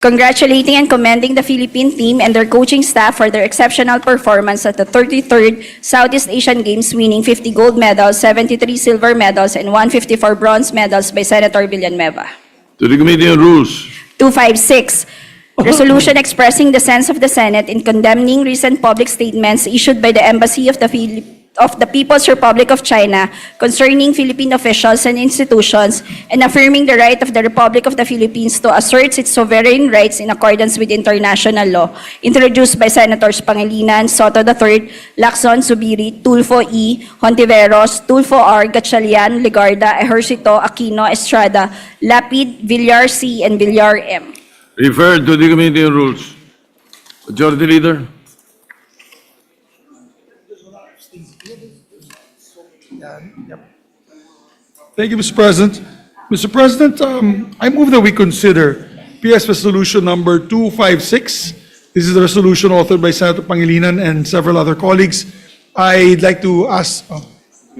congratulating and commending the Philippine team and their coaching staff for their exceptional performance at the 33rd Southeast Asian Games, winning 50 gold medals, 73 silver medals, and 154 bronze medals by Senator Villanueva. To the Committee on Rules. 256, resolution expressing the sense of the Senate in condemning recent public statements issued by the Embassy of the People's Republic of China concerning Philippine officials and institutions and affirming the right of the Republic of the Philippines to assert its sovereign rights in accordance with international law, introduced by Senators Pangilinan, Soto III, Lacson, Zubiri, Tulfo E., Hontiveros, Tulfo R., Gatchalian, Legarda, Ejercito, Aquino, Estrada, Lapid, Villar C., and Villar M. Referred to the Committee on Rules. Majority Leader. Thank you, Mr. President. Mr. President, I move that we consider PS Resolution number 256. This is the resolution authored by Senator Pangilinan and several other colleagues. I'd like to ask,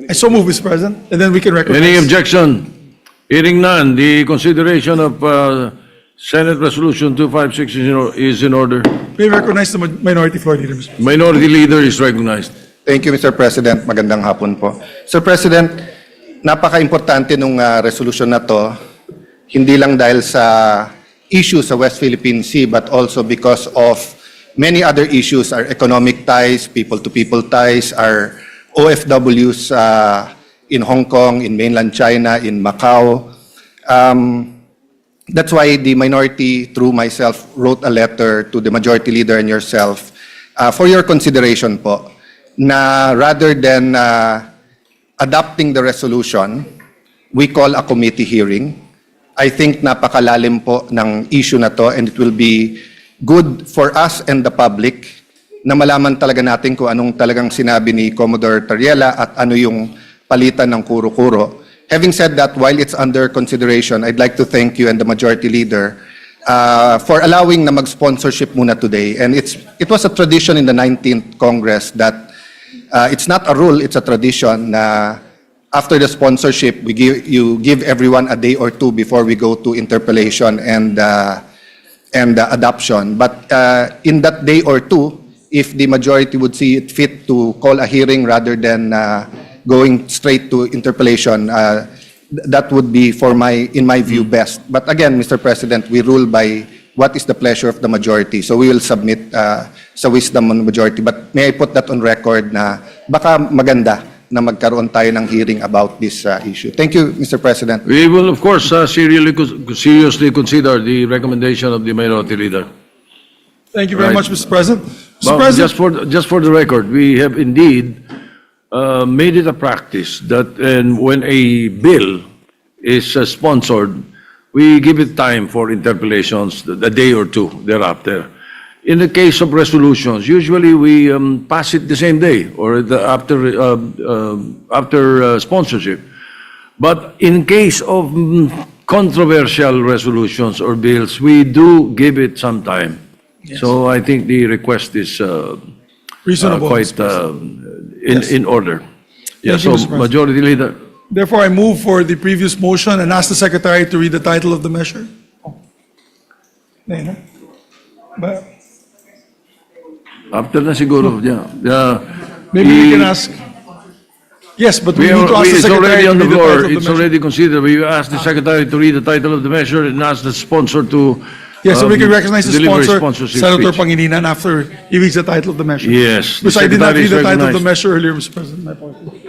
I so move, Mr. President, and then we can recognize. Any objection? Hearing none, the consideration of Senate Resolution 256 is in order. We recognize the Minority Floor Leader, Mr. President. Minority Leader is recognized. Thank you, Mr. President. Magandang hapon po. Sir President, napaka-importante nung resolution na to, hindi lang dahil sa issue sa West Philippine Sea, but also because of many other issues, our economic ties, people-to-people ties, our OFWs in Hong Kong, in mainland China, in Macau. That's why the minority, through myself, wrote a letter to the Majority Leader and yourself for your consideration po, na rather than adopting the resolution, we call a committee hearing. I think napakalalim po ng issue na to, and it will be good for us and the public na malaman talaga natin kung anong talagang sinabi ni Commodore Tariela at ano yung palitan ng kuro-kuro. Having said that, while it's under consideration, I'd like to thank you and the Majority Leader for allowing na mag-sponsorship muna today. And it was a tradition in the 19th Congress that it's not a rule, it's a tradition na after the sponsorship, you give everyone a day or two before we go to interpellation and adoption. But in that day or two, if the majority would see it fit to call a hearing rather than going straight to interpellation, that would be in my view, best. But again, Mr. President, we rule by what is the pleasure of the majority. So we will submit sa wisdom of the majority. But may I put that on record na baka maganda na magkaroon tayo ng hearing about this issue. Thank you, Mr. President. We will, of course, seriously consider the recommendation of the Minority Leader. Thank you very much, Mr. President. Mr. Well, President, just for the record, we have indeed made it a practice that when a bill is sponsored, we give it time for interpellations, a day or two thereafter. In the case of resolutions, usually we pass it the same day or after sponsorship. But in case of controversial resolutions or bills, we do give it some time. Yes. So I think the request is reasonable, quite in order. Thank Yeah, you, so Mr. President. Majority Leader. Therefore, I move for the previous motion and ask the Secretary to read the title of the measure. After na siguro, yeah. Maybe we can ask. Yes, but we need to ask the it's Secretary already to on the read the floor. title of the It's measure. already considered. We ask the Secretary to read the title of the measure and ask the sponsor to Yes, so we can recognize the deliver sponsor, sponsorship Senator speech. Pangilinan, after he reads the title of the measure. Yes, the Because I did not Secretary read is the title of the recognized. measure earlier, Mr. President. My apologies.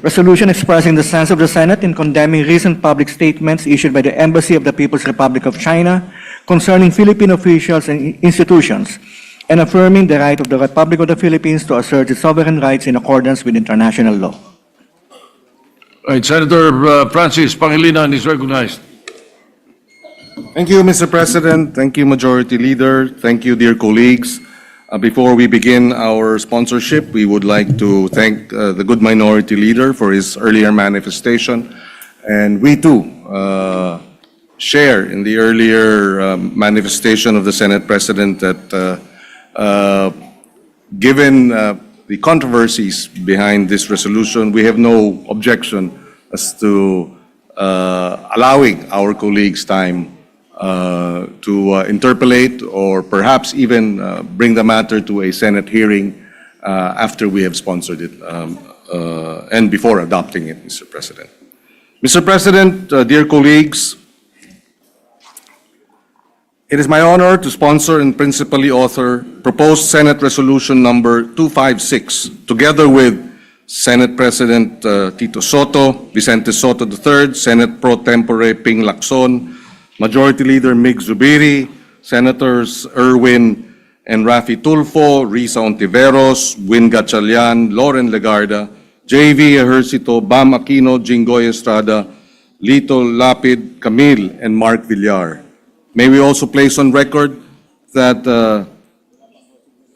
Resolution expressing the sense of the Senate in condemning recent public statements issued by the Embassy of the People's Republic of China concerning Philippine officials and institutions, and affirming the right of the Republic of the Philippines to assert its sovereign rights in accordance with international law. Right, Senator Francis Pangilinan is recognized. Thank you, Mr. President. Thank you, Majority Leader. Thank you, dear colleagues. Before we begin our sponsorship, we would like to thank the good Minority Leader for his earlier manifestation. And we too share in the earlier manifestation of the Senate President that given the controversies behind this resolution, we have no objection as to allowing our colleagues time to interpolate or perhaps even bring the matter to a Senate hearing after we have sponsored it and before adopting it, Mr. President. Mr. President, dear colleagues, it is my honor to sponsor and principally author proposed Senate Resolution number 256, together with Senate President Tito Soto, Vicente Soto III, Senate Pro Tempore Ping Lacson, Majority Leader Mig Zubiri, Senators Erwin and Rafi Tulfo, Risa Ontiveros, Win Gatchalian, Loren Legarda, J.V. Ejercito, Bam Aquino, Jinggoy Estrada, Lito Lapid, Camille, and Mark Villar. May we also place on record that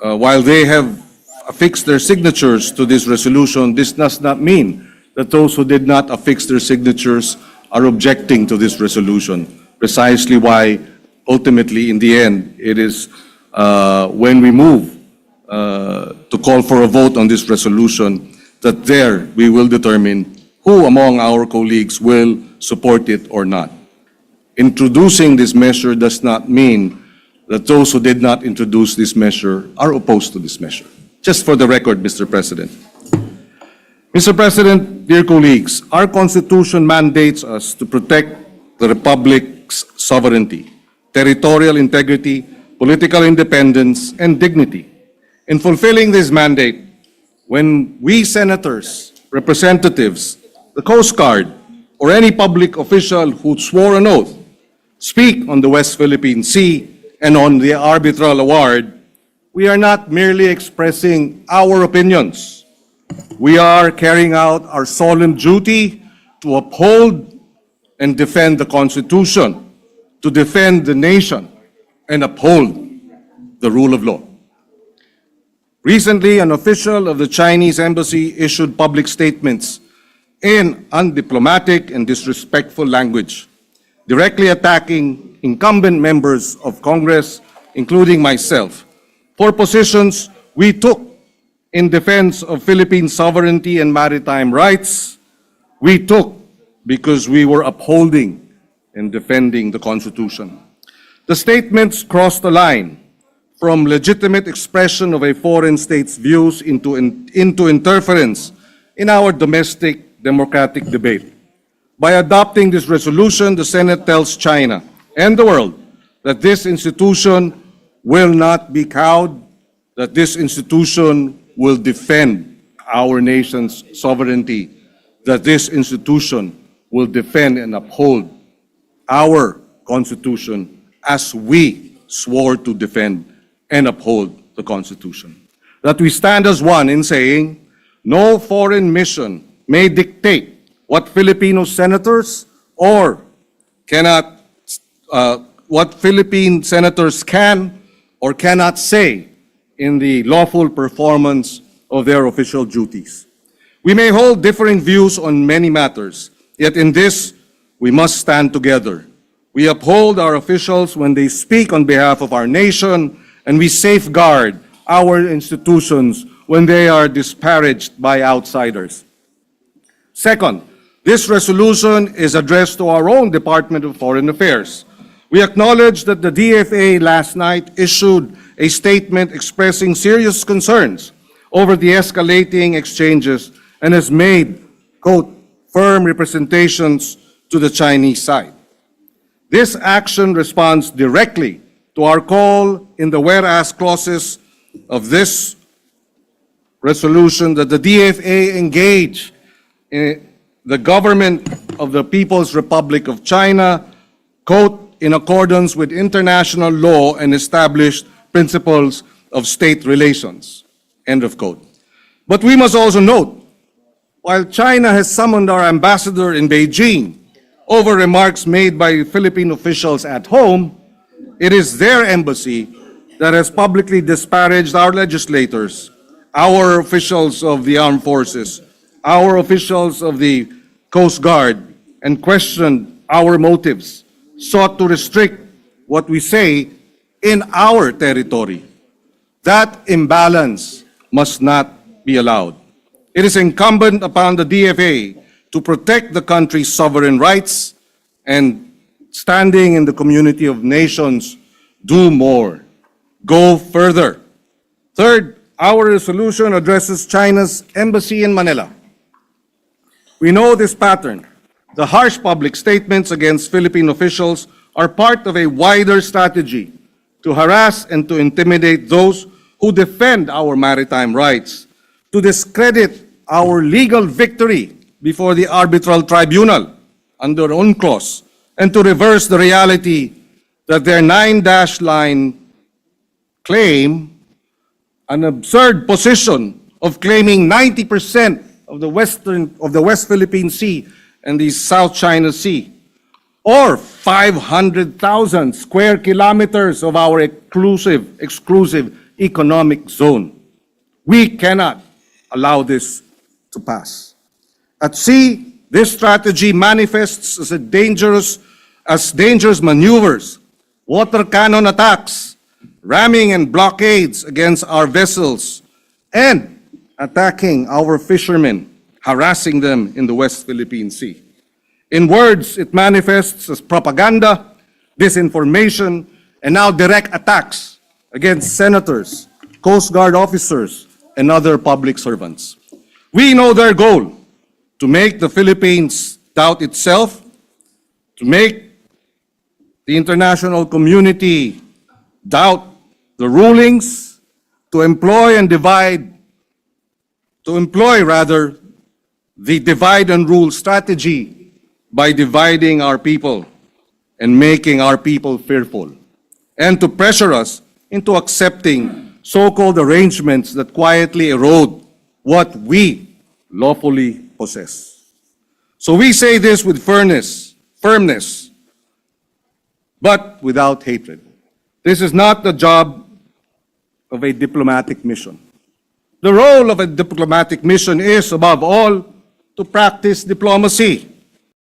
while they have affixed their signatures to this resolution, this does not mean that those who did not affix their signatures are objecting to this resolution. Precisely why, ultimately, in the end, it is when we move to call for a vote on this resolution that there we will determine who among our colleagues will support it or not. Introducing this measure does not mean that those who did not introduce this measure are opposed to this measure. Just for the record, Mr. President. Mr. President, dear colleagues, our Constitution mandates us to protect the Republic's sovereignty, territorial integrity, political independence, and dignity. In fulfilling this mandate, when we senators, representatives, the Coast Guard, or any public official who swore an oath speak on the West Philippine Sea and on the arbitral award, we are not merely expressing our opinions. We are carrying out our solemn duty to uphold and defend the Constitution, to defend the nation, and uphold the rule of law. Recently, an official of the Chinese embassy issued public statements in undiplomatic and disrespectful language, directly attacking incumbent members of Congress, including myself, for positions we took in defense of Philippine sovereignty and maritime rights. We took because we were upholding and defending the Constitution. The statements crossed the line from legitimate expression of a foreign state's views into interference in our domestic democratic debate. By adopting this resolution, the Senate tells China and the world that this institution will not be cowed, that this institution will defend our nation's sovereignty, that this institution will defend and uphold our Constitution as we swore to defend and uphold the Constitution. That we stand as one in saying, no foreign mission may dictate what Filipino senators or cannot, what Philippine senators can or cannot say in the lawful performance of their official duties. We may hold differing views on many matters, yet in this, we must stand together. We uphold our officials when they speak on behalf of our nation, and we safeguard our institutions when they are disparaged by outsiders. Second, this resolution is addressed to our own Department of Foreign Affairs. We acknowledge that the DFA last night issued a statement expressing serious concerns over the escalating exchanges and has made, quote, firm representations to the Chinese side. This action responds directly to our call in the whereas clauses of this resolution that the DFA engage in the government of the People's Republic of China, quote, in accordance with international law and established principles of state relations, end of quote. But we must also note, while China has summoned our ambassador in Beijing over remarks made by Philippine officials at home, it is their embassy that has publicly disparaged our legislators, our officials of the armed forces, our officials of the Coast Guard, and questioned our motives, sought to restrict what we say in our territory. That imbalance must not be allowed. It is incumbent upon the DFA to protect the country's sovereign rights and standing in the community of nations, do more, go further. Third, our resolution addresses China's embassy in Manila. We know this pattern. The harsh public statements against Philippine officials are part of a wider strategy to harass and to intimidate those who defend our maritime rights, to discredit our legal victory before the arbitral tribunal under UNCLOS, and to reverse the reality that their 9-dash line claim an absurd position of claiming 90% of the West Philippine Sea and the South China Sea, or 500,000 square kilometers of our exclusive economic zone. We cannot allow this to pass. At sea, this strategy manifests as dangerous maneuvers, water cannon attacks, ramming and blockades against our vessels, and attacking our fishermen, harassing them in the West Philippine Sea. In words, it manifests as propaganda, disinformation, and now direct attacks against senators, Coast Guard officers, and other public servants. We know their goal: to make the Philippines doubt itself, to make the international community doubt the rulings, to employ the divide and rule strategy by dividing our people and making our people fearful, and to pressure us into accepting so-called arrangements that quietly erode what we lawfully possess. So we say this with firmness, but without hatred. This is not the job of a diplomatic mission. The role of a diplomatic mission is, above all, to practice diplomacy,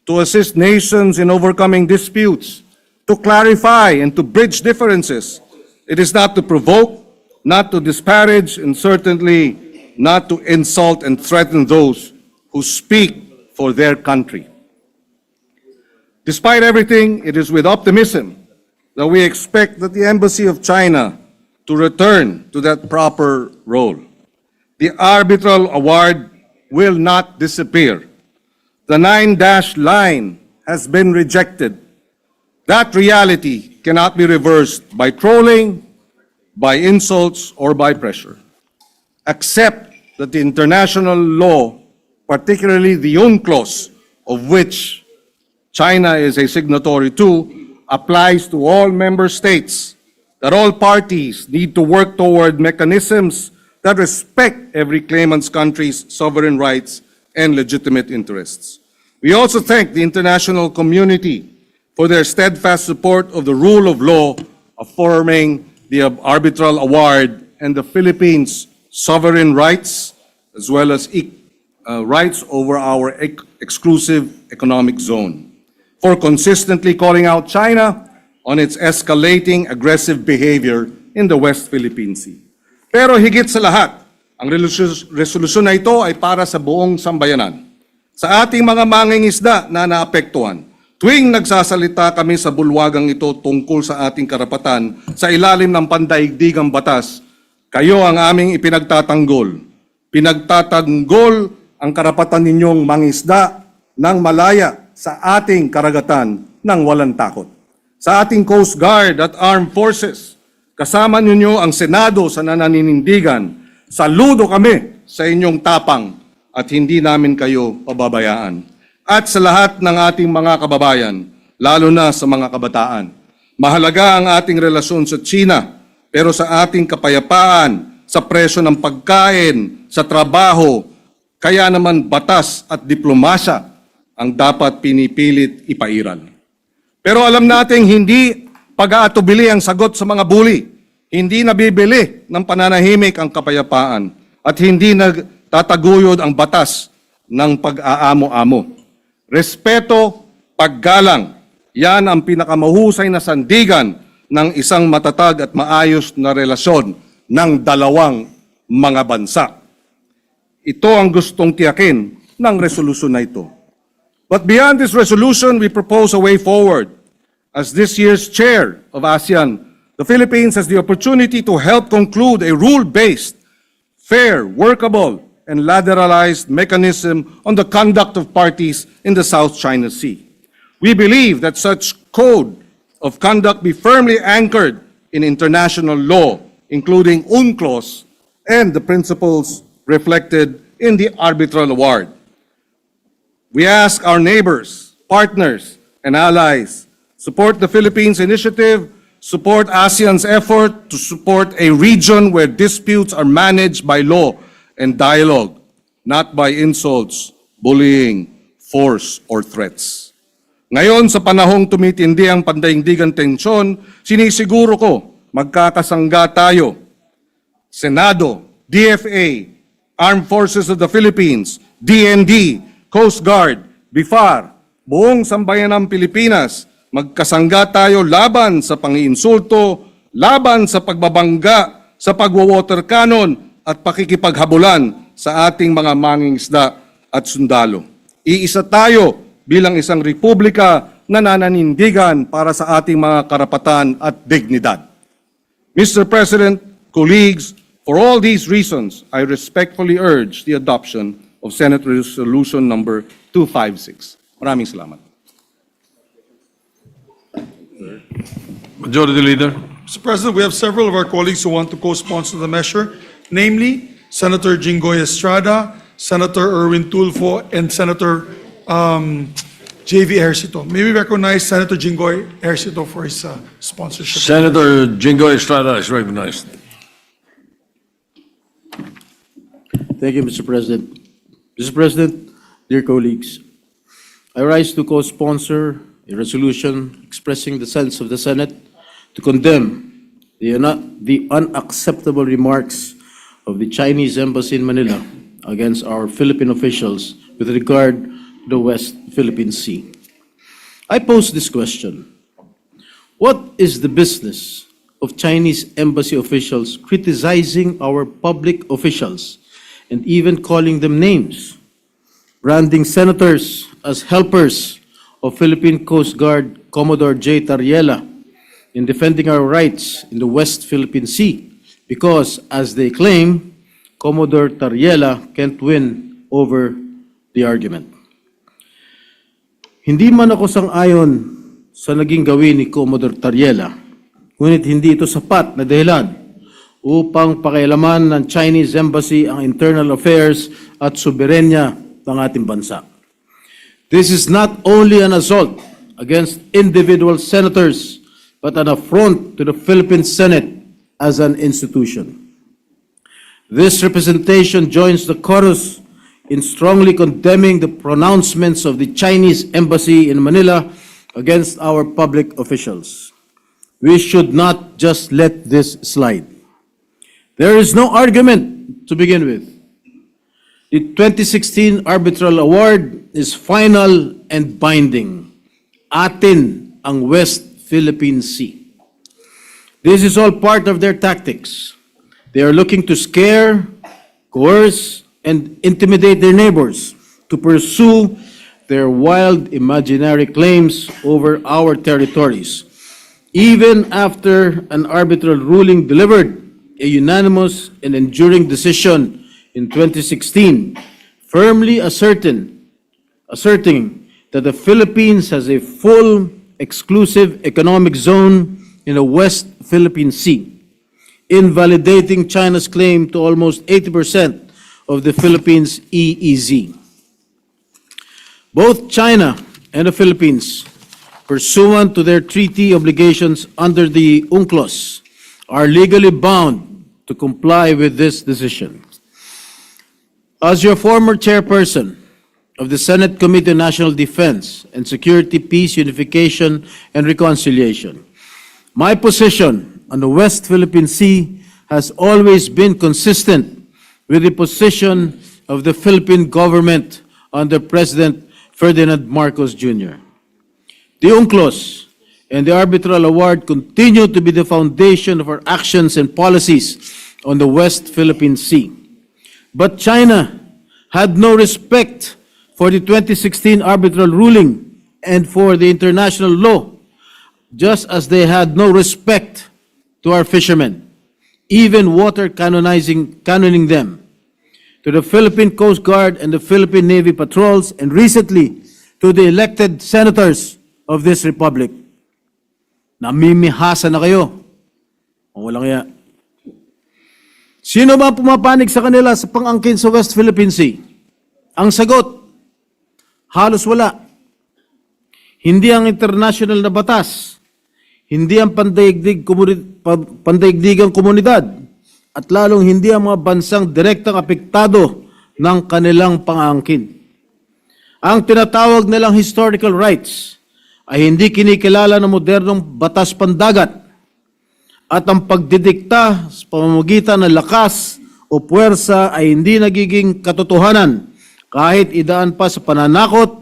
to assist nations in overcoming disputes, to clarify and to bridge differences. It is not to provoke, not to disparage, and certainly not to insult and threaten those who speak for their country. Despite everything, it is with optimism that we expect that the Embassy of China to return to that proper role. The arbitral award will not disappear. The 9-dash line has been rejected. That reality cannot be reversed by trolling, by insults, or by pressure. Accept that the international law, particularly the UNCLOS, of which China is a signatory to, applies to all member states, that all parties need to work toward mechanisms that respect every claimant's country's sovereign rights and legitimate interests. We also thank the international community for their steadfast support of the rule of law, affirming the arbitral award and the Philippines' sovereign rights, as well as rights over our exclusive economic zone, for consistently calling out China on its escalating aggressive behavior in the West Philippine Sea. Pero higit sa lahat, ang resolusyon na ito ay para sa buong sambayanan. Sa ating mga mangingisda na naapektuhan, tuwing nagsasalita kami sa bulwagang ito tungkol sa ating karapatan sa ilalim ng pandaigdigang batas, kayo ang aming ipinagtatanggol. Pinagtatanggol ang karapatan ninyong mangisda ng malaya sa ating karagatan ng walang takot. Sa ating Coast Guard at Armed Forces, kasama ninyo ang Senado sa nananinindigan. Saludo kami sa inyong tapang at hindi namin kayo pababayaan. At sa lahat ng ating mga kababayan, lalo na sa mga kabataan, mahalaga ang ating relasyon sa China, pero sa ating kapayapaan, sa presyo ng pagkain, sa trabaho, kaya naman batas at diplomasya ang dapat pinipilit ipairal. Pero alam nating hindi pag-aatubili ang sagot sa mga bully. Hindi nabibili ng pananahimik ang kapayapaan at hindi nagtataguyod ang batas ng pag-aamo-amo. Respeto, paggalang, yan ang pinakamahusay na sandigan ng isang matatag at maayos na relasyon ng dalawang mga bansa. Ito ang gustong tiyakin ng resolusyon na ito. But beyond this resolution, we propose a way forward. as this year's chair of ASEAN, the Philippines has the opportunity to help conclude a rule-based, fair, workable, and lateralized mechanism on the conduct of parties in the South China Sea. We believe that such code of conduct be firmly anchored in international law, including UNCLOS and the principles reflected in the arbitral award. We ask our neighbors, partners, and allies, support the Philippines initiative, support ASEAN's effort to support a region where disputes are managed by law and dialogue, not by insults, bullying, force, or threats. Ngayon, sa panahong tumitindi ang pandaigdigang tensyon, sinisiguro ko, magkakasangga tayo. Senado, DFA, Armed Forces of the Philippines, DND, Coast Guard, BIFAR, buong sambayanang Pilipinas, magkasangga tayo laban sa pangiinsulto, laban sa pagbabangga, sa pagwawater cannon, at pakikipaghabulan sa ating mga mangingisda at sundalo. Iisa tayo bilang isang republika na nananindigan para sa ating mga karapatan at dignidad. Mr. President, colleagues, for all these reasons, I respectfully urge the adoption of Senate Resolution number 256. Maraming salamat. Majority Leader. Mr. President, we have several of our colleagues who want to co-sponsor the measure, namely Senator Jinggoy Estrada, Senator Erwin Tulfo, and Senator J.V. Ejercito. May we recognize Senator Jinggoy Ejercito for his sponsorship. Senator Jingo Estrada is recognized. Thank you, Mr. President. Mr. President, dear colleagues, I rise to co-sponsor a resolution expressing the sense of the Senate to condemn the unacceptable remarks of the Chinese Embassy in Manila against our Philippine officials with regard to the West Philippine Sea. I pose this question: what is the business of Chinese embassy officials criticizing our public officials and even calling them names, branding senators as helpers of Philippine Coast Guard Commodore J. Tariela in defending our rights in the West Philippine Sea because, as they claim, Commodore Tariela can't win over the argument. Hindi man ako sang-ayon sa naging gawin ni Commodore Tariela, ngunit hindi ito sapat na dahilan upang pakialaman ng Chinese Embassy ang internal affairs at soberenya ng ating bansa. This is not only an assault against individual senators, but an affront to the Philippine Senate as an institution. This representation joins the chorus in strongly condemning the pronouncements of the Chinese Embassy in Manila against our public officials. We should not just let this slide. There is no argument to begin with. The 2016 Arbitral Award is final and binding. Atin ang West Philippine Sea. This is all part of their tactics. They are looking to scare, coerce, and intimidate their neighbors to pursue their wild imaginary claims over our territories. Even after an arbitral ruling delivered a unanimous and enduring decision in 2016, firmly asserting that the Philippines has a full exclusive economic zone in the West Philippine Sea, invalidating China's claim to almost 80% of the Philippines' EEZ. Both China and the Philippines, pursuant to their treaty obligations under the UNCLOS, are legally bound to comply with this decision. As your former chairperson of the Senate Committee on National Defense and Security, Peace, Unification, and Reconciliation, my position on the West Philippine Sea has always been consistent with the position of the Philippine government under President Ferdinand Marcos Jr. The UNCLOS and the Arbitral Award continue to be the foundation of our actions and policies on the West Philippine Sea. But China had no respect for the 2016 arbitral ruling and for the international law, just as they had no respect to our fishermen, even water cannoning them, to the Philippine Coast Guard and the Philippine Navy patrols, and recently to the elected senators of this republic. Namimihasa na kayo. O walang iya. Sino ba pumapanig sa kanila sa pang-angkin sa West Philippine Sea? Ang sagot, halos wala. Hindi ang international na batas, hindi ang pandaigdigang komunidad, at lalong hindi ang mga bansang direktang apektado ng kanilang pang-angkin. Ang tinatawag nilang historical rights ay hindi kinikilala ng modernong batas pandagat, at ang pagdidikta sa pamamagitan ng lakas o puwersa ay hindi nagiging katotohanan kahit idaan pa sa pananakot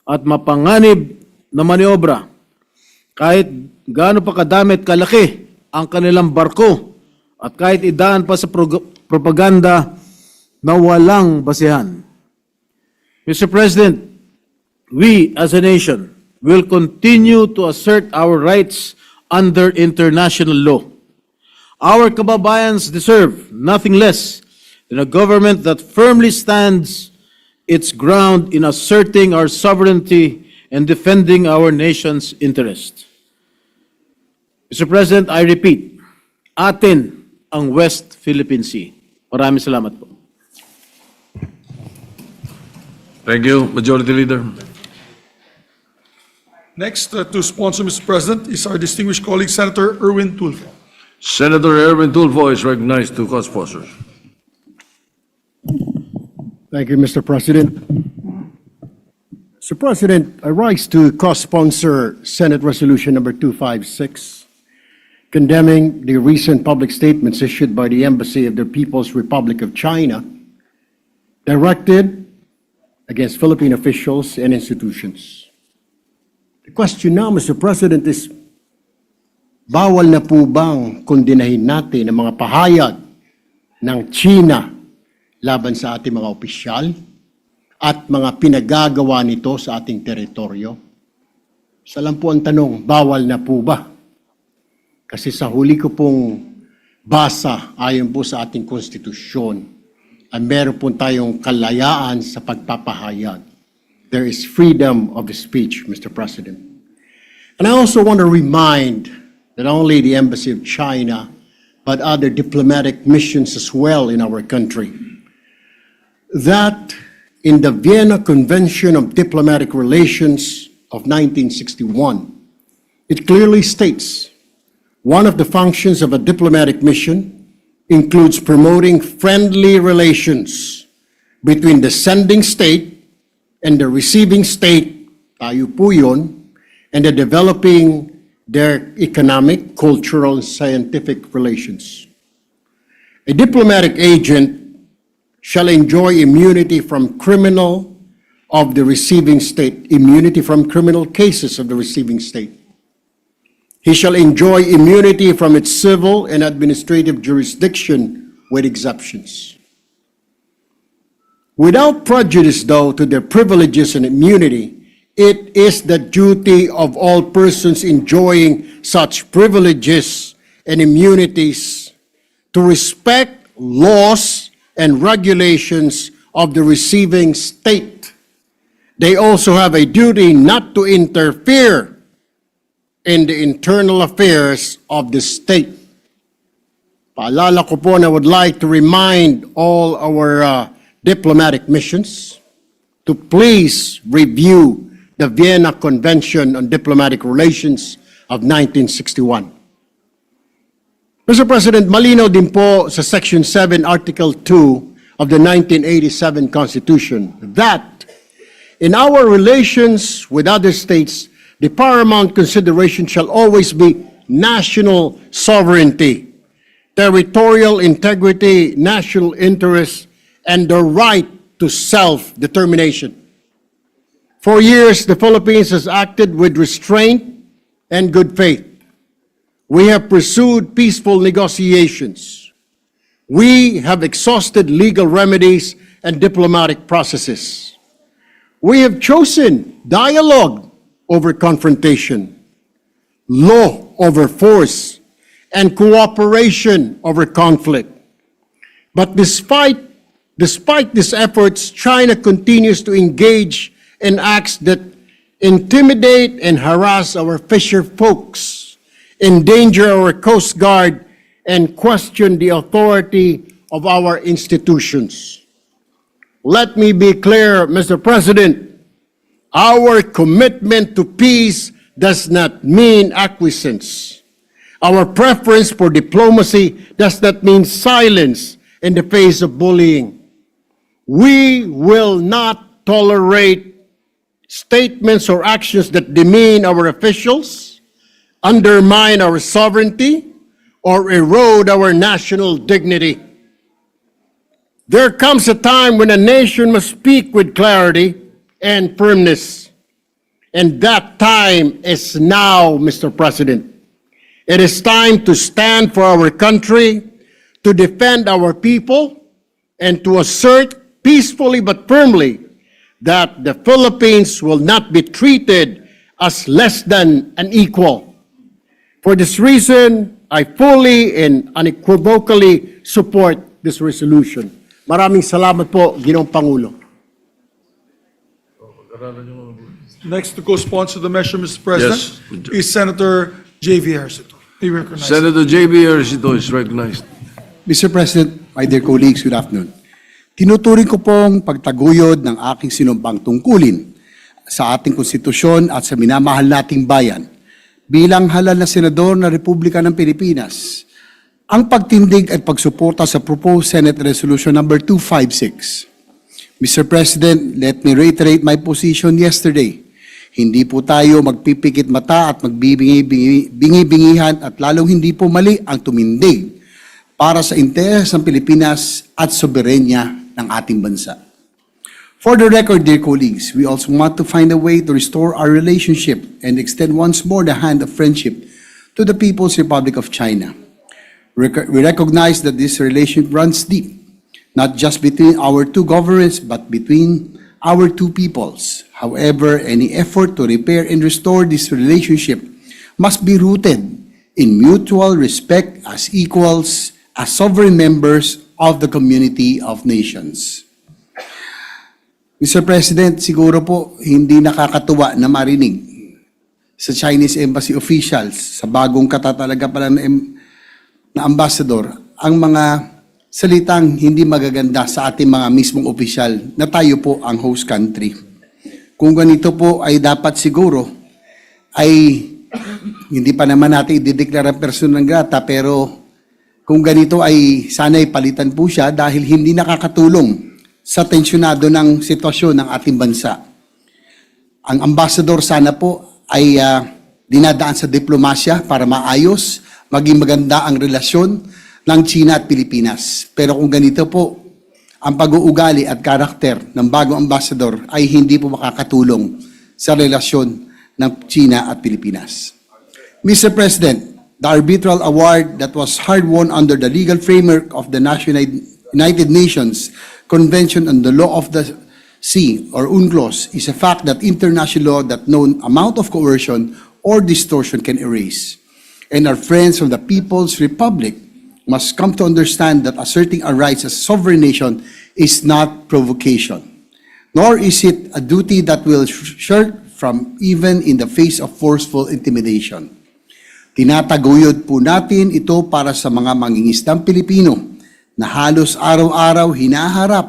at mapanganib na maniobra. Kahit gaano pa kadami at kalaki ang kanilang barko at kahit idaan pa sa propaganda na walang basihan. Mr. President, we as a nation will continue to assert our rights under international law. Our kababayans deserve nothing less than a government that firmly stands its ground in asserting our sovereignty and defending our nation's interest. Mr. President, I repeat, atin ang West Philippine Sea. Maraming salamat po. Thank you, Majority Leader. Next to sponsor, Mr. President, is our distinguished colleague, Senator Erwin Tulfo. Senator Erwin Tulfo is recognized to co-sponsor. Thank you, Mr. President. Mr. President, I rise to co-sponsor Senate Resolution Number 256, condemning the recent public statements issued by the Embassy of the People's Republic of China, directed against Philippine officials and institutions. The question now, Mr. President, is bawal na po bang kondinahin natin ang mga pahayag ng China laban sa ating mga opisyal at mga pinagagawa nito sa ating teritoryo? Isa lang po ang tanong, bawal na po ba? Kasi sa huli ko pong basa, ayon po sa ating konstitusyon, ay meron po tayong kalayaan sa pagpapahayag. There is freedom of the speech, Mr. President. And I also want to remind not only the Embassy of China, but other diplomatic missions as well in our country, that in the Vienna Convention of Diplomatic Relations of 1961, it clearly states one of the functions of a diplomatic mission includes promoting friendly relations between the sending state and the receiving state, tayo po yun, and the developing their economic, cultural, and scientific relations. A diplomatic agent shall enjoy immunity from criminal of the receiving state, immunity from criminal cases of the receiving state. He shall enjoy immunity from its civil and administrative jurisdiction with exceptions. Without prejudice, though, to their privileges and immunity, it is the duty of all persons enjoying such privileges and immunities to respect laws and regulations of the receiving state. They also have a duty not to interfere in the internal affairs of the state. Paalala ko po, and I would like to remind all our diplomatic missions to please review the Vienna Convention on Diplomatic Relations of 1961. Mr. President, malinaw din po sa Section 7, Article 2 of the 1987 Constitution that in our relations with other states, the paramount consideration shall always be national sovereignty, territorial integrity, national interest, and the right to self-determination. For years, the Philippines has acted with restraint and good faith. We have pursued peaceful negotiations. We have exhausted legal remedies and diplomatic processes. We have chosen dialogue over confrontation. law over force, and cooperation over conflict. But despite these efforts, China continues to engage in acts that intimidate and harass our fisher folks, endanger our Coast Guard, and question the authority of our institutions. Let me be clear, Mr. President, our commitment to peace does not mean acquiescence. Our preference for diplomacy does not mean silence in the face of bullying. We will not tolerate statements or actions that demean our officials, undermine our sovereignty, or erode our national dignity. There comes a time when a nation must speak with clarity and firmness. And that time is now, Mr. President. It is time to stand for our country, to defend our people, and to assert peacefully but firmly that the Philippines will not be treated as less than an equal. For this reason, I fully and unequivocally support this resolution. Maraming salamat po, Ginoong Pangulo. Next to co-sponsor the measure, Mr. President, Yes. is Senator J.V. Ejercito. Be recognized. Senator J.B. Ejercito is recognized. Mr. President, my dear colleagues, good afternoon. Tinuturing ko pong pagtaguyod ng aking sinumpang tungkulin sa ating konstitusyon at sa minamahal nating bayan bilang halal na senador ng Republika ng Pilipinas, ang pagtindig at pagsuporta sa proposed Senate Resolution number 256. Mr. President, let me reiterate my position yesterday. Hindi po tayo magpipikit mata at magbibingi-bingihan at lalong hindi po mali ang tumindig para sa interes ng Pilipinas at soberenya ng ating bansa. For the record, dear colleagues, we also want to find a way to restore our relationship and extend once more the hand of friendship to the People's Republic of China. We recognize that this relationship runs deep, not just between our two governments, but between our two peoples. However, any effort to repair and restore this relationship must be rooted in mutual respect as equals, as sovereign members of the community of nations. Mr. President, siguro po hindi nakakatuwa na marinig sa Chinese Embassy officials, sa bagong katatalaga pala na ambassador, ang mga salitang hindi magaganda sa ating mga mismong opisyal na tayo po ang host country. Kung ganito po ay dapat siguro ay hindi pa naman natin idideklara person ng grata, pero kung ganito ay sana'y palitan po siya dahil hindi nakakatulong sa tensyonado ng sitwasyon ng ating bansa. Ang ambassador sana po ay dinadaan sa diplomasya para maayos, maging maganda ang relasyon ng China at Pilipinas. Pero kung ganito po, ang pag-uugali at karakter ng bagong ambassador ay hindi po makakatulong sa relasyon ng China at Pilipinas. Mr. President, the arbitral award that was hard-won under the legal framework of the United Nations Convention on the Law of the Sea, or UNCLOS, is a fact that international law that no amount of coercion or distortion can erase. And our friends from the People's Republic must come to understand that asserting our rights as a sovereign nation is not provocation, nor is it a duty that will shirk from even in the face of forceful intimidation. Tinataguyod po natin ito para sa mga mangingisdang Pilipino na halos araw-araw hinaharap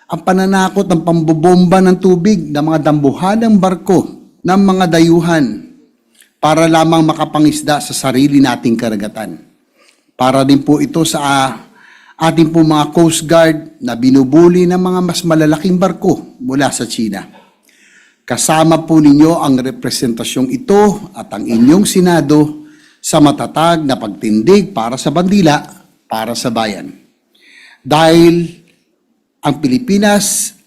ang pananakot ng pambobomba ng tubig ng mga dambuhalang barko ng mga dayuhan para lamang makapangisda sa sarili nating karagatan. Para din po ito sa ating po mga Coast Guard na binubuli ng mga mas malalaking barko mula sa China. Kasama po ninyo ang representasyong ito at ang inyong Senado sa matatag na pagtindig para sa bandila, para sa bayan. Dahil ang sa Pilipinas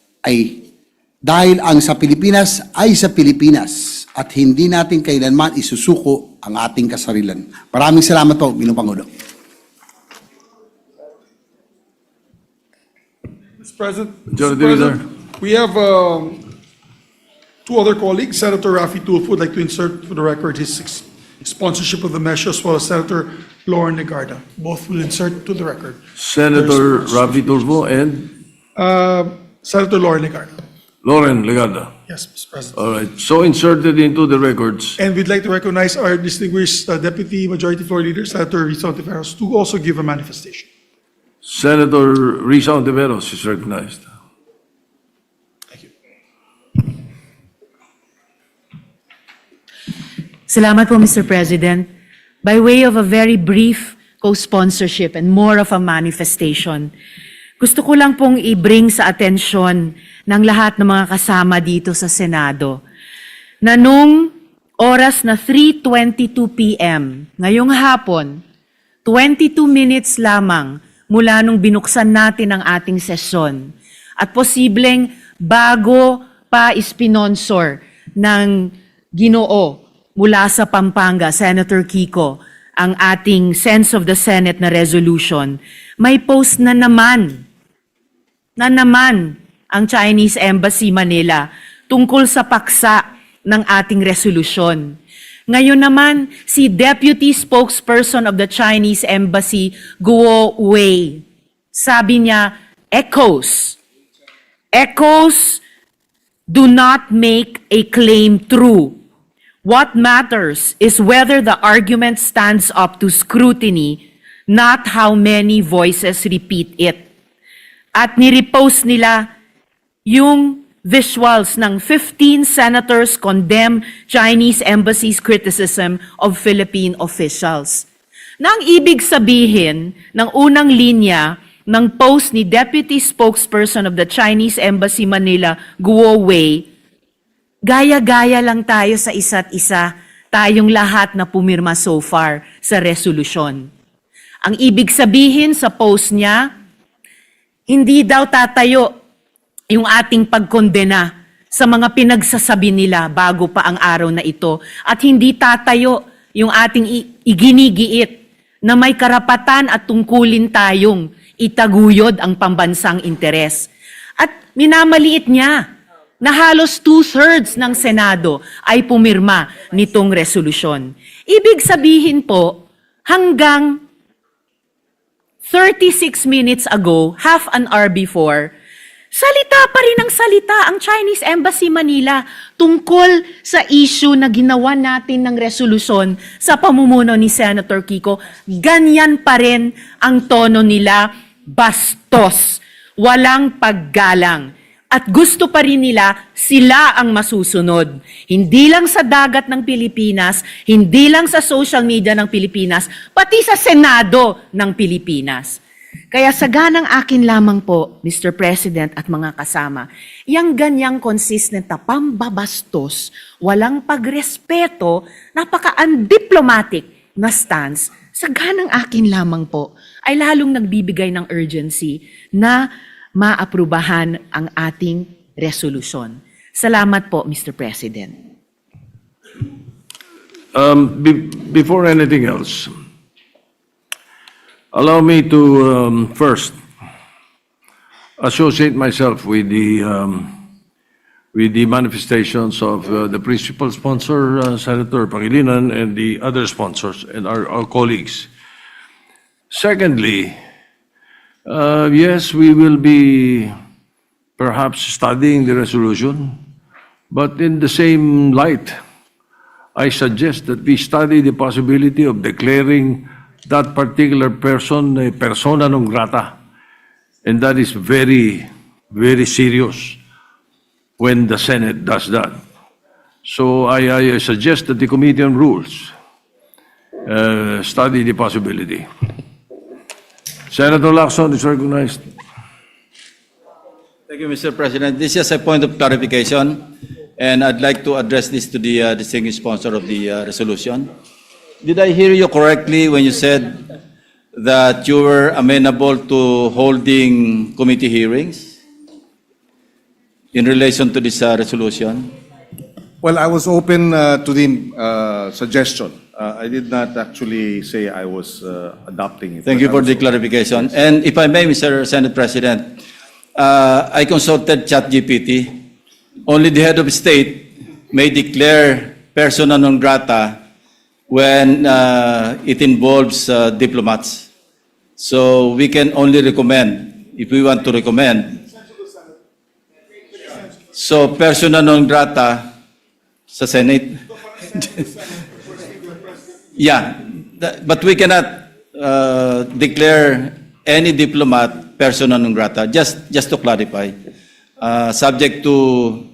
ay sa Pilipinas at hindi natin kailanman isusuko ang ating kasarilan. Maraming salamat po, Ginoong Pangulo. Mr. President, Majority Leader. we have two other colleagues. Senator Raffy Tulfo would like to insert for the record his sponsorship of the measure, as well as Senator Lauren Legarda. Both will insert to the record. Senator Rafi Tulfo and Senator Lauren Legarda. Lauren Legarda. Yes, Mr. President. All right, so inserted into the records. And we'd like to recognize our distinguished Deputy Majority Floor Leader, Senator Risa Ontiveros, to also give a manifestation. Senator Risa Ontiveros is recognized. Thank you. Salamat po, Mr. President. By way of a very brief co-sponsorship and more of a manifestation, gusto ko lang pong i-bring sa atensyon ng lahat ng mga kasama dito sa Senado na nung oras na 3:22 p.m. ngayong hapon, 22 minutes lamang mula nung binuksan natin ang ating sesyon at posibleng bago pa ispinonsor ng Ginoo mula sa Pampanga, Senator Kiko, ang ating Sense of the Senate na resolution, may post na naman ang Chinese Embassy Manila tungkol sa paksa ng ating resolusyon. Ngayon naman, si Deputy Spokesperson of the Chinese Embassy, Guo Wei, sabi niya, echoes do not make a claim true. What matters is whether the argument stands up to scrutiny, not how many voices repeat it. At nirepost nila yung visuals ng 15 senators condemn Chinese embassy's criticism of Philippine officials. Na ang ibig sabihin ng unang linya ng post ni Deputy Spokesperson of the Chinese Embassy Manila, Guo Wei, gaya-gaya lang tayo sa isa't isa, tayong lahat na pumirma so far sa resolusyon. Ang ibig sabihin sa post niya, hindi daw tatayo yung ating pagkondena sa mga pinagsasabi nila bago pa ang araw na ito at hindi tatayo yung ating iginigiit na may karapatan at tungkulin tayong itaguyod ang pambansang interes. At minamaliit niya na halos 2/3 ng Senado ay pumirma nitong resolusyon. Ibig sabihin po, hanggang 36 minutes ago, half an hour before, salita pa rin ang salita ang Chinese Embassy Manila tungkol sa issue na ginawa natin ng resolusyon sa pamumuno ni Senator Kiko. Ganyan pa rin ang tono nila, bastos, walang paggalang. At gusto pa rin nila sila ang masusunod. Hindi lang sa dagat ng Pilipinas, hindi lang sa social media ng Pilipinas, pati sa Senado ng Pilipinas. Kaya saganang akin lamang po, Mr. President at mga kasama, yung ganyang consistent na pambabastos, walang pagrespeto, napaka-undiplomatic na stance, saganang akin lamang po, ay lalong nagbibigay ng urgency na maaprubahan ang ating resolusyon. Salamat po, Mr. President. Before anything else, allow me to first associate myself with the manifestations of the principal sponsor, Senator Pangilinan, and the other sponsors and our colleagues. Secondly, yes, we will be perhaps studying the resolution, but in the same light, I suggest that we study the possibility of declaring that particular person a persona non grata. And that is very, very serious when the Senate does that. So I suggest that the Committee on Rules study the possibility. Senator Lacson is recognized. Thank you, Mr. President. This is a point of clarification, and I'd like to address this to the distinguished sponsor of the resolution. Did I hear you correctly when you said that you were amenable to holding committee hearings in relation to this resolution? Well, I was open to the suggestion. I did not actually say I was adopting it. Thank you for the clarification. And if I may, Mr. Senate President, I consulted ChatGPT. Only the head of state may declare persona non grata when it involves diplomats. So we can only recommend, if we want to recommend. So persona non grata sa Senate. Yeah, but we cannot declare any diplomat persona non grata, just to clarify, subject to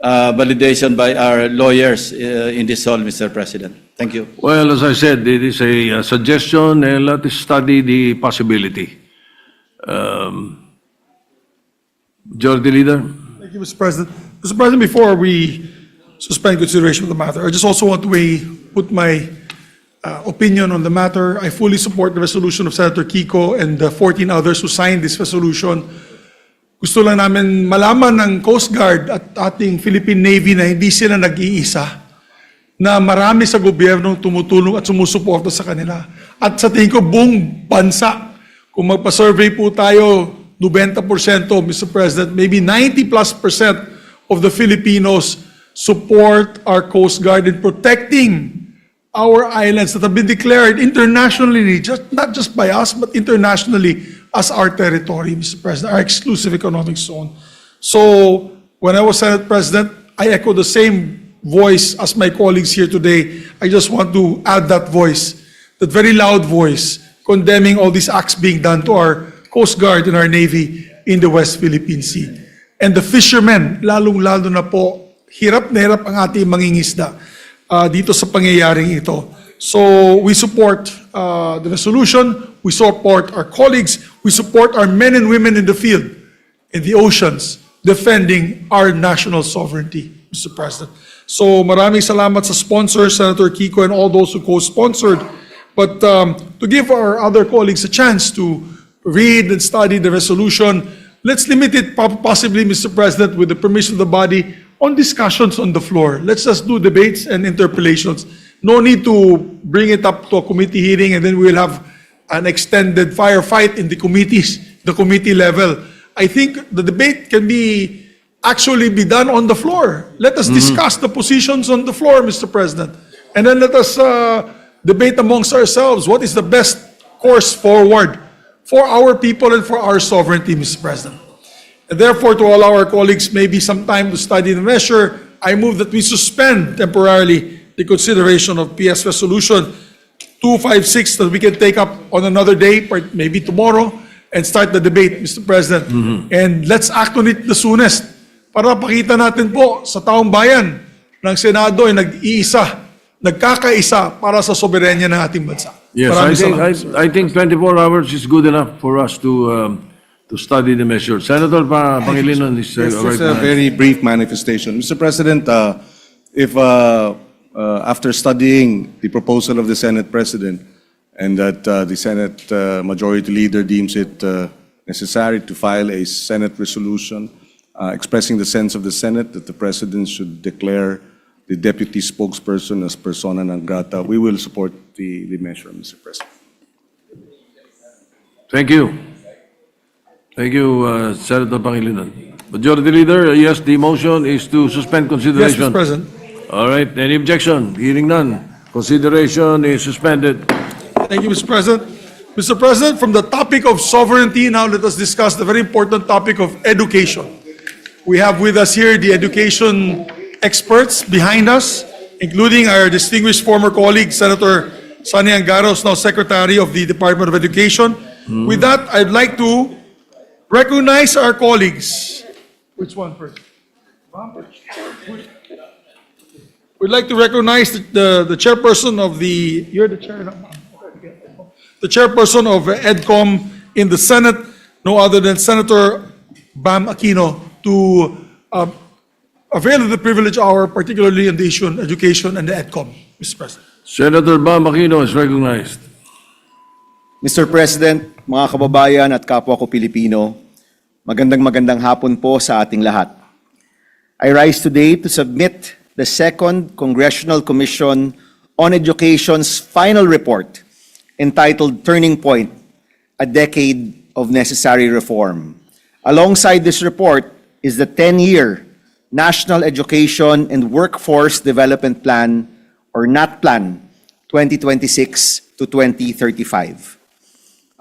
validation by our lawyers in this hall, Mr. President. Thank you. Well, as I said, it is a suggestion, and let us study the possibility. Majority Leader? Thank you, Mr. President. Mr. President, before we suspend consideration of the matter, I just also want to put my opinion on the matter. I fully support the resolution of Senator Kiko and the 14 others who signed this resolution. Gusto lang namin malaman ng Coast Guard at ating Philippine Navy na hindi sila nag-iisa, na marami sa gobyernong tumutulong at sumusuporta sa kanila. At sa tingin ko, buong bansa, kung magpa-survey po tayo, 90%, Mr. President, maybe 90+% of the Filipinos support our Coast Guard in protecting our islands that have been declared internationally, not just by us, but internationally as our territory, Mr. President, our exclusive economic zone. So when I was Senate President, I echo the same voice as my colleagues here today. I just want to add that voice, that very loud voice, condemning all these acts being done to our Coast Guard and our Navy in the West Philippine Sea. And the fishermen, lalong-lalo na po, hirap na hirap ang ating mangingisda dito sa pangyayaring ito. So we support the resolution, we support our colleagues, we support our men and women in the field, in the oceans, defending our national sovereignty, Mr. President. So maraming salamat sa sponsors, Senator Kiko and all those who co-sponsored. But to give our other colleagues a chance to read and study the resolution, let's limit it possibly, Mr. President, with the permission of the body, on discussions on the floor. Let's just do debates and interpellations. No need to bring it up to a committee hearing and then we'll have an extended firefight in the committees, the committee level. I think the debate can actually be done on the floor. Let us discuss the positions on the floor, Mr. President. And then let us debate amongst ourselves what is the best course forward for our people and for our sovereignty, Mr. President. And therefore, to all our colleagues, maybe some time to study the measure, I move that we suspend temporarily the consideration of PS Resolution 256 that we can take up on another day, maybe tomorrow, and start the debate, Mr. President. And let's act on it the soonest para pakita natin po sa taong bayan ng Senado ay nag-iisa, nagkakaisa para sa soberanya ng ating bansa. Yes, Maraming salamat. I think 24 hours is good enough for us to study the measure. Senator Pangilinan is Yes, right just a now. very brief manifestation. Mr. President, if after studying the proposal of the Senate President and that the Senate Majority Leader deems it necessary to file a Senate resolution expressing the sense of the Senate that the President should declare the deputy spokesperson as persona non grata, we will support the measure, Mr. President. Thank you. Thank you, Senator Pangilinan. Majority Leader, yes, the motion is to suspend Yes, consideration. Mr. President. All right, any objection? Hearing none. Consideration is suspended. Thank you, Mr. President. Mr. President, from the topic of sovereignty, now let us discuss the very important topic of education. We have with us here the education experts behind us, including our distinguished former colleague, Senator Sonny Angaros, now Secretary of the Department of Education. With that, I'd like to recognize our colleagues. Which one first? We'd like to recognize the chairperson of the, you're the chair, no? The chairperson of EDCOM in the Senate, no other than Senator Bam Aquino, to avail of the privilege hour, particularly on the issue on education and the EDCOM, Mr. President. Senator Bam Aquino is recognized. Mr. President, mga kababayan at kapwa ko Pilipino, magandang hapon po sa ating lahat. I rise today to submit the Second Congressional Commission on Education's final report entitled Turning Point, A Decade of Necessary Reform. Alongside this report is the 10-year National Education and Workforce Development Plan, or NAT Plan, 2026 to 2035.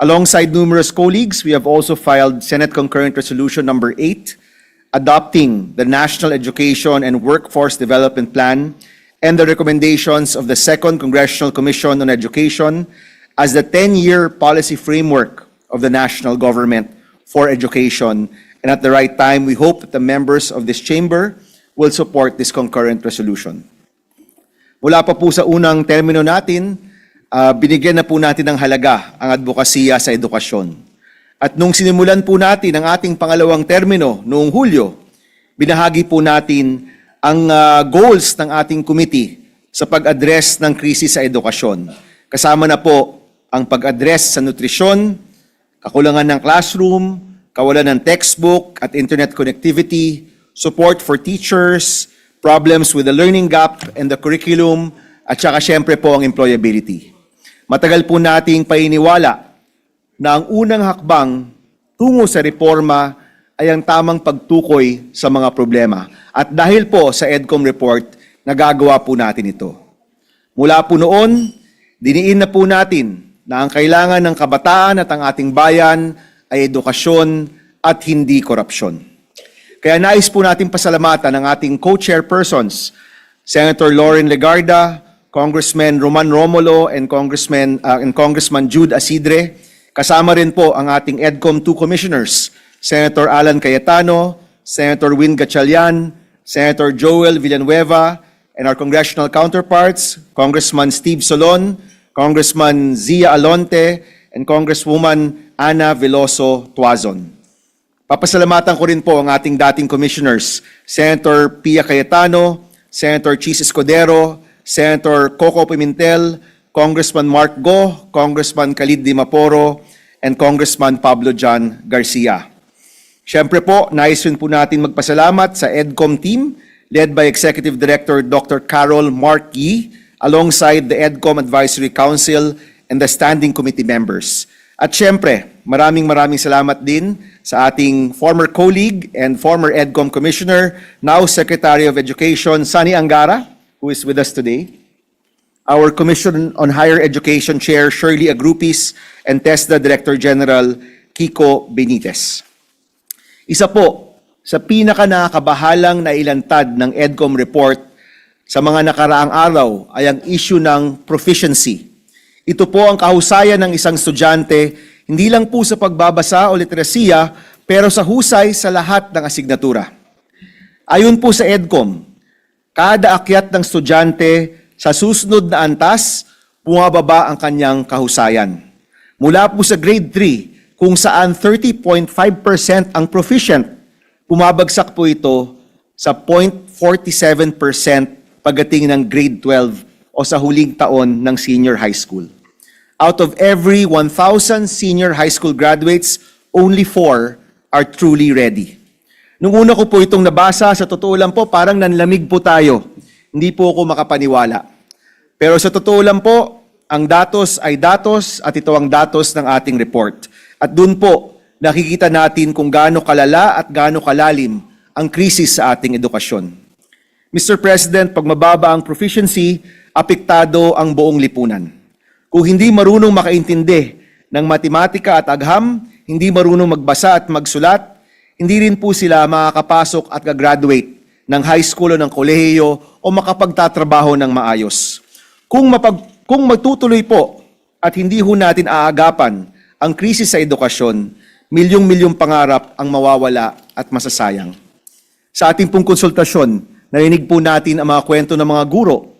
Alongside numerous colleagues, we have also filed Senate Concurrent Resolution Number 8, adopting the National Education and Workforce Development Plan and the recommendations of the Second Congressional Commission on Education as the 10-year policy framework of the national government for education. And at the right time, we hope that the members of this chamber will support this concurrent resolution. Mula pa po sa unang termino natin, binigyan na po natin ng halaga ang advokasya sa edukasyon. At nung sinimulan po natin ang ating pangalawang termino noong Hulyo, binahagi po natin ang goals ng ating committee sa pag-address ng krisis sa edukasyon. Kasama na po ang pag-address sa nutrisyon, kakulangan ng classroom, kawalan ng textbook at internet connectivity, support for teachers, problems with the learning gap and the curriculum, at saka syempre po ang employability. Matagal po nating painiwala na ang unang hakbang tungo sa reforma ay ang tamang pagtukoy sa mga problema. At dahil po sa EDCOM report, nagagawa po natin ito. Mula po noon, diniin na po natin na ang kailangan ng kabataan at ang ating bayan ay edukasyon at hindi korupsyon. Kaya nais po natin pasalamatan ang ating co-chairpersons, Senator Lauren Legarda, Congressman Roman Romulo, and Congressman Jude Asidre. Kasama rin po ang ating EDCOM 2 commissioners, Senator Alan Cayetano, Senator Win Gatchalian, Senator Joel Villanueva, and our congressional counterparts, Congressman Steve Solon, Congressman Zia Alonte, and Congresswoman Ana Veloso Tuazon. Papasalamatan ko rin po ang ating dating commissioners, Senator Pia Cayetano, Senator Chis Escudero, Senator Coco Pimentel, Congressman Mark Go, Congressman Khalid Dimaporo, and Congressman Pablo John Garcia. Siyempre po, nais rin po natin magpasalamat sa EDCOM team led by Executive Director Dr. Carol Mark Yee, alongside the EDCOM Advisory Council and the Standing Committee members. At siyempre, maraming salamat din sa ating former colleague and former EDCOM Commissioner, now Secretary of Education, Sani Angara, who is with us today. Our Commission on Higher Education Chair, Shirley Agrupis, and TESDA Director General, Kiko Benitez. Isa po sa pinaka-nakakabahalang nailantad ng EDCOM report sa mga nakaraang araw ay ang issue ng proficiency. Ito po ang kahusayan ng isang estudyante, hindi lang po sa pagbabasa o literasiya, pero sa husay sa lahat ng asignatura. Ayon po sa EDCOM, kada akyat ng estudyante sa susunod na antas, bumababa ang kanyang kahusayan. Mula po sa grade 3, kung saan 30.5% ang proficient, bumabagsak po ito sa 0.47% pagdating ng grade 12 o sa huling taon ng senior high school. Out of every 1,000 senior high school graduates, only 4 are truly ready. Nung una ko po itong nabasa, sa totoo lang po, parang nanlamig po tayo. Hindi po ako makapaniwala. Pero sa totoo lang po, ang datos ay datos at ito ang datos ng ating report. At doon po, nakikita natin kung gaano kalala at gaano kalalim ang krisis sa ating edukasyon. Mr. President, pag mababa ang proficiency, apektado ang buong lipunan. Kung hindi marunong makaintindi ng matematika at agham, hindi marunong magbasa at magsulat, hindi rin po sila makakapasok at gagraduate ng high school o ng kolehiyo o makapagtatrabaho ng maayos. Kung magtutuloy po at hindi ho natin aagapan ang krisis sa edukasyon, milyong-milyong pangarap ang mawawala at masasayang. Sa ating pong konsultasyon, narinig po natin ang mga kwento ng mga guro.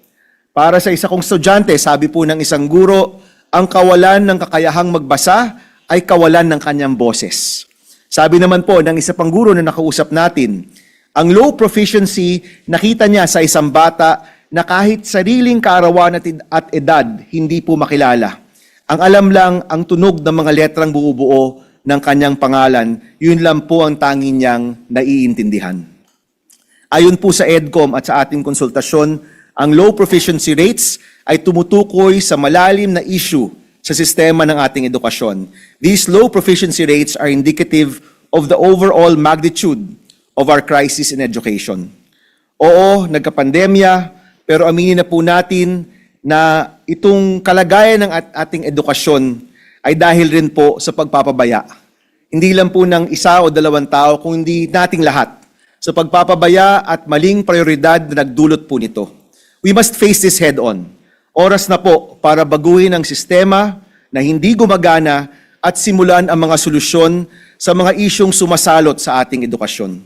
Para sa isa kong estudyante, sabi po ng isang guro, ang kawalan ng kakayahang magbasa ay kawalan ng kanyang boses. Sabi naman po ng isa pang guro na nakausap natin, ang low proficiency nakita niya sa isang bata na kahit sariling kaarawan at edad hindi po makilala. Ang alam lang ang tunog ng mga letrang buo-buo ng kanyang pangalan, yun lang po ang tanging niyang naiintindihan. Ayon po sa EDCOM at sa ating konsultasyon, ang low proficiency rates ay tumutukoy sa malalim na issue sa sistema ng ating edukasyon. These low proficiency rates are indicative of the overall magnitude of our crisis in education. Oo, nagkapandemya, pero aminin na po natin na itong kalagayan ng ating edukasyon ay dahil rin po sa pagpapabaya. Hindi lang po ng isa o dalawang tao, kundi nating lahat sa pagpapabaya at maling prioridad na nagdulot po nito. We must face this head on. Oras na po para baguhin ang sistema na hindi gumagana at simulan ang mga solusyon sa mga isyong sumasalot sa ating edukasyon.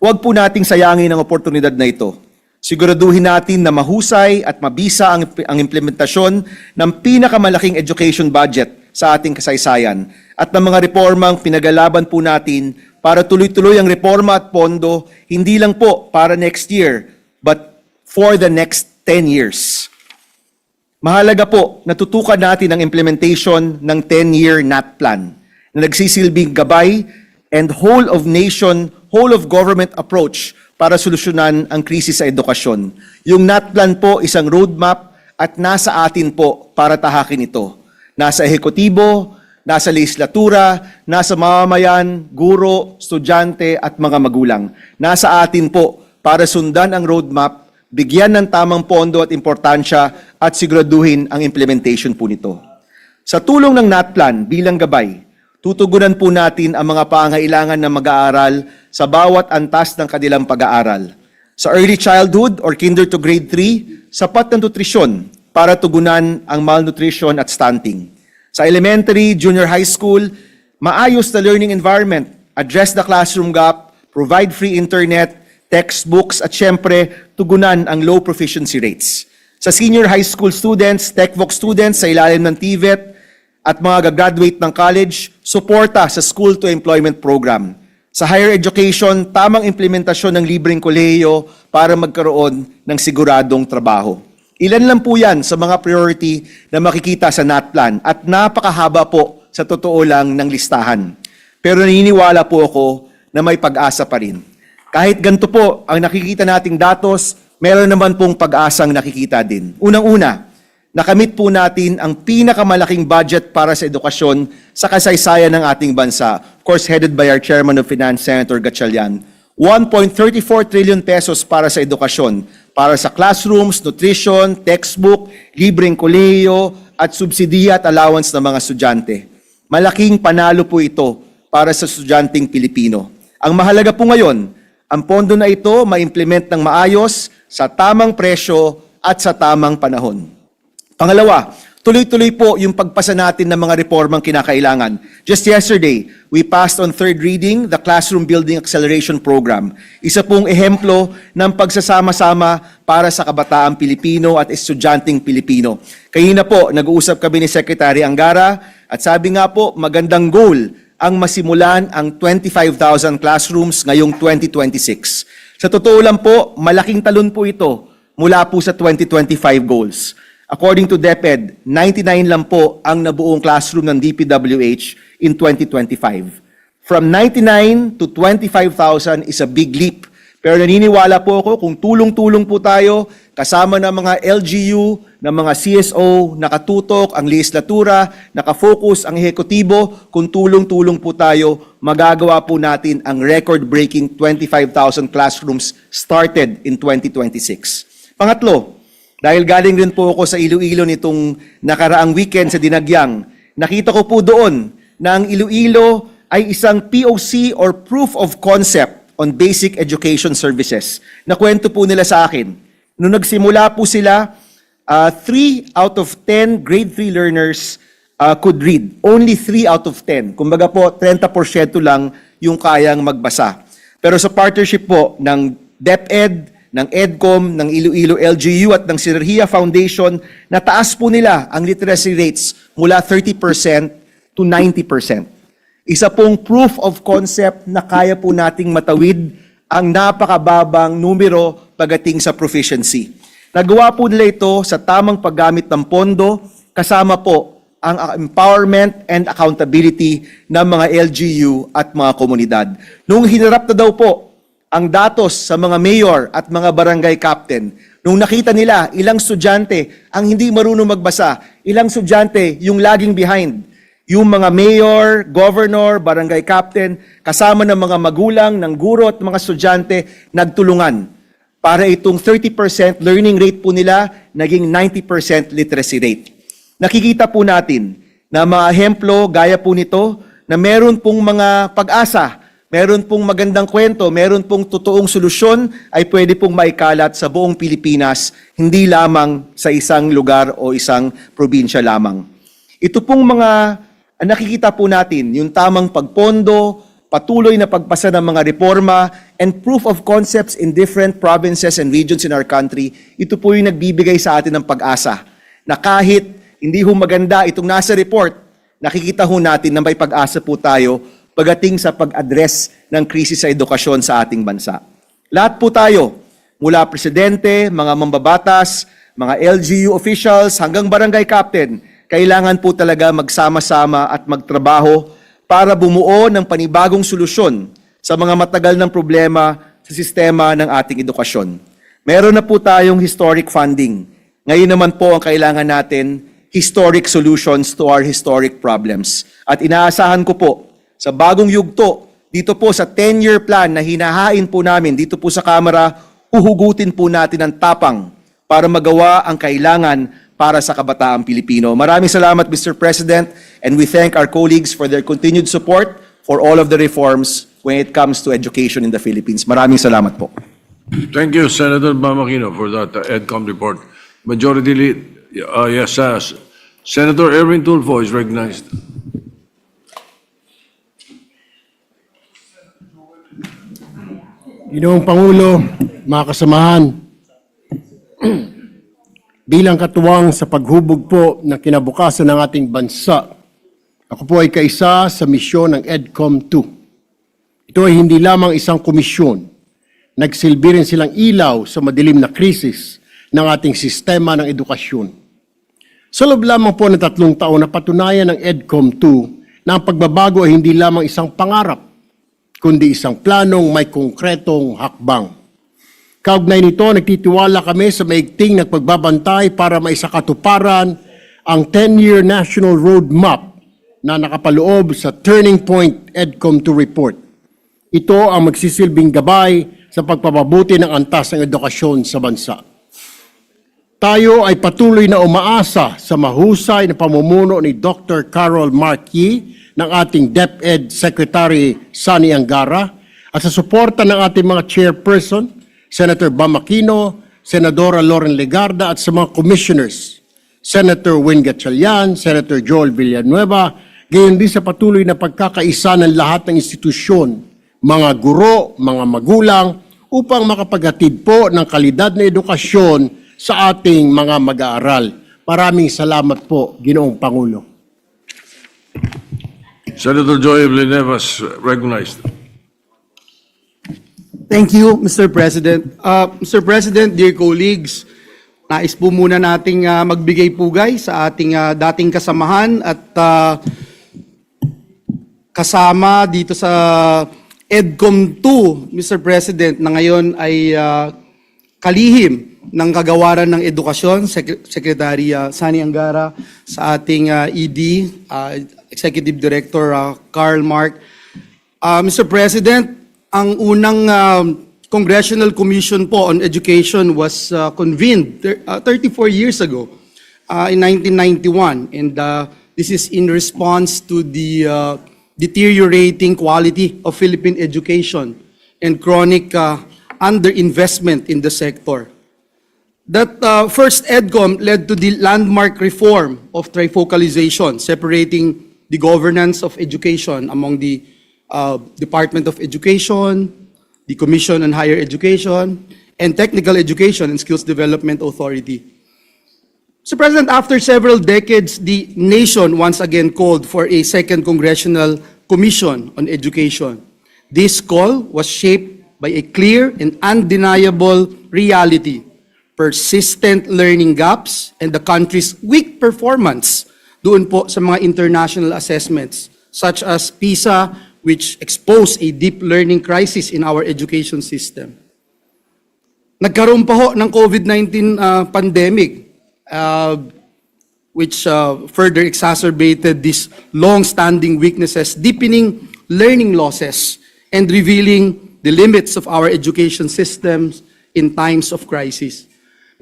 Huwag po nating sayangin ang oportunidad na ito. Siguraduhin natin na mahusay at mabisa ang implementasyon ng pinakamalaking education budget sa ating kasaysayan at ng mga reformang pinagalaban po natin para tuloy-tuloy ang reforma at pondo, hindi lang po para next year, but for the next 10 years. Mahalaga po, natutukan natin ang implementation ng 10-year NAT plan na nagsisilbing gabay and whole of nation, whole of government approach para solusyonan ang krisis sa edukasyon. Yung NAT plan po isang roadmap at nasa atin po para tahakin ito. Nasa ehekutibo, nasa legislatura, nasa mamamayan, guro, estudyante at mga magulang. Nasa atin po para sundan ang roadmap, bigyan ng tamang pondo at importansya at siguraduhin ang implementation po nito. Sa tulong ng NAT plan bilang gabay, tutugunan po natin ang mga pangailangan ng mag-aaral sa bawat antas ng kanilang pag-aaral. Sa early childhood or kinder to grade 3, sapat na nutrisyon para tugunan ang malnutrition at stunting. Sa elementary, junior high school, maayos na learning environment, address the classroom gap, provide free internet, textbooks at syempre tugunan ang low proficiency rates. Sa senior high school students, TechVoc students sa ilalim ng TVET, at mga gagraduate ng college, suporta sa school-to-employment program. Sa higher education, tamang implementasyon ng libreng kolehiyo para magkaroon ng siguradong trabaho. Ilan lang po yan sa mga priority na makikita sa NAT plan at napakahaba po sa totoo lang ng listahan. Pero naniniwala po ako na may pag-asa pa rin. Kahit ganito po ang nakikita nating datos, meron naman pong pag-asang nakikita din. Unang-una, nakamit po natin ang pinakamalaking budget para sa edukasyon sa kasaysayan ng ating bansa. Of course, headed by our Chairman of Finance, Senator Gatchalian. 1.34 trillion pesos para sa edukasyon, para sa classrooms, nutrition, textbook, libreng kolehiyo, at subsidiya at allowance ng mga estudyante. Malaking panalo po ito para sa estudyanteng Pilipino. Ang mahalaga po ngayon, ang pondo na ito ma-implement ng maayos, sa tamang presyo at sa tamang panahon. Pangalawa, tuloy-tuloy po yung pagpasa natin ng mga reformang kinakailangan. Just yesterday, we passed on third reading the Classroom Building Acceleration Program. Isa pong ehemplo ng pagsasama-sama para sa kabataang Pilipino at estudyanteng Pilipino. Kanina po, nag-uusap kami ni Secretary Angara at sabi nga po, magandang goal ang masimulan ang 25,000 classrooms ngayong 2026. Sa totoo lang po, malaking talon po ito mula po sa 2025 goals. According to DepEd, 99 lang po ang nabuong classroom ng DPWH in 2025. From 99 to 25,000 is a big leap. Pero naniniwala po ako kung tulong-tulong po tayo, kasama ng mga LGU, ng mga CSO, nakatutok ang legislatura, nakafocus ang ehekutibo, kung tulong-tulong po tayo, magagawa po natin ang record-breaking 25,000 classrooms started in 2026. Pangatlo, dahil galing rin po ako sa Iloilo nitong nakaraang weekend sa Dinagyang, nakita ko po doon na ang Iloilo ay isang POC or Proof of Concept on Basic Education Services. Nakwento po nila sa akin. Nung nagsimula po sila, 3 out of 10 grade 3 learners could read. Only 3 out of 10. Kumbaga po, 30% lang yung kayang magbasa. Pero sa partnership po ng DepEd, ng EDCOM, ng Iloilo LGU at ng Sirhia Foundation, nataas po nila ang literacy rates mula 30% to 90%. Isa pong proof of concept na kaya po nating matawid ang napakababang numero pagdating sa proficiency. Nagawa po nila ito sa tamang paggamit ng pondo, kasama po ang empowerment and accountability ng mga LGU at mga komunidad. Nung hinarap na daw po ang datos sa mga mayor at mga barangay captain, nung nakita nila ilang estudyante ang hindi marunong magbasa, ilang estudyante yung laging behind, yung mga mayor, governor, barangay captain, kasama ng mga magulang, ng guro at mga estudyante, nagtulungan para itong 30% learning rate po nila naging 90% literacy rate. Nakikita po natin na mga ehemplo gaya po nito na meron pong mga pag-asa, meron pong magandang kwento, meron pong totoong solusyon ay pwede pong maikalat sa buong Pilipinas, hindi lamang sa isang lugar o isang probinsya lamang. Ito pong mga nakikita po natin, yung tamang pagpondo, patuloy na pagpasa ng mga reforma, and proof of concepts in different provinces and regions in our country, ito po yung nagbibigay sa atin ng pag-asa na kahit hindi ho maganda itong nasa report, nakikita ho natin na may pag-asa po tayo pagdating sa pag-address ng krisis sa edukasyon sa ating bansa. Lahat po tayo, mula presidente, mga mambabatas, mga LGU officials, hanggang barangay captain, kailangan po talaga magsama-sama at magtrabaho para bumuo ng panibagong solusyon sa mga matagal ng problema sa sistema ng ating edukasyon. Meron na po tayong historic funding. Ngayon naman po ang kailangan natin, historic solutions to our historic problems. At inaasahan ko po, sa bagong yugto, dito po sa 10-year plan na hinahain po namin dito po sa Kamara, uhugutin po natin ang tapang para magawa ang kailangan para sa kabataang Pilipino. Maraming salamat, Mr. President, and we thank our colleagues for their continued support for all of the reforms when it comes to education in the Philippines. Maraming salamat po. Thank you, Senator Bamakino, for that EDCOM report. Majority lead, yes, Senator Erwin Tulfo is recognized. Ginoong Pangulo, mga kasamahan, bilang katuwang sa paghubog po ng kinabukasan ng ating bansa, ako po ay kaisa sa misyon ng EDCOM 2. Ito ay hindi lamang isang komisyon. Nagsilbi rin silang ilaw sa madilim na krisis ng ating sistema ng edukasyon. Sa loob lamang po ng 3 taon na patunayan ng EDCOM 2 na ang pagbabago ay hindi lamang isang pangarap, kundi isang planong may konkretong hakbang. Kaugnay nito, nagtitiwala kami sa maigting nagpagbabantay para maisakatuparan ang 10-year National Roadmap na nakapaloob sa Turning Point EDCOM 2 report. Ito ang magsisilbing gabay sa pagpapabuti ng antas ng edukasyon sa bansa. Tayo ay patuloy na umaasa sa mahusay na pamumuno ni Dr. Carol Marquis ng ating DepEd Secretary Sani Angara at sa suporta ng ating mga chairperson, Senator Bamakino, Senadora Loren Legarda at sa mga commissioners, Senator Win Gatchalian, Senator Joel Villanueva, gayon din sa patuloy na pagkakaisa ng lahat ng institusyon, mga guro, mga magulang, upang makapaghatid po ng kalidad na edukasyon sa ating mga mag-aaral. Maraming salamat po, Ginoong Pangulo. Senator Joel Villanueva is recognized. Thank you, Mr. President. Mr. President, dear colleagues, nais po muna nating magbigay pugay sa ating dating kasamahan at kasama dito sa EDCOM 2, Mr. President, na ngayon ay kalihim ng kagawaran ng edukasyon, Secretary Sani Angara, sa ating ED, Executive Director Carl Mark. Mr. President, ang unang Congressional Commission po on Education was convened 34 years ago in 1991, and this is in response to the deteriorating quality of Philippine education and chronic underinvestment in the sector. That first EDCOM led to the landmark reform of trifocalization, separating the governance of education among the Department of Education, the Commission on Higher Education, and Technical Education and Skills Development Authority. Mr. President, after several decades, the nation once again called for a second Congressional Commission on Education. This call was shaped by a clear and undeniable reality: persistent learning gaps and the country's weak performance doon po sa mga international assessments, such as PISA, which exposed a deep learning crisis in our education system. Nagkaroon pa ho ng COVID-19 pandemic, which further exacerbated these long-standing weaknesses, deepening learning losses and revealing the limits of our education systems in times of crisis.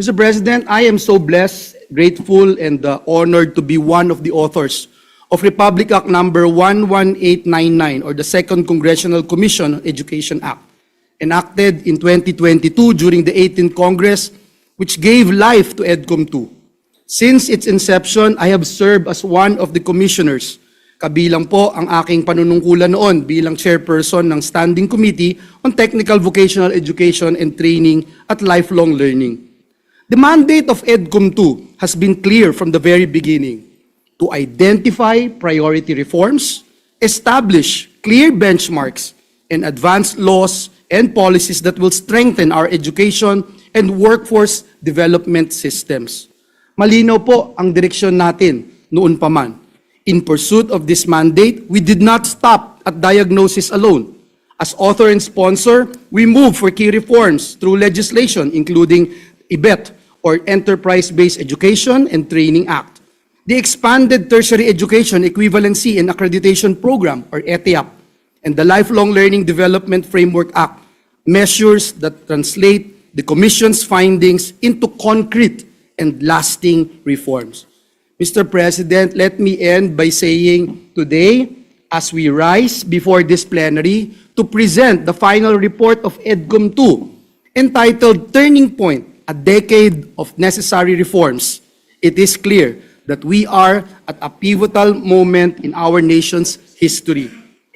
Mr. President, I am so blessed, grateful, and honored to be one of the authors of Republic Act number 11899, or the Second Congressional Commission on Education Act, enacted in 2022 during the 18th Congress, which gave life to EDCOM 2. Since its inception, I have served as one of the commissioners. Kabilang po ang aking panunungkulan noon bilang chairperson ng Standing Committee on Technical Vocational Education and Training at Lifelong Learning. The mandate of EDCOM 2 has been clear from the very beginning: to identify priority reforms, establish clear benchmarks, and advance laws and policies that will strengthen our education and workforce development systems. Malinaw po ang direksyon natin noon pa man. In pursuit of this mandate, we did not stop at diagnosis alone. As author and sponsor, we moved for key reforms through legislation, including IBET, or Enterprise-Based Education and Training Act, the Expanded Tertiary Education Equivalency and Accreditation Program, or ETIAP, and the Lifelong Learning Development Framework Act, measures that translate the Commission's findings into concrete and lasting reforms. Mr. President, let me end by saying today, as we rise before this plenary to present the final report of EDCOM 2, entitled Turning Point, a Decade of Necessary Reforms, it is clear that we are at a pivotal moment in our nation's history.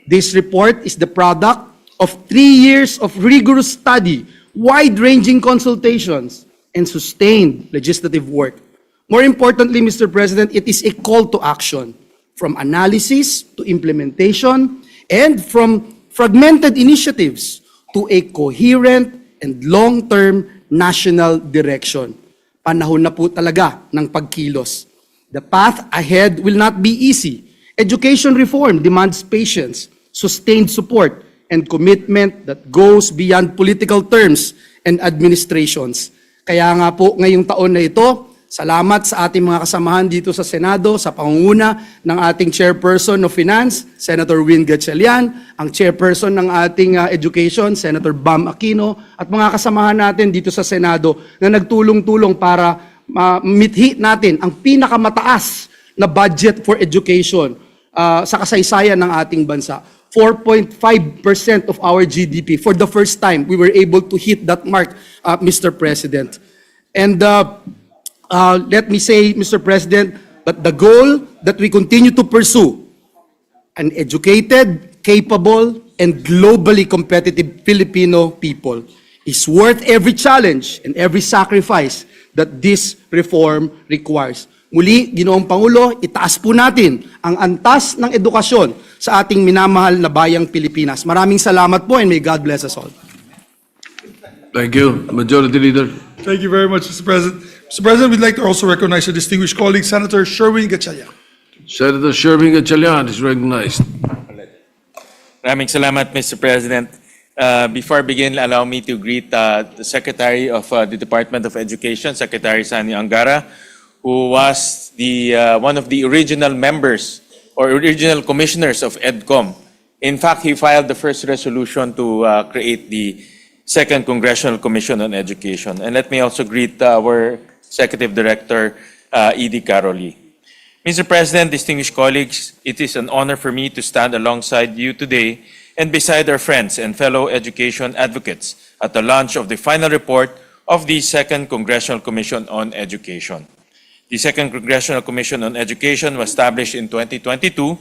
This report is the product of 3 years of rigorous study, wide-ranging consultations, and sustained legislative work. More importantly, Mr. President, it is a call to action, from analysis to implementation, and from fragmented initiatives to a coherent and long-term national direction. Panahon na po talaga ng pagkilos. The path ahead will not be easy. Education reform demands patience, sustained support, and commitment that goes beyond political terms and administrations. Kaya nga po ngayong taon na ito, salamat sa ating mga kasamahan dito sa Senado sa pangunguna ng ating Chairperson of Finance, Senator Win Gatchalian, ang Chairperson ng ating Education, Senator Bam Aquino, at mga kasamahan natin dito sa Senado na nagtulong-tulong para mithi natin ang pinakamataas na budget for education sa kasaysayan ng ating bansa. 4.5% of our GDP. For the first time, we were able to hit that mark, Mr. President. And let me say, Mr. President, that the goal that we continue to pursue, an educated, capable, and globally competitive Filipino people, is worth every challenge and every sacrifice that this reform requires. Muli, Ginoong Pangulo, itaas po natin ang antas ng edukasyon sa ating minamahal na bayang Pilipinas. Maraming salamat po, and may God bless us all. Thank you. Majority Leader. Thank you very much, Mr. President. Mr. President, we'd like to also recognize our distinguished colleague, Senator Sherwin Gatchalian. Senator Sherwin Gatchalian is recognized. Maraming salamat, Mr. President. Before I begin, allow me to greet the Secretary of the Department of Education, Secretary Sani Angara, who was one of the original members or original commissioners of EDCOM. In fact, he filed the first resolution to create the Second Congressional Commission on Education. And let me also greet our Executive Director, Edie Caroli. Mr. President, distinguished colleagues, it is an honor for me to stand alongside you today and beside our friends and fellow education advocates at the launch of the final report of the Second Congressional Commission on Education. The Second Congressional Commission on Education was established in 2022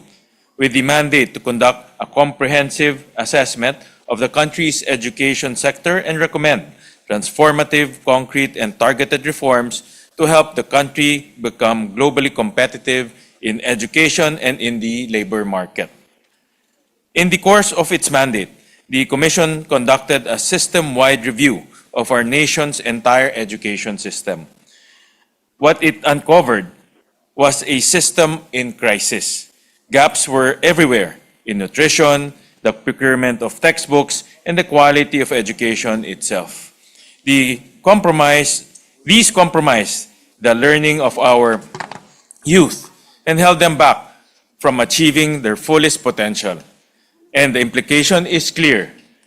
with the mandate to conduct a comprehensive assessment of the country's education sector and recommend transformative, concrete, and targeted reforms to help the country become globally competitive in education and in the labor market. In the course of its mandate, the Commission conducted a system-wide review of our nation's entire education system. What it uncovered was a system in crisis. Gaps were everywhere in nutrition, the procurement of textbooks, and the quality of education itself. These compromised the learning of our youth and held them back from achieving their fullest potential. And the implication is clear.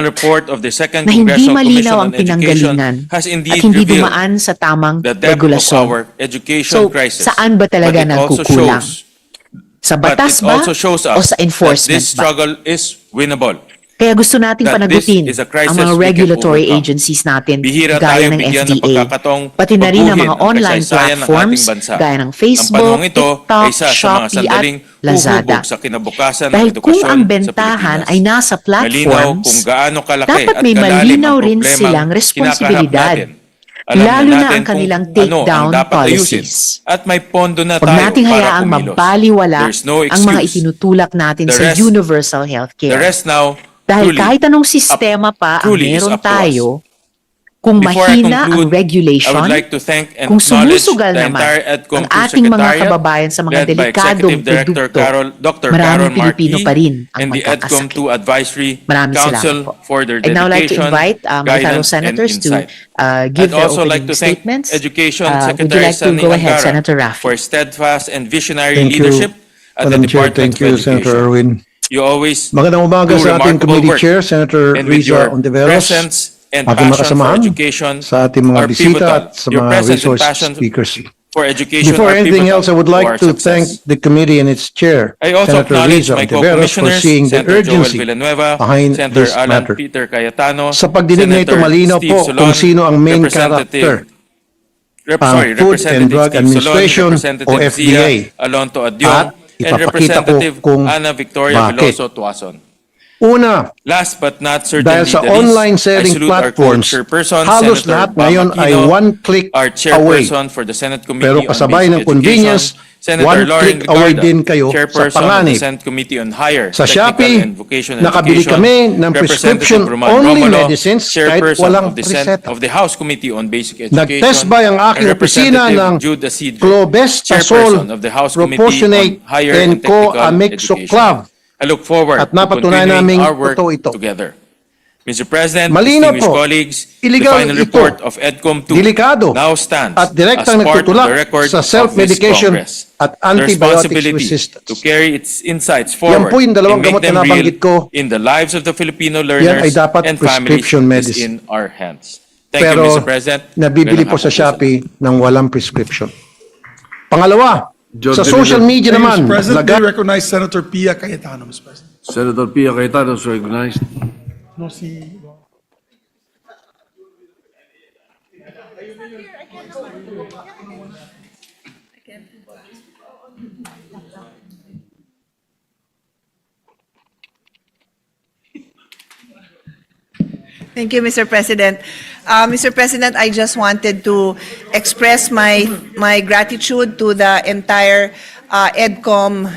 final report of the Second na hindi Congressional Commission malinaw on ang Education pinanggalingan has at indeed hindi revealed dumaan sa tamang the depth of regulasyon. our education So, crisis. saan ba talaga But it also nagkukulang? shows- Sa but batas it ba also shows o us sa enforcement that this ba? struggle is winnable. Kaya gusto nating that panagutin this is a crisis ang mga we can regulatory overcome. agencies natin Bihira gaya tayo ng bigyan ng FDA, pagkakataong pati na rin ang pagbuhin mga ang online kasaysayan ng platforms ating bansa. gaya ng Ang Facebook, panahong ito TikTok, ay isa sa mga Shopee sandaling at Lazada. huhubog sa kinabukasan ng Dahil kung edukasyon ang sa bentahan Pilipinas. ay nasa Malinaw platforms, kung gaano kalaki dapat at may kalalim malinaw ang rin problemang silang kinakaharap responsibilidad. natin. alam Lalo na na natin ang kanilang kung ano ang takedown dapat ayusin. policies. At may pondo na Huwag tayo nating para hayaang kumilos. mabaliwala There's no ang mga excuse. itinutulak natin The sa rest- universal The healthcare. rest now Dahil truly kahit anong sistema pa ang truly is meron up to us. tayo, kung Before I mahina ang conclude, regulation, I would like to thank and kung acknowledge sumusugal the naman entire EDCOM ang 2 ating mga Secretariat, kababayan sa mga led by delikadong Executive Director produkto, Dr. maraming Carol Pilipino Marquis pa rin ang and the EDCOM magkakasakit. 2 Advisory Maraming Council salamat po. for their I'd now like to dedication, invite my fellow guidance, and senators to insight. give I'd their also like opening to thank statements. Education Would you Secretary like to Sani go ahead, Angara Senator Rafi? for steadfast and visionary Thank you, leadership at the Madam Chair. Department Thank of you, Education. Senator Erwin. You always Magandang umaga do sa ating remarkable committee work. chair, Senator And with Riza your Ontiveros, presence and aking mga passion for kasamahan, education sa ating mga are bisita pivotal. at sa Your mga presence and resource passion speakers. for education Before are anything pivotal else, I would to like our to success. thank the committee and its chair, I also Senator acknowledge Riza my Ontiveros, for co-commissioners, seeing the Senator Joel urgency Villanueva, behind Senator this Alan matter. Peter Cayetano, Sa pagdinig na ito, Senator malinaw Steve po Solon, kung sino ang main Representative- character Sorry, ang Food and Representative Drug Steve Solon, Administration o Representative FDA. Zia Alonto Adyong, At and ipapakita ko Representative kung Ana Victoria bakit. Veloso Tuason. Una, Last but not dahil certainly sa the least, online I selling salute our platforms, co-chairperson, halos Senator lahat Bam ngayon ay Aquino, one click our away. chairperson for the Senate Committee Pero on kasabay ng Basic convenience, Education, Senator one Lauren click away Ligarda, din kayo sa chairperson of the panganib. Senate Committee on Higher Sa Technical Shopee, and Vocational nakabili Education, kami ng prescription Representative Roman only Romulo, medicines kahit chairperson walang of the reseta. of the House Committee on Basic Education, Nag-test buy ang aking and opisina Representative ng Jude Asidre, Clobestasol chairperson of the House Committee Proportionate on Higher and and Technical Education. Co-Amixoclav. I look forward At to napatunayan continuing naming our work totoo ito. together. Mr. President, Malinaw distinguished po, colleagues, the illegal final ito, report of EDCOM 2 delikado, now stands at direktang as part of nagtutulak the record sa of this self-medication Congress. at The antibiotics responsibility resistance. to carry its insights Yan forward po yung dalawang and make gamot them na real nabanggit ko. in the lives of the Filipino Yan learners ay dapat and families prescription is medicine. in our hands. Thank you, Pero Mr. President. nabibili po Magandang sa hapon po Shopee ng walang prescription. Pangalawa, John sa social Deliver. media Thank you, naman, Mr. President. laga- They recognize Senator Pia Cayetano, Mr. President. Senator Pia Cayetano is recognized. No, si... Thank you, Mr. President. Mr. President, I just wanted to express my gratitude to the entire EDCOM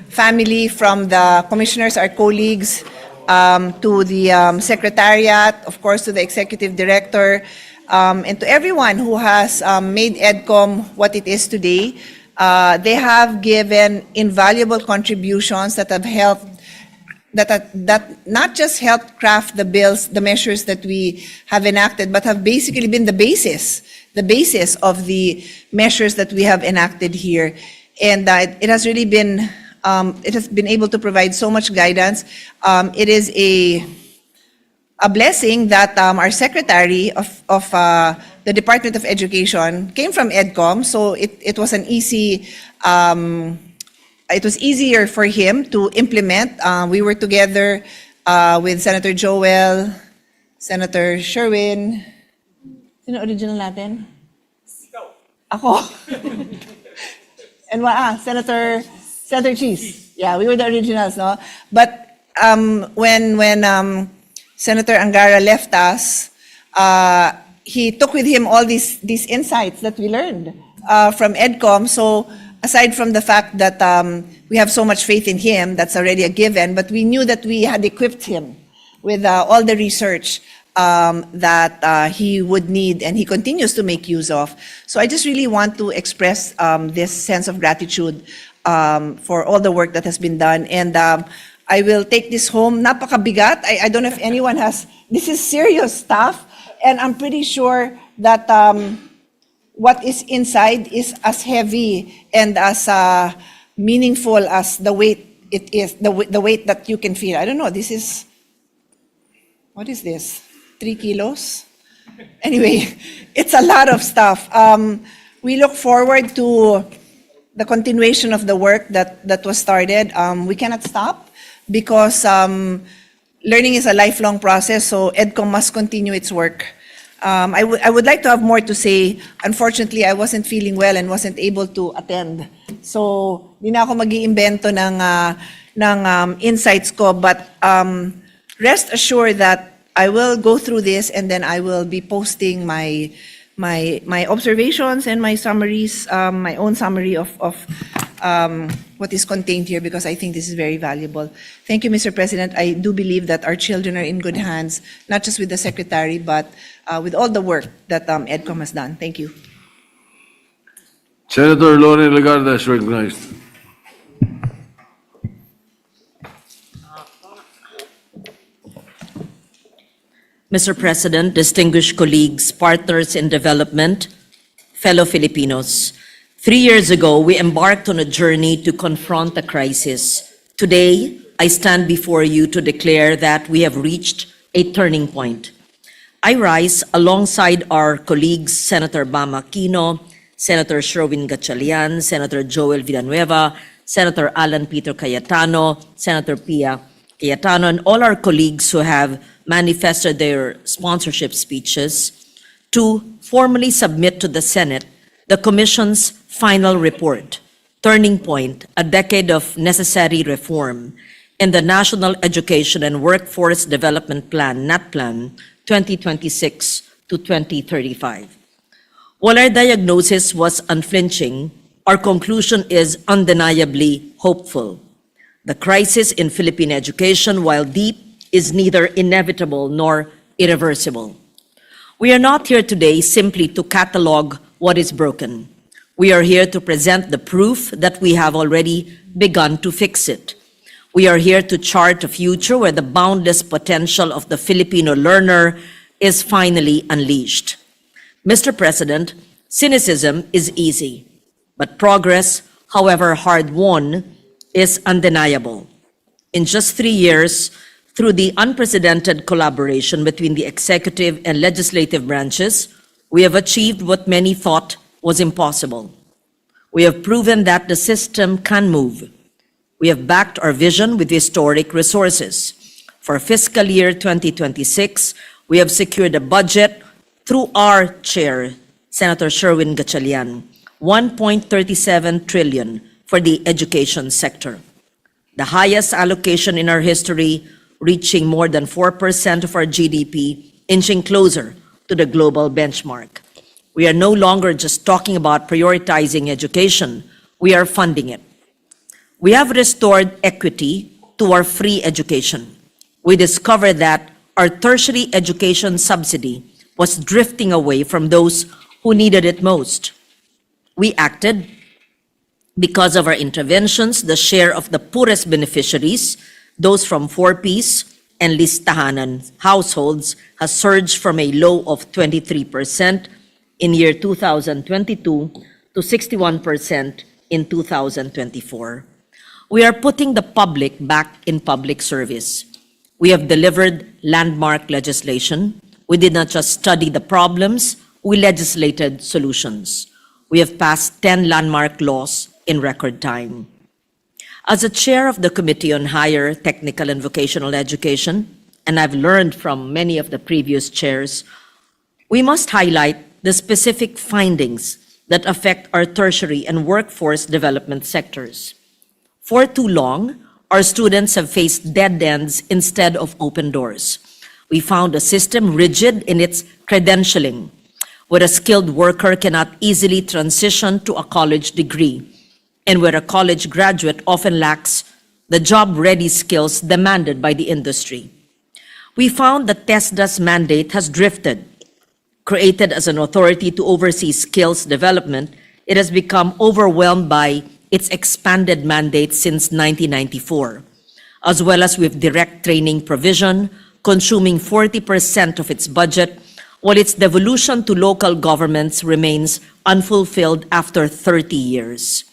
family, from the commissioners, our colleagues, to the Secretariat, of course, to the Executive Director, and to everyone who has made EDCOM what it is today. They have given invaluable contributions that have helped that not just helped craft the bills, the measures that we have enacted, but have basically been the basis of the measures that we have enacted here. And it has really been, it has been able to provide so much guidance. It is a blessing that our Secretary of the Department of Education came from EDCOM, so it was an easy, it was easier for him to implement. We were together with Senator Joel, Senator Sherwin. Sino original natin? Ako. And Senator Cheese. Yeah, we were the originals, no? But when Senator Angara left us, he took with him all these insights that we learned from EDCOM. So aside from the fact that we have so much faith in him, that's already a given, but we knew that we had equipped him with all the research that he would need and he continues to make use of. So I just really want to express this sense of gratitude for all the work that has been done. And I will take this home. Napakabigat. I don't know if anyone has, this is serious stuff. And I'm pretty sure that what is inside is as heavy and as meaningful as the weight it is, the weight that you can feel. I don't know, this is, what is this? 3 kilos? Anyway, it's a lot of stuff. We look forward to the continuation of the work that was started. We cannot stop because learning is a lifelong process, so EDCOM must continue its work. I would like to have more to say. Unfortunately, I wasn't feeling well and wasn't able to attend. So, di na ako mag-iimbento ng insights ko, but rest assured that I will go through this and then I will be posting my my observations and my summaries, my own summary of what is contained here, because I think this is very valuable. Thank you, Mr. President. I do believe that our children are in good hands, not just with the Secretary, but with all the work that EDCOM has done. Thank you. Senator Lorne Legarda is recognized. Mr. President, distinguished colleagues, partners in development, fellow Filipinos, 3 years ago, we embarked on a journey to confront the crisis. Today, I stand before you to declare that we have reached a turning point. I rise alongside our colleagues, Senator Bam Aquino, Senator Sherwin Gatchalian, Senator Joel Villanueva, Senator Alan Peter Cayetano, Senator Pia Cayetano, and all our colleagues who have manifested their sponsorship speeches to formally submit to the Senate the Commission's final report, Turning Point, a decade of necessary reform, in the National Education and Workforce Development Plan, NATPLAN, 2026 to 2035. While our diagnosis was unflinching, our conclusion is undeniably hopeful. The crisis in Philippine education, while deep, is neither inevitable nor irreversible. We are not here today simply to catalog what is broken. We are here to present the proof that we have already begun to fix it. We are here to chart a future where the boundless potential of the Filipino learner is finally unleashed. Mr. President, cynicism is easy, but progress, however hard-won, is undeniable. In just 3 years, through the unprecedented collaboration between the executive and legislative branches, we have achieved what many thought was impossible. We have proven that the system can move. We have backed our vision with historic resources. For fiscal year 2026, we have secured a budget through our chair, Senator Sherwin Gatchalian, 1.37 trillion for the education sector, the highest allocation in our history, reaching more than 4% of our GDP, inching closer to the global benchmark. We are no longer just talking about prioritizing education, we are funding it. We have restored equity to our free education. We discovered that our tertiary education subsidy was drifting away from those who needed it most. We acted. Because of our interventions, the share of the poorest beneficiaries, those from 4Ps and listahanan households, has surged from a low of 23% in year 2022 to 61% in 2024. We are putting the public back in public service. We have delivered landmark legislation. We did not just study the problems, we legislated solutions. We have passed 10 landmark laws in record time. As a chair of the Committee on Higher Technical and Vocational Education, and I've learned from many of the previous chairs, we must highlight the specific findings that affect our tertiary and workforce development sectors. For too long, our students have faced dead ends instead of open doors. We found a system rigid in its credentialing, where a skilled worker cannot easily transition to a college degree, and where a college graduate often lacks the job-ready skills demanded by the industry. We found that TESDA's mandate has drifted. Created as an authority to oversee skills development, it has become overwhelmed by its expanded mandate since 1994, as well as with direct training provision, consuming 40% of its budget, while its devolution to local governments remains unfulfilled after 30 years.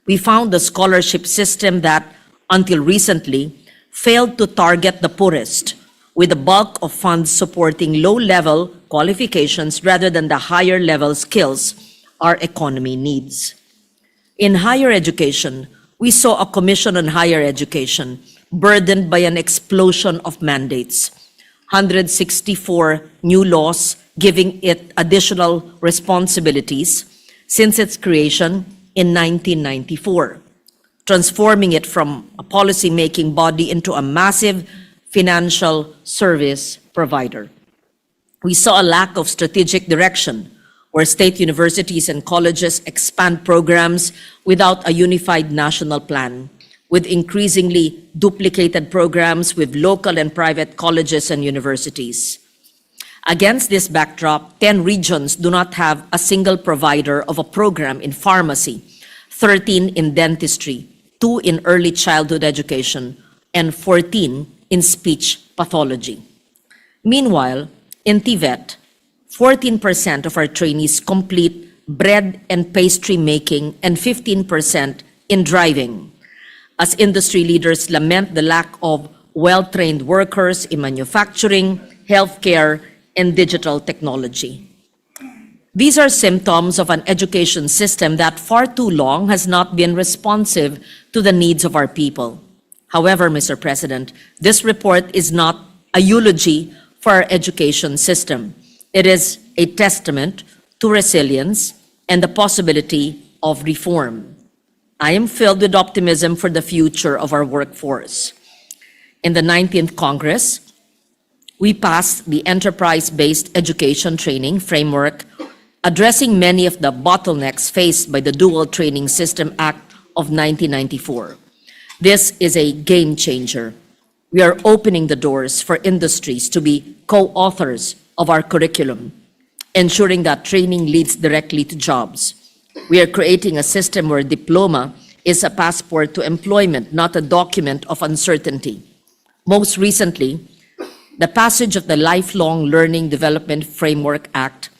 We found the scholarship system that, until recently, failed to target the poorest, with the bulk of funds supporting low-level qualifications rather than the higher-level skills our economy needs. In higher education, we saw a Commission on Higher Education burdened by an explosion of mandates, 164 new laws giving it additional responsibilities since its creation in 1994, transforming it from a policy-making body into a massive financial service provider. We saw a lack of strategic direction, where state universities and colleges expand programs without a unified national plan, with increasingly duplicated programs with local and private colleges and universities. Against this backdrop, 10 regions do not have a single provider of a program in pharmacy, 13 in dentistry, 2 in early childhood education, and 14 in speech pathology. Meanwhile, in TVET, 14% of our trainees complete bread and pastry making and 15% in driving, as industry leaders lament the lack of well-trained workers in manufacturing, healthcare, and digital technology. These are symptoms of an education system that for too long has not been responsive to the needs of our people. However, Mr. President, this report is not a eulogy for our education system. It is a testament to resilience and the possibility of reform. I am filled with optimism for the future of our workforce. In the 19th Congress, we passed the enterprise-based education training framework, addressing many of the bottlenecks faced by the Dual Training System Act of 1994. This is a game changer. We are opening the doors for industries to be co-authors of our curriculum, ensuring that training leads directly to jobs. We are creating a system where diploma is a passport to employment, not a document of uncertainty. Most recently, the passage of the Lifelong Learning Development Framework Act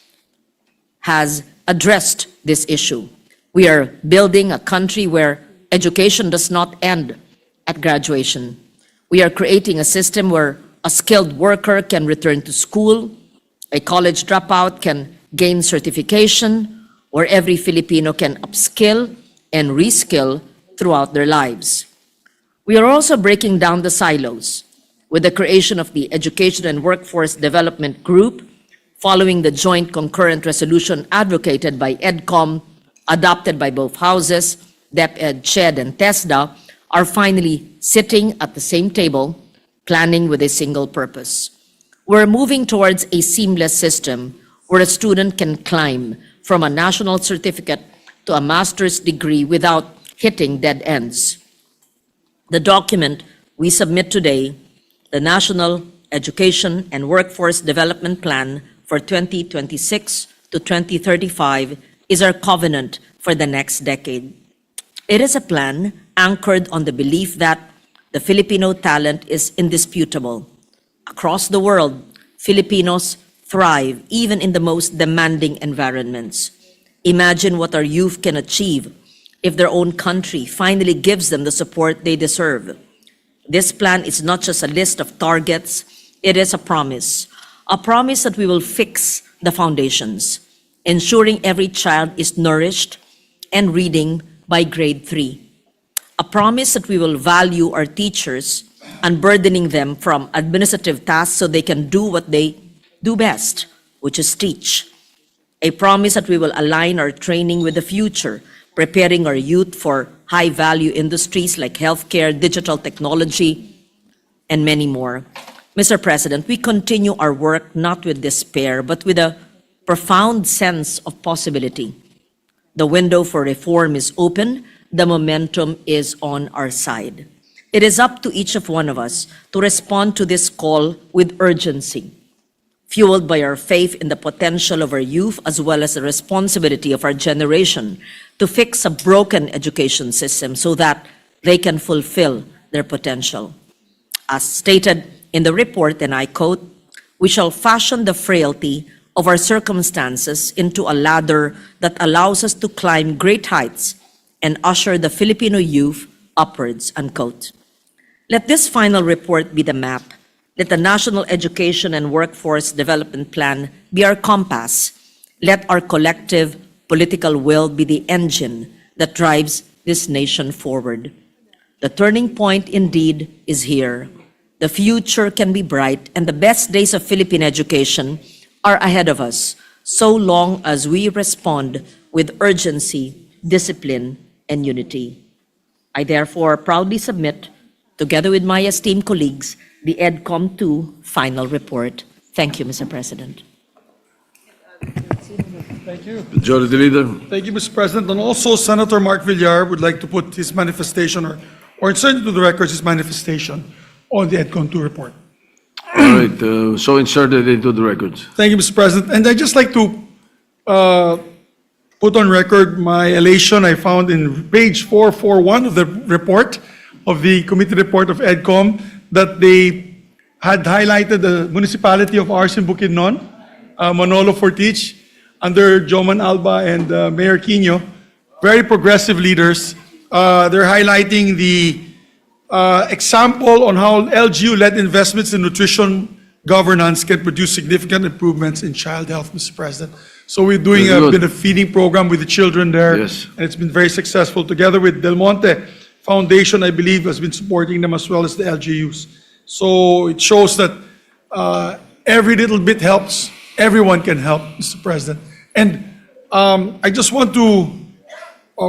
has addressed this issue. We are building a country where education does not end at graduation. We are creating a system where a skilled worker can return to school, a college dropout can gain certification, where every Filipino can upskill and reskill throughout their lives. We are also breaking down the silos with the creation of the Education and Workforce Development Group, following the joint concurrent resolution advocated by EDCOM, adopted by both houses, DepEd, CHED, and TESDA, are finally sitting at the same table, planning with a single purpose. We're moving towards a seamless system where a student can climb from a national certificate to a master's degree without hitting dead ends. The document we submit today, the National Education and Workforce Development Plan for 2026 to 2035, is our covenant for the next decade. It is a plan anchored on the belief that the Filipino talent is indisputable. Across the world, Filipinos thrive even in the most demanding environments. Imagine what our youth can achieve if their own country finally gives them the support they deserve. This plan is not just a list of targets, it is a promise that we will fix the foundations, ensuring every child is nourished and reading by grade 3. A promise that we will value our teachers, unburdening them from administrative tasks so they can do what they do best, which is teach. A promise that we will align our training with the future, preparing our youth for high-value industries like healthcare, digital technology, and many more. Mr. President, we continue our work not with despair, but with a profound sense of possibility. The window for reform is open. The momentum is on our side. It is up to each of one of us to respond to this call with urgency, fueled by our faith in the potential of our youth as well as the responsibility of our generation to fix a broken education system so that they can fulfill their potential. As stated in the report, and I quote, "We shall fashion the frailty of our circumstances into a ladder that allows us to climb great heights and usher the Filipino youth upwards," unquote. Let this final report be the map. Let the National Education and Workforce Development Plan be our compass. Let our collective political will be the engine that drives this nation forward. The turning point indeed is here. The future can be bright, and the best days of Philippine education are ahead of us, so long as we respond with urgency, discipline, and unity. I therefore proudly submit, together with my esteemed colleagues, the EDCOM 2 final report. Thank you, Mr. President. Thank you. Majority Leader. Thank you, Mr. President. And also, Senator Mark Villar would like to put his manifestation or insert into the records his manifestation on the EDCON 2 report. All right, so inserted into the records. Thank you, Mr. President. And I'd just like to put on record my elation I found in page 441 of the report, of the committee report of EDCOM, that they had highlighted the municipality of ours in Bukidnon, Manolo Fortich, under Joman Alba and Mayor Quino, very progressive leaders. They're highlighting the example on how LGU-led investments in nutrition governance can produce significant improvements in child health, Mr. President. So we're doing Very good. been a feeding program with the children there. Yes. And it's been very successful. Together with Del Monte Foundation, I believe, has been supporting them as well as the LGUs. So it shows that every little bit helps. Everyone can help, Mr. President. And I just want to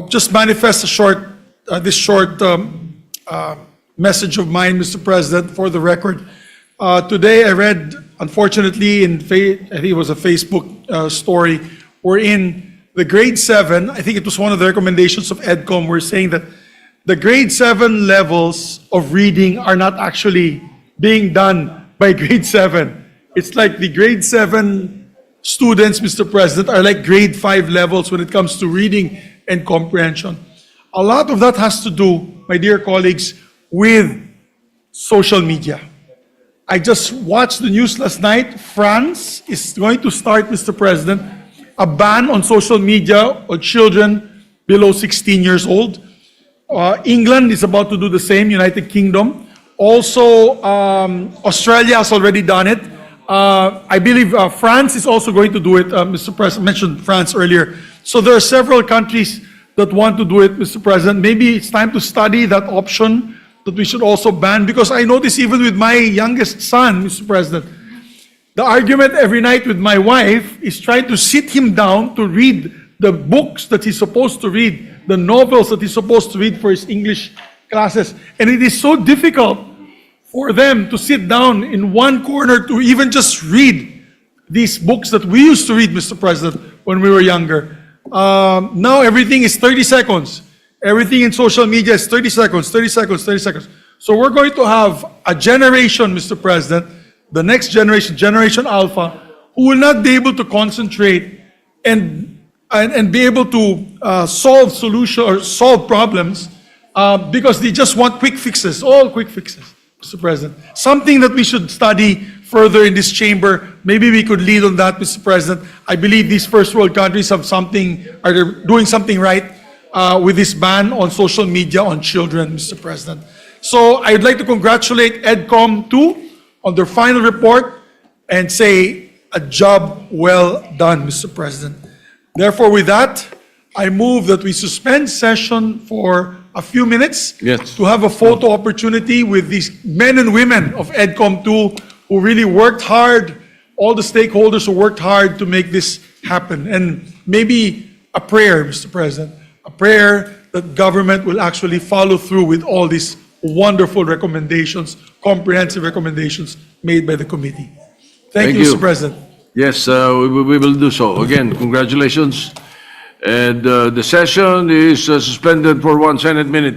just manifest this short message of mine, Mr. President, for the record. Today I read, unfortunately, I think it was a Facebook story, wherein the grade 7, I think it was one of the recommendations of EDCOM, were saying that the grade 7 levels of reading are not actually being done by grade 7. It's like the grade 7 students, Mr. President, are like grade 5 levels when it comes to reading and comprehension. A lot of that has to do, my dear colleagues, with social media. I just watched the news last night. France is going to start, Mr. President, a ban on social media on children below 16 years old. England is about to do the same, United Kingdom. Also, Australia has already done it. I believe France is also going to do it. Mr. President mentioned France earlier. So there are several countries that want to do it, Mr. President. Maybe it's time to study that option, that we should also ban, because I notice even with my youngest son, Mr. President, the argument every night with my wife is trying to sit him down to read the books that he's supposed to read, the novels that he's supposed to read for his English classes. And it is so difficult for them to sit down in one corner to even just read these books that we used to read, Mr. President, when we were younger. Now everything is 30 seconds. Everything in social media is 30 seconds, 30 seconds, 30 seconds. So we're going to have a generation, Mr. President, the next generation, Generation Alpha, who will not be able to concentrate and be able to solve problems because they just want quick fixes, all quick fixes, Mr. President. Something that we should study further in this chamber. Maybe we could lead on that, Mr. President. I believe these first world countries are doing something right with this ban on social media on children, Mr. President. So I'd like to congratulate EDCOM 2 on their final report and say a job well done, Mr. President. Therefore, with that, I move that we suspend session for a few minutes to have a photo opportunity with these men and women of EDCOM 2 who really worked hard, all the stakeholders who worked hard to make this happen. And maybe a prayer, Mr. President, a prayer that government will actually follow through with all these wonderful recommendations, comprehensive recommendations made by the committee. Thank you, Mr. President. Yes, we will do so. Again, congratulations. And the session is suspended for 1 Senate minute.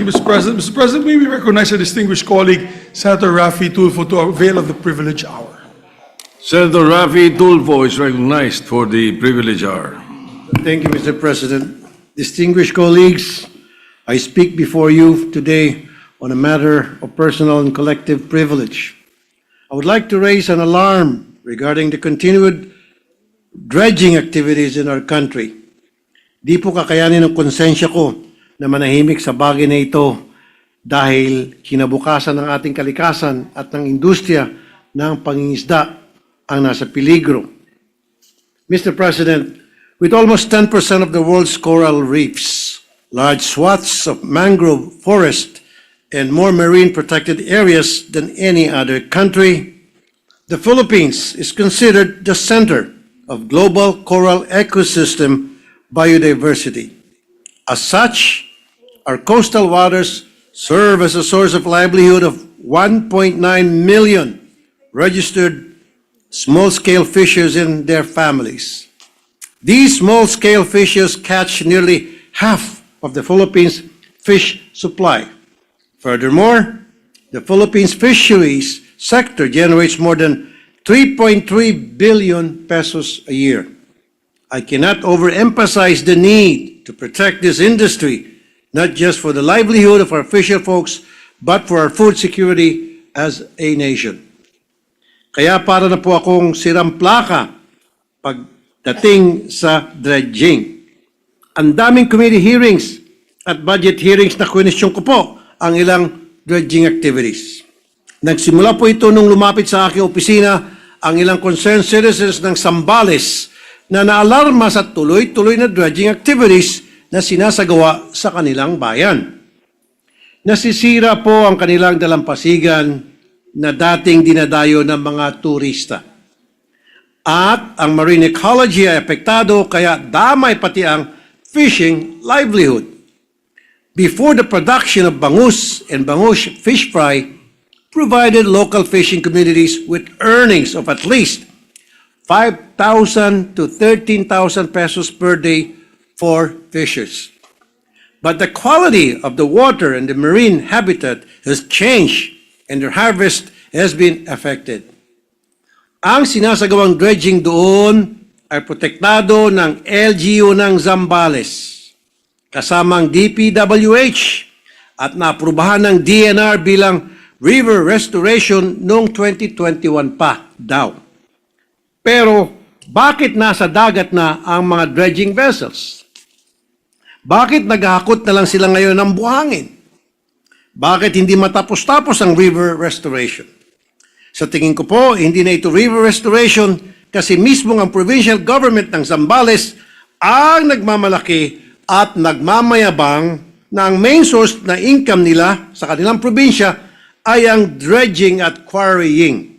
you, Mr. President. Mr. President, may we recognize our distinguished colleague, Senator Raffy Tulfo, to avail of the privilege hour. Senator Rafi Tulfo is recognized for the privilege hour. Thank you, Mr. President. Distinguished colleagues, I speak before you today on a matter of personal and collective privilege. I would like to raise an alarm regarding the continued dredging activities in our country. Di po kakayanin ng konsensya ko na manahimik sa bagay na ito dahil kinabukasan ng ating kalikasan at ng industriya ng pangingisda ang nasa peligro. Mr. President, with almost 10% of the world's coral reefs, large swaths of mangrove forest, and more marine protected areas than any other country, the Philippines is considered the center of global coral ecosystem biodiversity. As such, our coastal waters serve as a source of livelihood of 1.9 million registered small-scale fishers and their families. These small-scale fishers catch nearly half of the Philippines' fish supply. Furthermore, the Philippines fisheries sector generates more than 3.3 billion pesos a year. I cannot overemphasize the need to protect this industry, not just for the livelihood of our fisher folks, but for our food security as a nation. Kaya para na po akong sirang plaka pagdating sa dredging. Ang daming committee hearings at budget hearings na question ko po ang ilang dredging activities. Nagsimula po ito nung lumapit sa aking opisina ang ilang concerned citizens ng Zambales na naalarma sa tuloy-tuloy na dredging activities na sinasagawa sa kanilang bayan. Nasisira po ang kanilang dalampasigan na dating dinadayo ng mga turista. At ang marine ecology ay apektado kaya damay pati ang fishing livelihood. Before the production of bangus and bangus fish fry provided local fishing communities with earnings of at least 5,000 to 13,000 pesos per day for fishers. But the quality of the water and the marine habitat has changed and their harvest has been affected. Ang sinasagawang dredging doon ay protektado ng LGU ng Zambales, kasamang DPWH at naaprubahan ng DNR bilang river restoration noong 2021 pa daw. Pero bakit nasa dagat na ang mga dredging vessels? Bakit naghahakot na lang sila ngayon ng buhangin? Bakit hindi matapos-tapos ang river restoration? Sa tingin ko po, hindi na ito river restoration kasi mismo ang provincial government ng Zambales ang nagmamalaki at nagmamayabang na ang main source na income nila sa kanilang probinsya ay ang dredging at quarrying.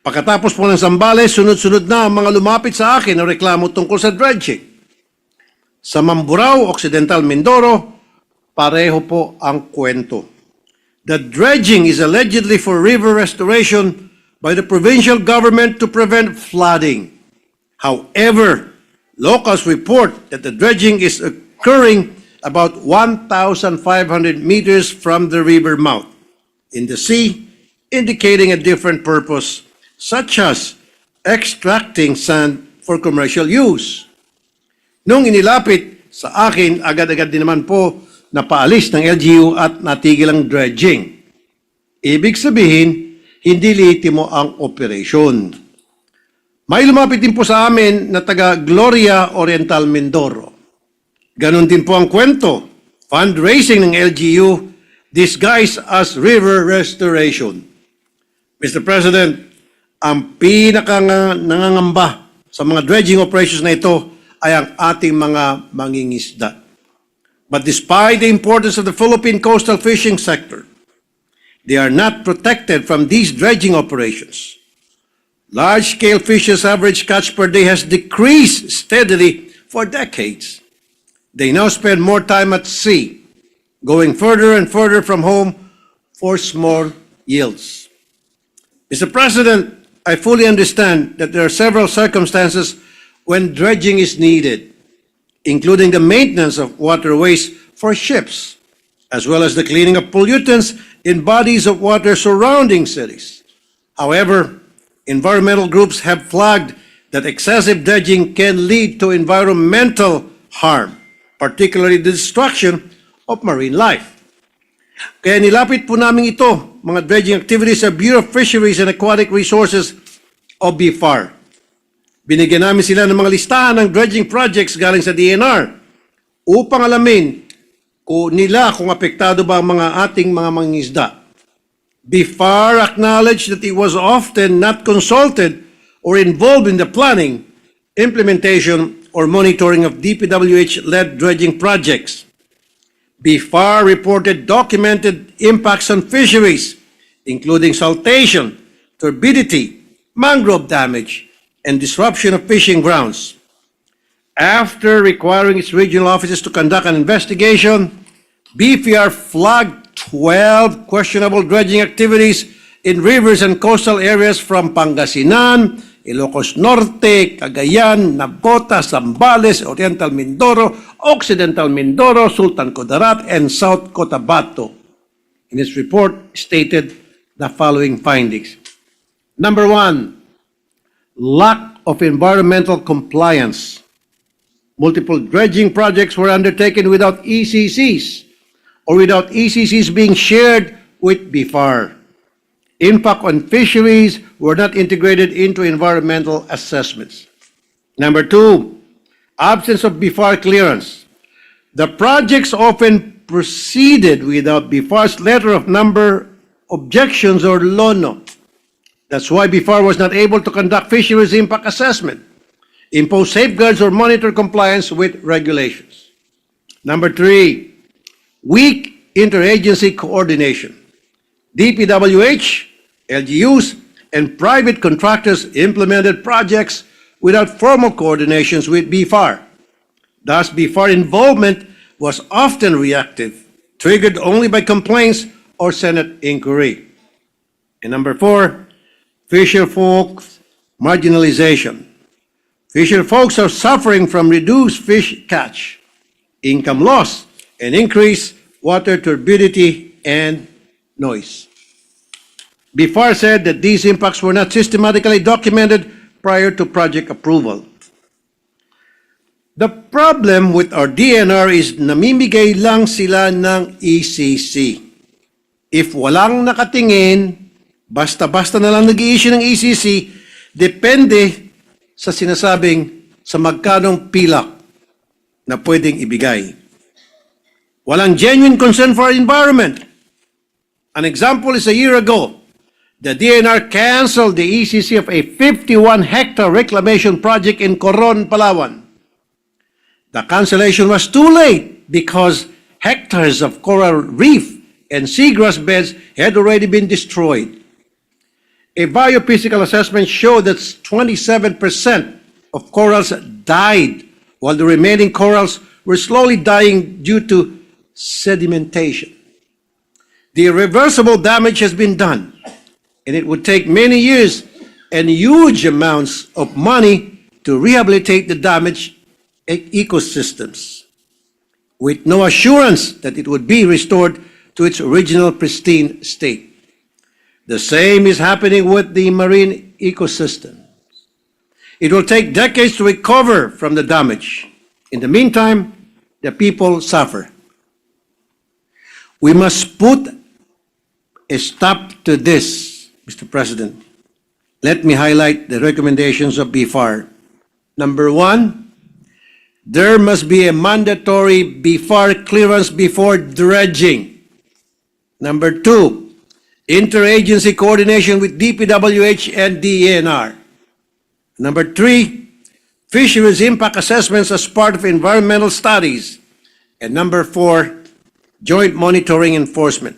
Pagkatapos po ng Zambales, sunod-sunod na ang mga lumapit sa akin na reklamo tungkol sa dredging. Sa Mamburao, Occidental Mindoro, pareho po ang kwento. The dredging is allegedly for river restoration by the provincial government to prevent flooding. However, locals report that the dredging is occurring about 1,500 meters from the river mouth in the sea, indicating a different purpose, such as extracting sand for commercial use. Nung inilapit sa akin, agad-agad din naman po napaalis ng LGU at natigil ang dredging. Ibig sabihin, hindi lehitimo ang operasyon. May lumapit din po sa amin na taga Gloria Oriental Mindoro. Ganon din po ang kwento. Fundraising ng LGU disguised as river restoration. Mr. President, ang nangangamba sa mga dredging operations na ito ay ang ating mga mangingisda. But despite the importance of the Philippine coastal fishing sector, they are not protected from these dredging operations. Large-scale fishers' average catch per day has decreased steadily for decades. They now spend more time at sea, going further and further from home for small yields. Mr. President, I fully understand that there are several circumstances when dredging is needed, including the maintenance of waterways for ships as well as the cleaning of pollutants in bodies of water surrounding cities. However, environmental groups have flagged that excessive dredging can lead to environmental harm, particularly the destruction of marine life. Kaya nilapit po namin ito, mga dredging activities sa Bureau of Fisheries and Aquatic Resources o BFAR. Binigyan namin sila ng mga listahan ng dredging projects galing sa DNR upang alamin kung apektado ba ang mga ating mga mangingisda. BFAR acknowledged that it was often not consulted or involved in the planning, implementation, or monitoring of DPWH-led dredging projects. BFAR reported documented impacts on fisheries, including saltation, turbidity, mangrove damage, and disruption of fishing grounds. After requiring its regional offices to conduct an investigation, BFAR flagged 12 questionable dredging activities in rivers and coastal areas from Pangasinan, Ilocos Norte, Cagayan, Nabota, Zambales, Oriental Mindoro, Occidental Mindoro, Sultan Kudarat, and South Cotabato. In its report, stated the following findings. Number 1, lack of environmental compliance. Multiple dredging projects were undertaken without ECCs or without ECCs being shared with BFAR. Impact on fisheries were not integrated into environmental assessments. Number 2, absence of BFAR clearance. The projects often proceeded without BFAR's letter of number objections or LONO. That's why BFAR was not able to conduct fisheries impact assessment, impose safeguards, or monitor compliance with regulations. Number 3, weak interagency coordination. DPWH, LGUs, and private contractors implemented projects without formal coordinations with BFAR. Thus, BFAR involvement was often reactive, triggered only by complaints or Senate inquiry. And number 4, fisher folks marginalization. Fisher folks are suffering from reduced fish catch, income loss, and increased water turbidity and noise. BFAR said that these impacts were not systematically documented prior to project approval. The problem with our DNR is namimigay lang sila ng ECC. If walang nakatingin, basta-basta na lang nag-i-issue ng ECC, depende sa sinasabing sa magkanong pilak na pwedeng ibigay. Walang genuine concern for our environment. An example is a year ago, the DNR canceled the ECC of a 51-hectare reclamation project in Coron, Palawan. The cancellation was too late because hectares of coral reef and seagrass beds had already been destroyed. A biophysical assessment showed that 27% of corals died, while the remaining corals were slowly dying due to sedimentation. The irreversible damage has been done, and it would take many years and huge amounts of money to rehabilitate the damaged ecosystems, with no assurance that it would be restored to its original pristine state. The same is happening with the marine ecosystem. It will take decades to recover from the damage. In the meantime, the people suffer. We must put a stop to this, Mr. President. Let me highlight the recommendations of BFAR. Number 1, there must be a mandatory BFAR clearance before dredging. Number 2, interagency coordination with DPWH and DENR. Number 3, fisheries impact assessments as part of environmental studies. And number 4, joint monitoring enforcement.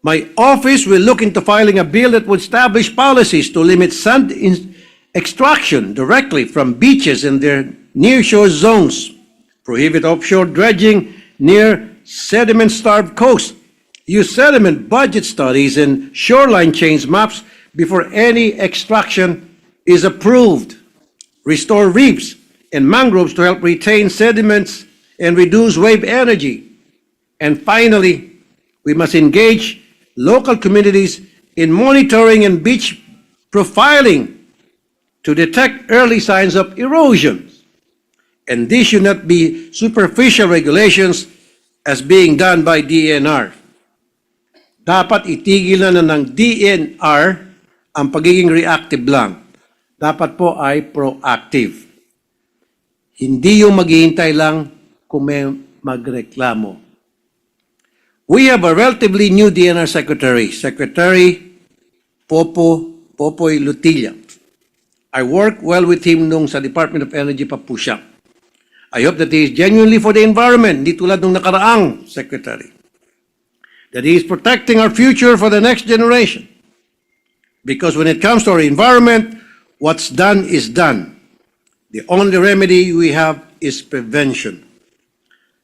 My office will look into filing a bill that would establish policies to limit sand extraction directly from beaches in their nearshore zones, prohibit offshore dredging near sediment-starved coasts, use sediment budget studies and shoreline change maps before any extraction is approved, restore reefs and mangroves to help retain sediments and reduce wave energy, And finally, we must engage local communities in monitoring and beach profiling to detect early signs of erosion. And this should not be superficial regulations as being done by DNR. Dapat itigil na ng DNR ang pagiging reactive lang. Dapat po ay proactive. Hindi yung maghihintay lang kung may magreklamo. We have a relatively new DNR Secretary, Secretary Popoy Lutilla. I worked well with him nung sa Department of Energy pa po siya. I hope that he is genuinely for the environment, hindi tulad nung nakaraang Secretary. That he is protecting our future for the next generation. Because when it comes to our environment, what's done is done. The only remedy we have is prevention.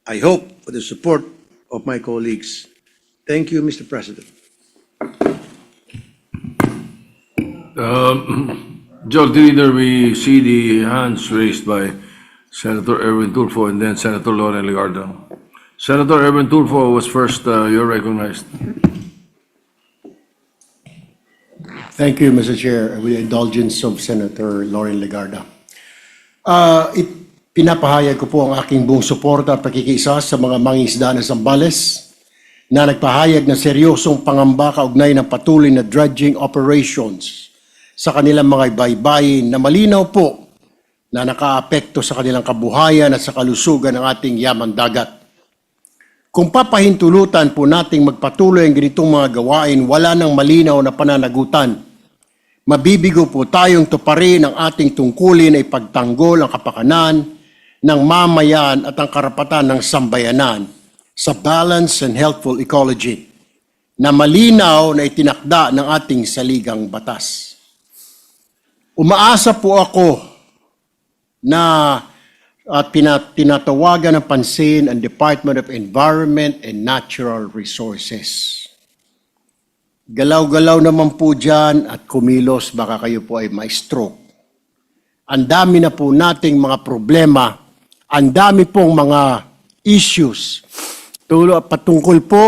I hope for the support of my colleagues. Thank you, Mr. President. Majority Leader, we see the hands raised by Senator Erwin Tulfo and then Senator Loren Legarda. Senator Erwin Tulfo was first. You're recognized. Thank you, Mr. Chair, with the indulgence of Senator Loren Legarda. Pinapahayag ko po ang aking buong suporta at pakikiisa sa mga mangingisda ng Zambales na nagpahayag na seryosong pangamba kaugnay ng patuloy na dredging operations sa kanilang mga baybayin na malinaw po na nakaapekto sa kanilang kabuhayan at sa kalusugan ng ating yaman dagat. Kung papahintulutan po nating magpatuloy ang ganitong mga gawain, wala nang malinaw na pananagutan. Mabibigo po tayong tuparin ang ating tungkulin ay pagtanggol ang kapakanan ng mamayan at ang karapatan ng sambayanan sa balanced and healthful ecology na malinaw na itinakda ng ating saligang batas. Umaasa po ako na tinatawagan ng pansin ang Department of Environment and Natural Resources. Galaw-galaw naman po dyan at kumilos, baka kayo po ay ma-stroke. Ang dami na po nating mga problema, ang dami pong mga issues. Patungkol po,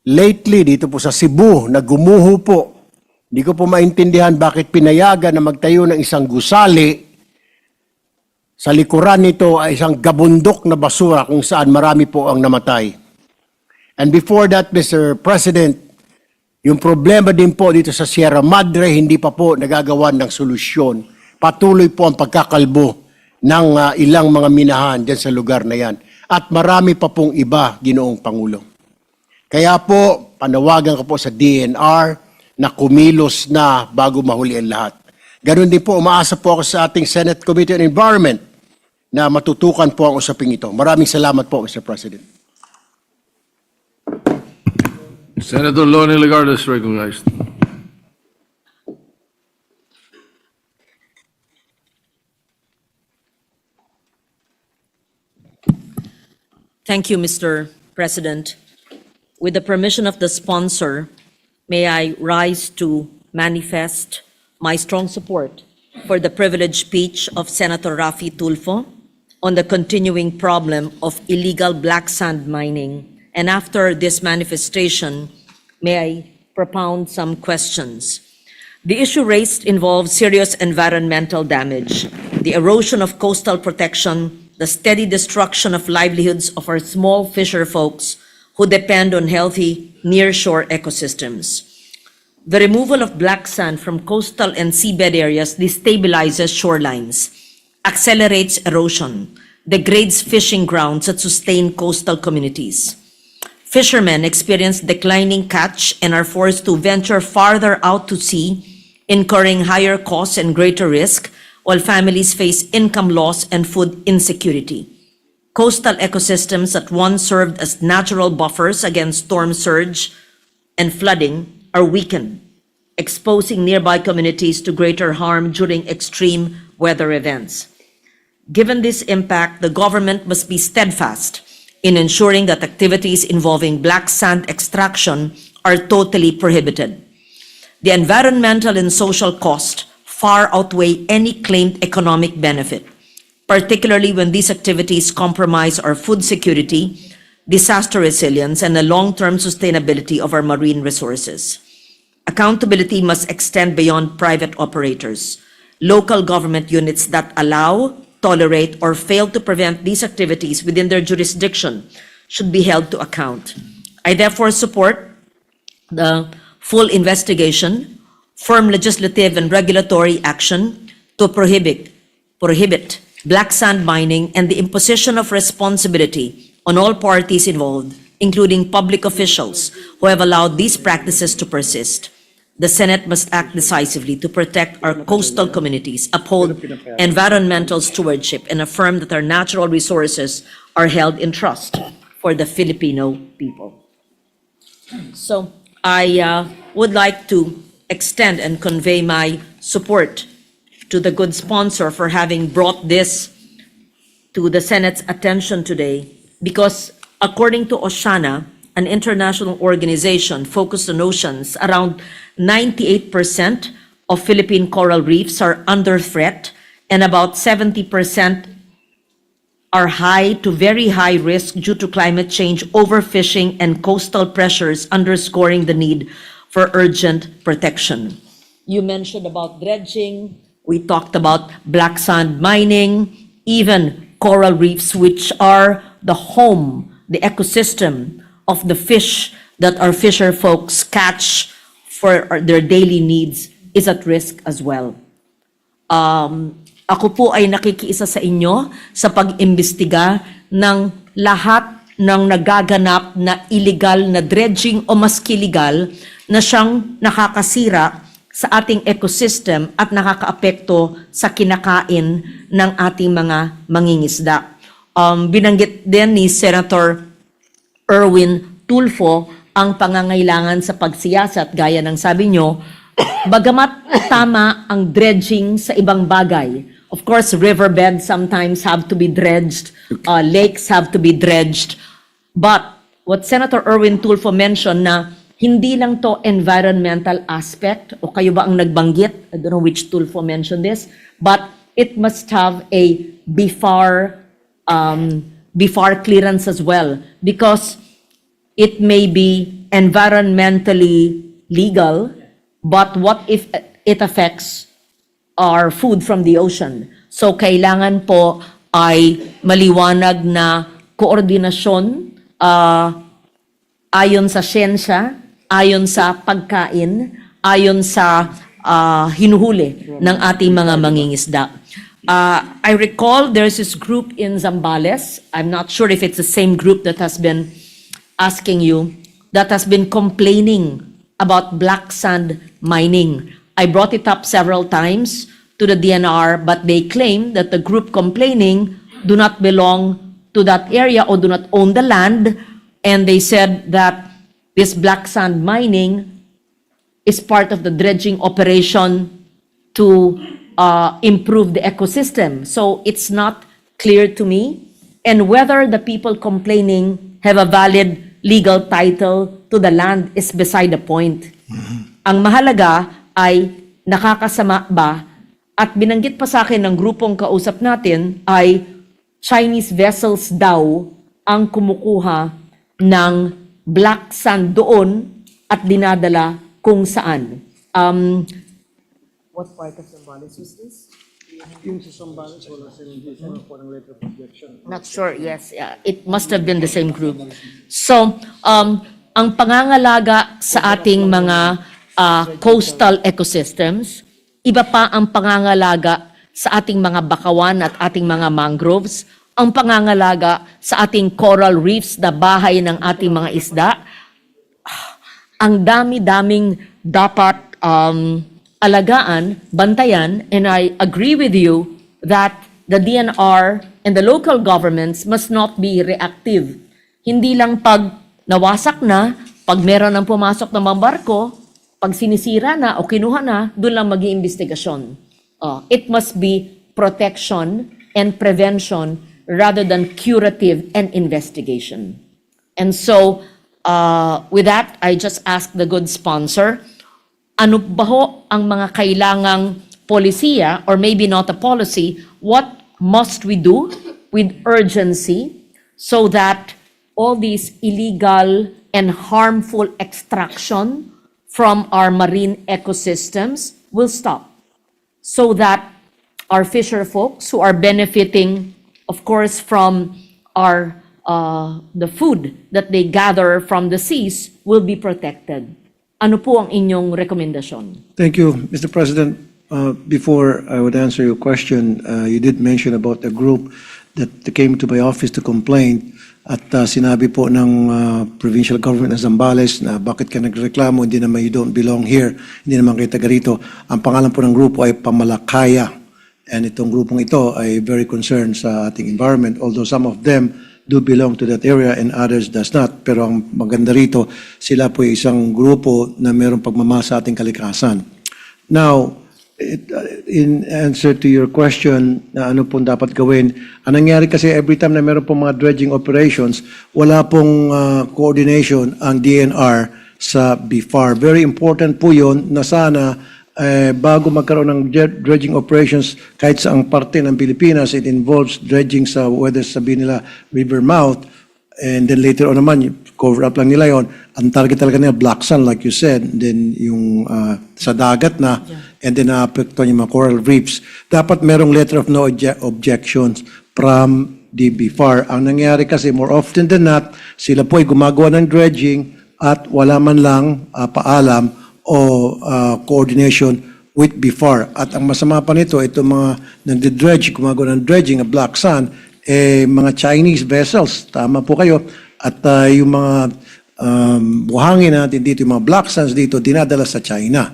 lately dito po sa Cebu, na gumuho po. Hindi ko po maintindihan bakit pinayagan na magtayo ng isang gusali. Sa likuran nito ay isang gabundok na basura kung saan marami po ang namatay. And before that, Mr. President, yung problema din po dito sa Sierra Madre, hindi pa po nagagawa ng solusyon. Patuloy po ang pagkakalbo ng ilang mga minahan dyan sa lugar na yan. At marami pa pong iba, Ginoong Pangulo. Kaya po, panawagan ko po sa DNR na kumilos na bago mahuli ang lahat. Ganon din po, umaasa po ako sa ating Senate Committee on Environment na matutukan po ang usaping ito. Maraming salamat po, Mr. President. Senator Loren Legarda is recognized. Thank you, Mr. President. With the permission of the sponsor, may I rise to manifest my strong support for the privileged speech of Senator Raffy Tulfo on the continuing problem of illegal black sand mining. And after this manifestation, may I propound some questions. The issue raised involves serious environmental damage, the erosion of coastal protection, the steady destruction of livelihoods of our small fisher folks who depend on healthy nearshore ecosystems. The removal of black sand from coastal and seabed areas destabilizes shorelines, accelerates erosion, degrades fishing grounds that sustain coastal communities. Fishermen experience declining catch and are forced to venture farther out to sea, incurring higher costs and greater risk, while families face income loss and food insecurity. Coastal ecosystems that once served as natural buffers against storm surge and flooding are weakened, exposing nearby communities to greater harm during extreme weather events. Given this impact, the government must be steadfast in ensuring that activities involving black sand extraction are totally prohibited. The environmental and social cost far outweigh any claimed economic benefit, particularly when these activities compromise our food security, disaster resilience, and the long-term sustainability of our marine resources. Accountability must extend beyond private operators. Local government units that allow, tolerate, or fail to prevent these activities within their jurisdiction should be held to account. I therefore support the full investigation, firm legislative and regulatory action to prohibit black sand mining and the imposition of responsibility on all parties involved, including public officials who have allowed these practices to persist. The Senate must act decisively to protect our coastal communities, uphold environmental stewardship, and affirm that our natural resources are held in trust for the Filipino people. So I would like to extend and convey my support to the good sponsor for having brought this to the Senate's attention today, because according to Oceana, an international organization focused on oceans, around 98% of Philippine coral reefs are under threat, and about 70% are high to very high risk due to climate change, overfishing, and coastal pressures, underscoring the need for urgent protection. You mentioned about dredging, we talked about black sand mining, even coral reefs, which are the home, the ecosystem of the fish that our fisher folks catch for their daily needs is at risk as well. Ako po ay nakikiisa sa inyo sa pag-imbestiga ng lahat ng nagaganap na illegal na dredging o maski legal na siyang nakakasira sa ating ecosystem at nakakaapekto sa kinakain ng ating mga mangingisda. Binanggit din ni Senator Erwin Tulfo ang pangangailangan sa pagsiyasat, gaya ng sabi nyo, bagamat tama ang dredging sa ibang bagay. Of course, riverbeds sometimes have to be dredged, lakes have to be dredged. But what Senator Erwin Tulfo mentioned na hindi lang to environmental aspect, o kayo ba ang nagbanggit? I don't know which Tulfo mentioned this, but it must have a BFAR clearance as well, because it may be environmentally legal, but what if it affects our food from the ocean? So kailangan po ay maliwanag na koordinasyon ayon sa siyensya, ayon sa pagkain, ayon sa hinuhuli ng ating mga mangingisda. I recall there's this group in Zambales. I'm not sure if it's the same group that has been asking you, that has been complaining about black sand mining. I brought it up several times to the DNR, but they claim that the group complaining do not belong to that area or do not own the land, and they said that this black sand mining is part of the dredging operation to improve the ecosystem. So it's not clear to me, and whether the people complaining have a valid legal title to the land is beside the point. Ang mahalaga ay nakakasama ba, at binanggit pa sa akin ng grupong kausap natin ay Chinese vessels daw ang kumukuha ng black sand doon at dinadala kung saan. What part of Zambales was this? Not sure, yes. Yeah. It must have been the same group. So, ang pangangalaga sa ating mga coastal ecosystems, iba pa ang pangangalaga sa ating mga bakawan at ating mga mangroves, ang pangangalaga sa ating coral reefs na bahay ng ating mga isda. Ang dami-daming dapat alagaan, bantayan, and I agree with you that the DNR and the local governments must not be reactive. Hindi lang pag nawasak na, pag meron ng pumasok na mga barko, pag sinisira na o kinuha na, doon lang mag-iimbestigasyon. It must be protection and prevention rather than curative and investigation. And so, with that, I just ask the good sponsor, ano ba ho ang mga kailangang polisiya, or maybe not a policy, what must we do with urgency so that all these illegal and harmful extraction from our marine ecosystems will stop, so that our fisher folks who are benefiting, of course, from our the food that they gather from the seas will be protected. Ano po ang inyong rekomendasyon? Thank you, Mr. President. Before I would answer your question, you did mention about a group that came to my office to complain at sinabi po ng provincial government ng Zambales na bakit ka nagreklamo, hindi naman you don't belong here, hindi naman kayo taga rito. Ang pangalan po ng grupo ay Pamalakaya. And itong grupong ito ay very concerned sa ating environment, although some of them do belong to that area and others does not. Pero ang maganda rito, sila po ay isang grupo na mayroong pagmamahal sa ating kalikasan. Now, in answer to your question na ano pong dapat gawin, ang nangyari kasi every time na meron pong mga dredging operations, wala pong coordination ang DNR sa BIFAR. Very important po yun na sana bago magkaroon ng dredging operations kahit sa ang parte ng Pilipinas, it involves dredging sa whether sabihin nila river mouth, and then later on naman, cover up lang nila yon. Ang target talaga nila, black sand like you said, then yung sa dagat na, and then naapektuhan yung mga coral reefs. Dapat merong letter of no objections from the BIFAR. Ang nangyari kasi, more often than not, sila po ay gumagawa ng dredging at wala man lang paalam o coordination with BIFAR. At ang masama pa nito, itong mga nagde-dredge, gumagawa ng dredging, black sand, mga Chinese vessels, tama po kayo, at yung mga buhangin natin dito, yung mga black sands dito, dinadala sa China.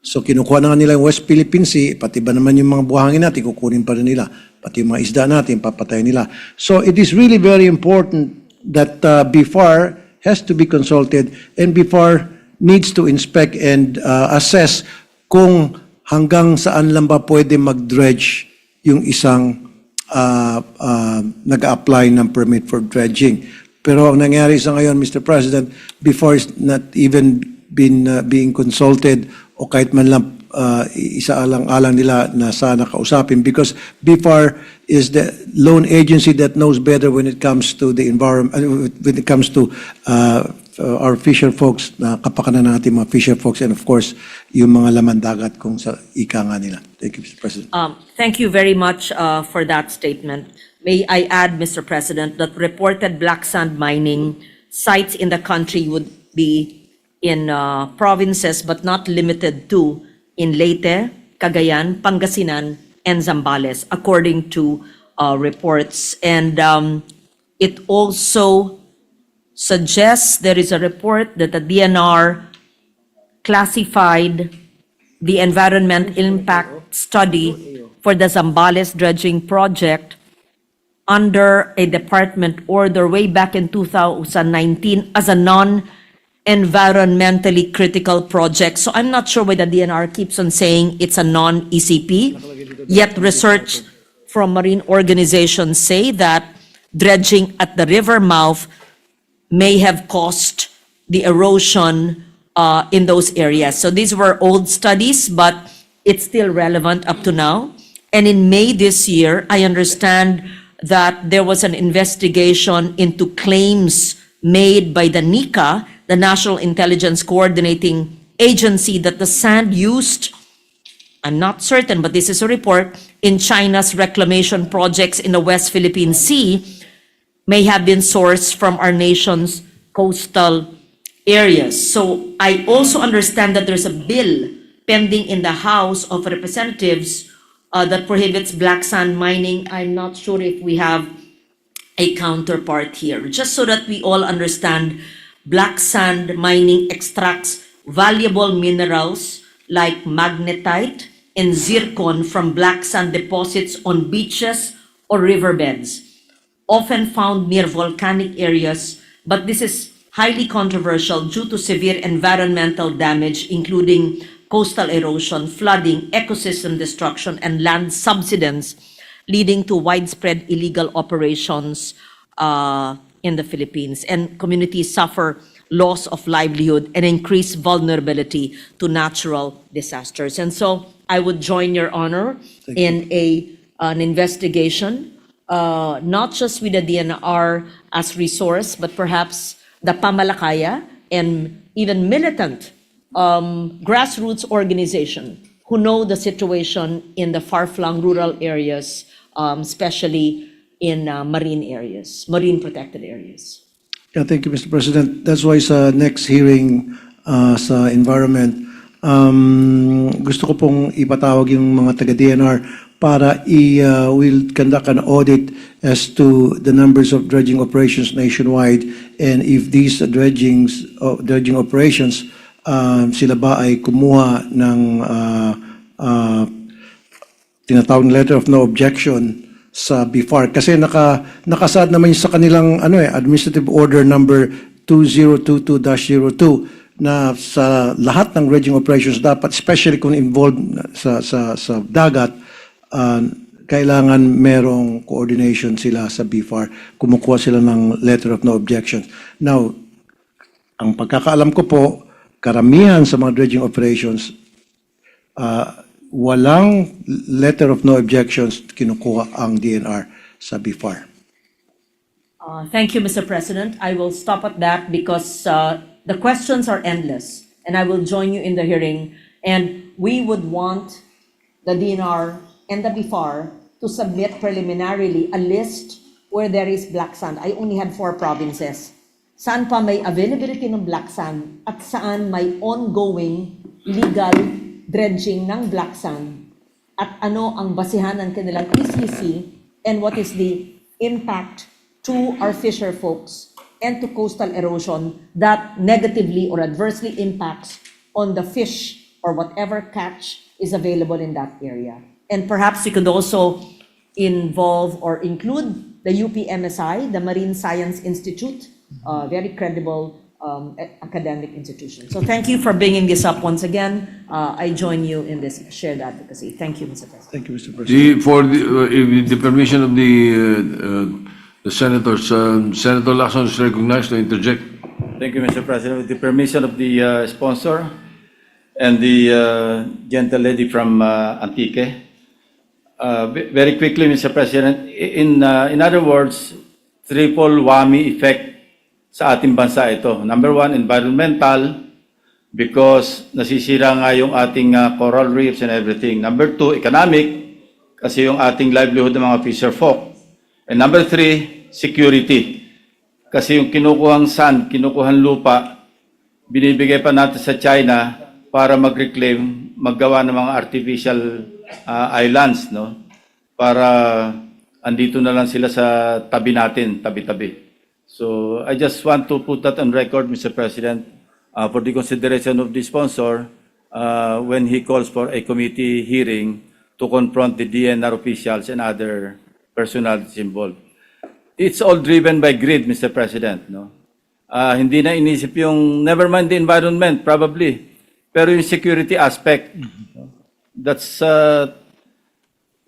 So kinukuha na nila yung West Philippine Sea, pati ba naman yung mga buhangin natin, kukunin pa rin nila. Pati yung mga isda natin, papatayin nila. So it is really very important that BIFAR has to be consulted, and BIFAR needs to inspect and assess kung hanggang saan lang ba pwede mag-dredge yung isang nag-apply ng permit for dredging. Pero ang nangyari sa ngayon, Mr. President, BIFAR is not even being consulted o kahit man lang isaalang-alang nila na sana kausapin, because BIFAR is the lone agency that knows better when it comes to the environment, when it comes to our fisher folks, na kapakanan natin mga fisher folks, and of course, yung mga laman dagat kung sa ika nga nila. Thank you, Mr. President. Thank you very much for that statement. May I add, Mr. President, that reported black sand mining sites in the country would be in provinces but not limited to in Leyte, Cagayan, Pangasinan, and Zambales, according to reports. And it also suggests there is a report that the DNR classified the environment impact study for the Zambales dredging project under a department order way back in 2019 as a non-environmentally critical project. So I'm not sure why the DNR keeps on saying it's a non-ECP, yet research from marine organizations say that dredging at the river mouth may have caused the erosion in those areas. So these were old studies, but it's still relevant up to now. And in May this year, I understand that there was an investigation into claims made by the NICA, the National Intelligence Coordinating Agency, that the sand used, I'm not certain, but this is a report, in China's reclamation projects in the West Philippine Sea may have been sourced from our nation's coastal areas. So I also understand that there's a bill pending in the House of Representatives that prohibits black sand mining. I'm not sure if we have a counterpart here. Just so that we all understand, black sand mining extracts valuable minerals like magnetite and zircon from black sand deposits on beaches or riverbeds, often found near volcanic areas, but this is highly controversial due to severe environmental damage, including coastal erosion, flooding, ecosystem destruction, and land subsidence, leading to widespread illegal operations in the Philippines. And communities suffer loss of livelihood and increased vulnerability to natural disasters. And so I would join Your Honor in an investigation not just with the DNR as resource, but perhaps the Pamalakaya and even militant grassroots organization who know the situation in the far-flung rural areas, especially in marine areas, marine protected areas. Yeah, thank you, Mr. President. That's why sa next hearing sa environment, gusto ko pong ipatawag yung mga taga-DNR para we'll conduct an audit as to the numbers of dredging operations nationwide, and if these dredging operations, sila ba ay kumuha ng tinatawag na letter of no objection sa BFAR, kasi nakasad naman sa kanilang administrative order number 2022-02 na sa lahat ng dredging operations dapat, especially kung involved sa dagat, kailangan merong coordination sila sa BFAR, kumukuha sila ng letter of no objection. Now, ang pagkakaalam ko po, karamihan sa mga dredging operations, walang letter of no objections kinukuha ang DNR sa BFAR. Thank you, Mr. President. I will stop at that because the questions are endless, and I will join you in the hearing. And we would want the DNR and the BFAR to submit preliminarily a list where there is black sand. I only had 4 provinces. Saan pa may availability ng black sand at saan may ongoing legal dredging ng black sand at ano ang basihan ng kanilang ECC and what is the impact to our fisher folks and to coastal erosion that negatively or adversely impacts on the fish or whatever catch is available in that area. And perhaps we could also involve or include the UPMSI, the Marine Science Institute, very credible academic institution. So thank you for bringing this up once again. I join you in this shared advocacy. Thank you, Mr. President. Thank you, Mr. President. With the permission of the senators, Senator Lacson is recognized to interject. Thank you, Mr. President. With the permission of the sponsor and the gentle lady from Antique, very quickly, Mr. President, in other words, triple whammy effect sa ating bansa ito. Number 1, environmental, because nasisira nga yung ating coral reefs and everything. Number 2, economic, kasi yung ating livelihood ng mga fisher folk. And number 3, security. Kasi yung kinukuhang sand, kinukuhang lupa, binibigay pa natin sa China para mag-reclaim, maggawa ng mga artificial islands, no? Para andito na lang sila sa tabi natin, tabi-tabi. So I just want to put that on record, Mr. President, for the consideration of the sponsor when he calls for a committee hearing to confront the DNR officials and other personalities involved. It's all driven by greed, Mr. President, no? Hindi na inisip yung, never mind the environment, probably, pero yung security aspect, that's,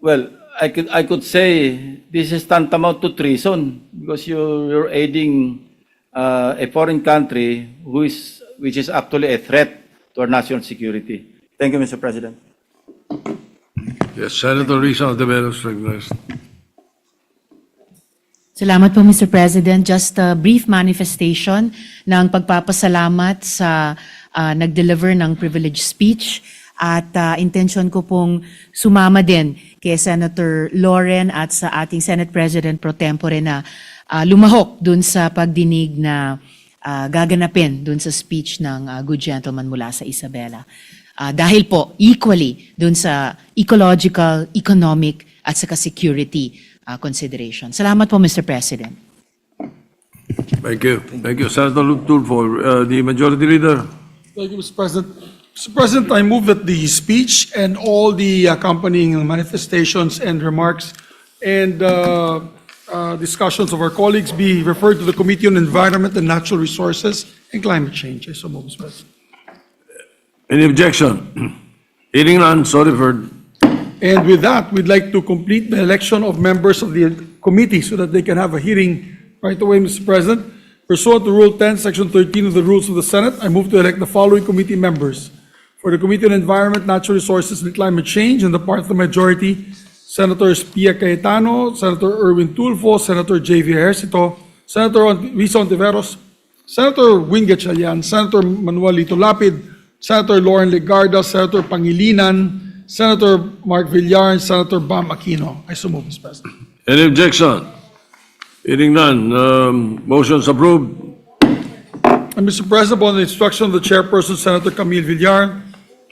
well, I could say this is tantamount to treason because you're aiding a foreign country which is actually a threat to our national security. Thank you, Mr. President. Yes, Senator Risa Ontiveros is recognized. Salamat po, Mr. President. Just a brief manifestation ng pagpapasalamat sa nag-deliver ng privilege speech at intention ko pong sumama din kay Senator Loren at sa ating Senate President Pro Tempore na lumahok dun sa pagdinig na gaganapin dun sa speech ng good gentleman mula sa Isabela. Dahil po, equally dun sa ecological, economic at saka security consideration. Salamat po, Mr. President. Thank you. Thank you. Senator Tulfo, the Majority Leader. Thank you, Mr. President. Mr. President, I move that the speech and all the accompanying manifestations and remarks and discussions of our colleagues be referred to the Committee on Environment and Natural Resources and Climate Change. I so move, Mr. President. Any objection? Hearing none, so referred. And with that, we'd like to complete the election of members of the committee so that they can have a hearing right away, Mr. President. Pursuant to Rule 10, Section 13 of the Rules of the Senate, I move to elect the following committee members. For the Committee on Environment, Natural Resources, and Climate Change, on the part of the majority, Senator Pia Cayetano, Senator Erwin Tulfo, Senator J.V. Ejercito, Senator Risa Ontiveros, Senator Wing Gatchalian, Senator Manuel Lito Lapid, Senator Lauren Legarda, Senator Pangilinan, Senator Mark Villar, and Senator Bam Aquino. I so move, Mr. President. Any objection? Hearing none, motion's approved. And Mr. President, upon the instruction of the chairperson, Senator Camille Villar,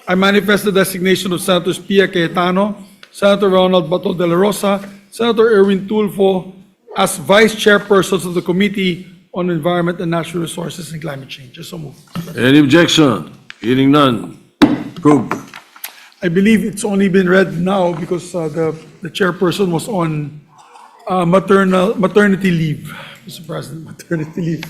I manifest the designation of Senators Pia Cayetano, Senator Ronald Bato de la Rosa, Senator Erwin Tulfo as vice chairpersons of the Committee on Environment and Natural Resources and Climate Change. I so move. Any objection? Hearing none, approved. I believe it's only been read now because the chairperson was on maternity leave, Mr. President, maternity leave.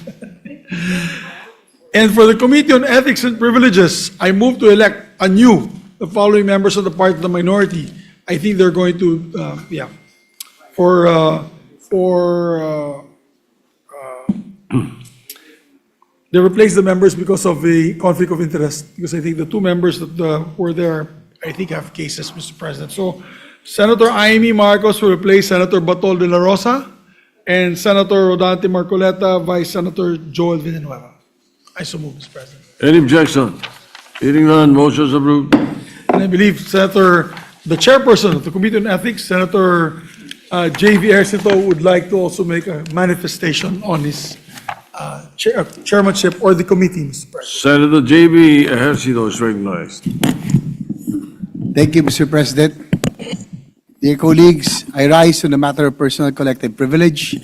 And for the Committee on Ethics and Privileges, I move to elect anew the following members of the part of the minority. I think they're going to, they replaced the members because of the conflict of interest, because I think the two members that were there, I think have cases, Mr. President. So Senator Amy Marcos will replace Senator Batol de la Rosa, and Senator Rodante Marcoleta, Vice Senator Joel Villanueva. I so move, Mr. President. Any objection? Hearing none, motion's approved. And I believe the chairperson of the Committee on Ethics, Senator J.V. Ejercito, would like to also make a manifestation on his chairmanship or the committee, Mr. President. Senator J.B. Ejercito is recognized. Thank you, Mr. President. Dear colleagues, I rise on the matter of personal collective privilege.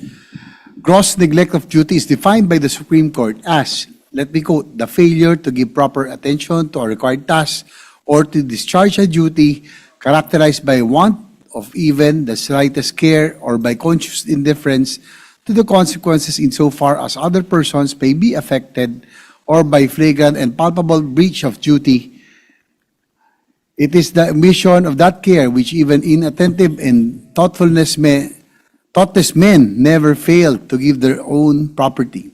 Gross neglect of duty is defined by the Supreme Court as, let me quote, the failure to give proper attention to a required task or to discharge a duty characterized by want of even the slightest care or by conscious indifference to the consequences insofar as other persons may be affected or by flagrant and palpable breach of duty. It is the omission of that care which even inattentive and thoughtless men never fail to give their own property.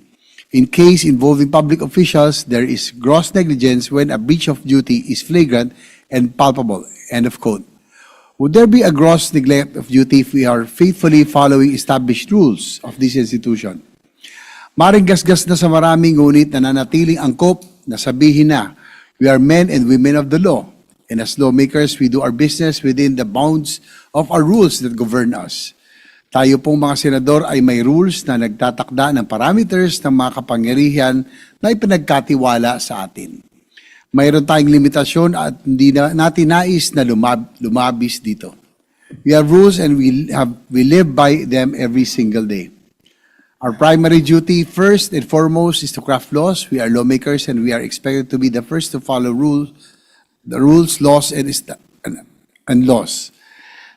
In case involving public officials, there is gross negligence when a breach of duty is flagrant and palpable. End of quote. Would there be a gross neglect of duty if we are faithfully following established rules of this institution? Maring gasgas na sa maraming ngunit nananatiling angkop na sabihin na we are men and women of the law, and as lawmakers, we do our business within the bounds of our rules that govern us. Tayo pong mga senador ay may rules na nagtatakda ng parameters ng mga kapangyarihan na ipinagkatiwala sa atin. Mayroon tayong limitasyon at hindi natin nais na lumabis dito. We have rules and we live by them every single day. Our primary duty, first and foremost, is to craft laws. We are lawmakers and we are expected to be the first to follow the rules, laws, and laws.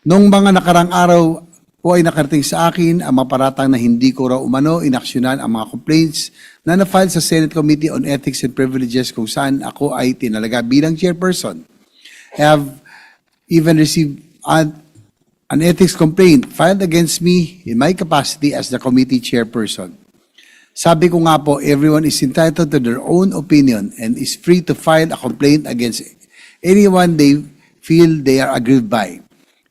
Noong mga nakarang araw po ay nakarating sa akin ang maparatang na hindi ko raw umano inaksyonan ang mga complaints na na-file sa Senate Committee on Ethics and Privileges kung saan ako ay tinalaga bilang chairperson. I have even received an ethics complaint filed against me in my capacity as the committee chairperson. Sabi ko nga po, everyone is entitled to their own opinion and is free to file a complaint against anyone they feel they are aggrieved by.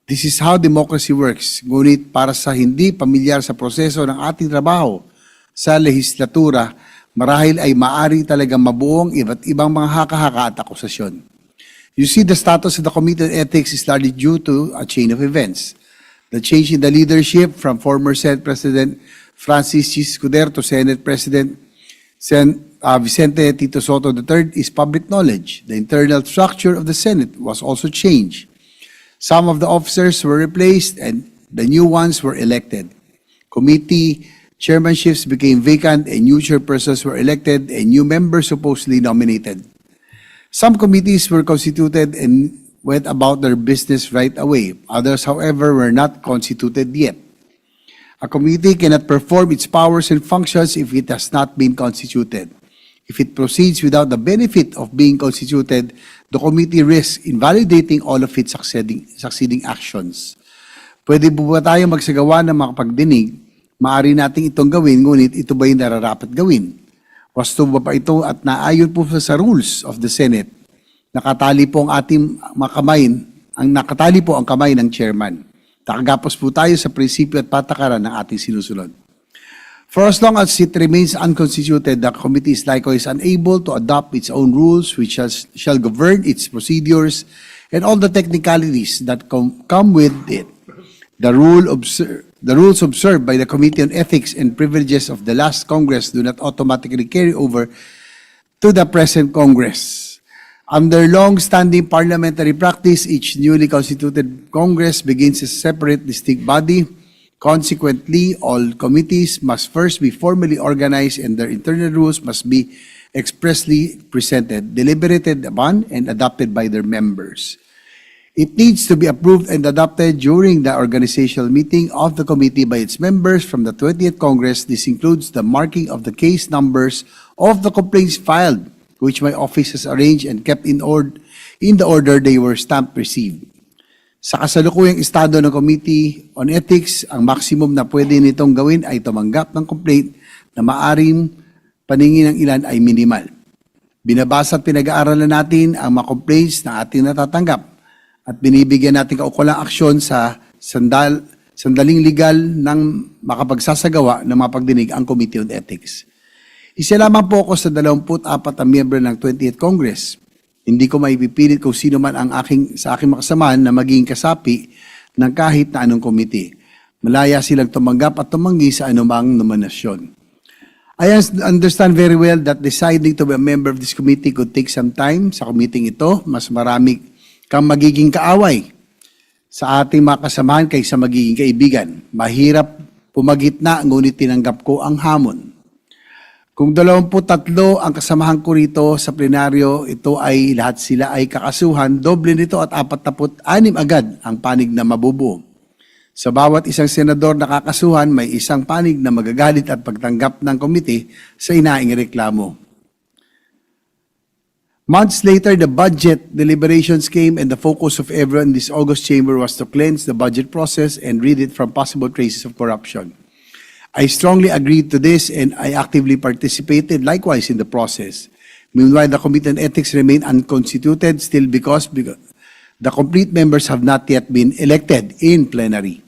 This is how democracy works. Ngunit para sa hindi pamilyar sa proseso ng ating trabaho sa lehislatura, marahil ay maari talagang mabuong iba't ibang mga haka-haka at akusasyon. You see, the status of the Committee on Ethics is largely due to a chain of events. The change in the leadership from former Senate President Francis G. Escudero to Senate President Vicente Tito Soto III is public knowledge. The internal structure of the Senate was also changed. Some of the officers were replaced and the new ones were elected. Committee chairmanships became vacant and new chairpersons were elected and new members supposedly nominated. Some committees were constituted and went about their business right away. Others, however, were not constituted yet. A committee cannot perform its powers and functions if it has not been constituted. If it proceeds without the benefit of being constituted, the committee risks invalidating all of its succeeding actions. Pwede po ba tayo magsagawa ng mga pagdinig? Maaari nating itong gawin, ngunit ito ba yung nararapat gawin? Wasto ba ito at naayon po sa rules of the Senate? Nakatali po ang ating mga kamay, nakatali po ang kamay ng chairman. Nakagapos po tayo sa prinsipyo at patakaran ng ating sinusunod. For as long as it remains unconstituted, the committee is likewise unable to adopt its own rules which shall govern its procedures and all the technicalities that come with it. The rules observed by the Committee on Ethics and Privileges of the last Congress do not automatically carry over to the present Congress. Under long-standing parliamentary practice, each newly constituted Congress begins as a separate, distinct body. Consequently, all committees must first be formally organized and their internal rules must be expressly presented, deliberated upon, and adopted by their members. It needs to be approved and adopted during the organizational meeting of the committee by its members from the 20th Congress. This includes the marking of the case numbers of the complaints filed, which my office has arranged and kept in the order they were stamped received. Sa kasalukuyang estado ng Committee on Ethics, ang maximum na pwede nitong gawin ay tumanggap ng complaint na maaring paningin ng ilan ay minimal. Binabasa at pinag-aaralan natin ang mga complaints na ating natatanggap at binibigyan natin kaukulang aksyon sa sandaling legal ng makapagsasagawa ng mga pagdinig ang Committee on Ethics. Isa lamang po ako sa 24 na miyembro ng 20th Congress. Hindi ko maipipilit kung sino man ang sa aking makasamahan na maging kasapi ng kahit na anong committee. Malaya silang tumanggap at tumanggi sa anumang nominasyon. I understand very well that deciding to be a member of this committee could take some time. Sa committee ito, mas marami kang magiging kaaway sa ating mga kasamahan kaysa magiging kaibigan. Mahirap pumagitna, ngunit tinanggap ko ang hamon. Kung 23 ang kasamahan ko rito sa plenaryo, ito ay lahat sila ay kakasuhan, doble nito at 46 agad ang panig na mabubuo. Sa bawat isang senador na kakasuhan, may isang panig na magagalit at pagtanggap ng komite sa inaing reklamo. Months later, the budget deliberations came and the focus of everyone in this August chamber was to cleanse the budget process and rid it from possible traces of corruption. I strongly agreed to this and I actively participated likewise in the process. Meanwhile, the Committee on Ethics remained unconstituted still because the complete members have not yet been elected in plenary.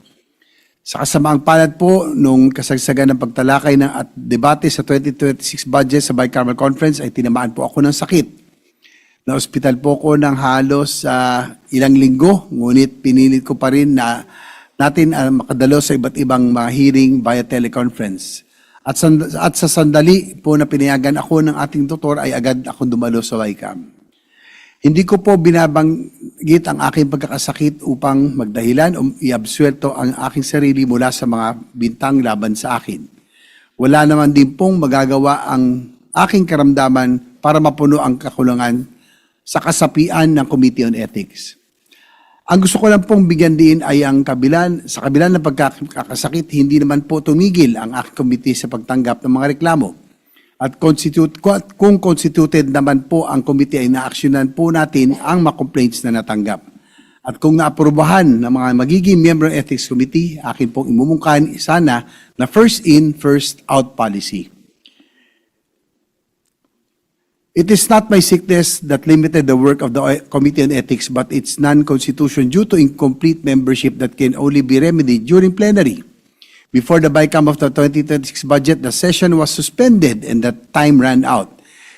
Sa kasamaang palad po, nung kasagsagan ng pagtalakay at debate sa 2026 budget sa Bicameral Conference ay tinamaan po ako ng sakit. Na-hospital po ko ng halos ilang linggo, ngunit pinilit ko pa rin na natin makadalo sa iba't ibang mga hearing via teleconference. At sa sandali po na pinayagan ako ng ating doktor ay agad ako dumalo sa YCAM. Hindi ko po binabanggit ang aking pagkakasakit upang magdahilan o iabsuelto ang aking sarili mula sa mga bintang laban sa akin. Wala naman din pong magagawa ang aking karamdaman para mapuno ang kakulangan sa kasapian ng Committee on Ethics. Ang gusto ko lang pong bigyan din ay sa kabilang ng pagkakasakit, hindi naman po tumigil ang aking committee sa pagtanggap ng mga reklamo. At kung constituted naman po ang committee ay naaksyonan po natin ang mga complaints na natanggap. At kung naaprubahan ng mga magiging member ng Ethics Committee, akin pong imumungkahan sana na first in, first out policy. It is not my sickness that limited the work of the Committee on Ethics, but its non-constitution due to incomplete membership that can only be remedied during plenary. Before the BICAM of the 2026 budget, the session was suspended and the time ran out.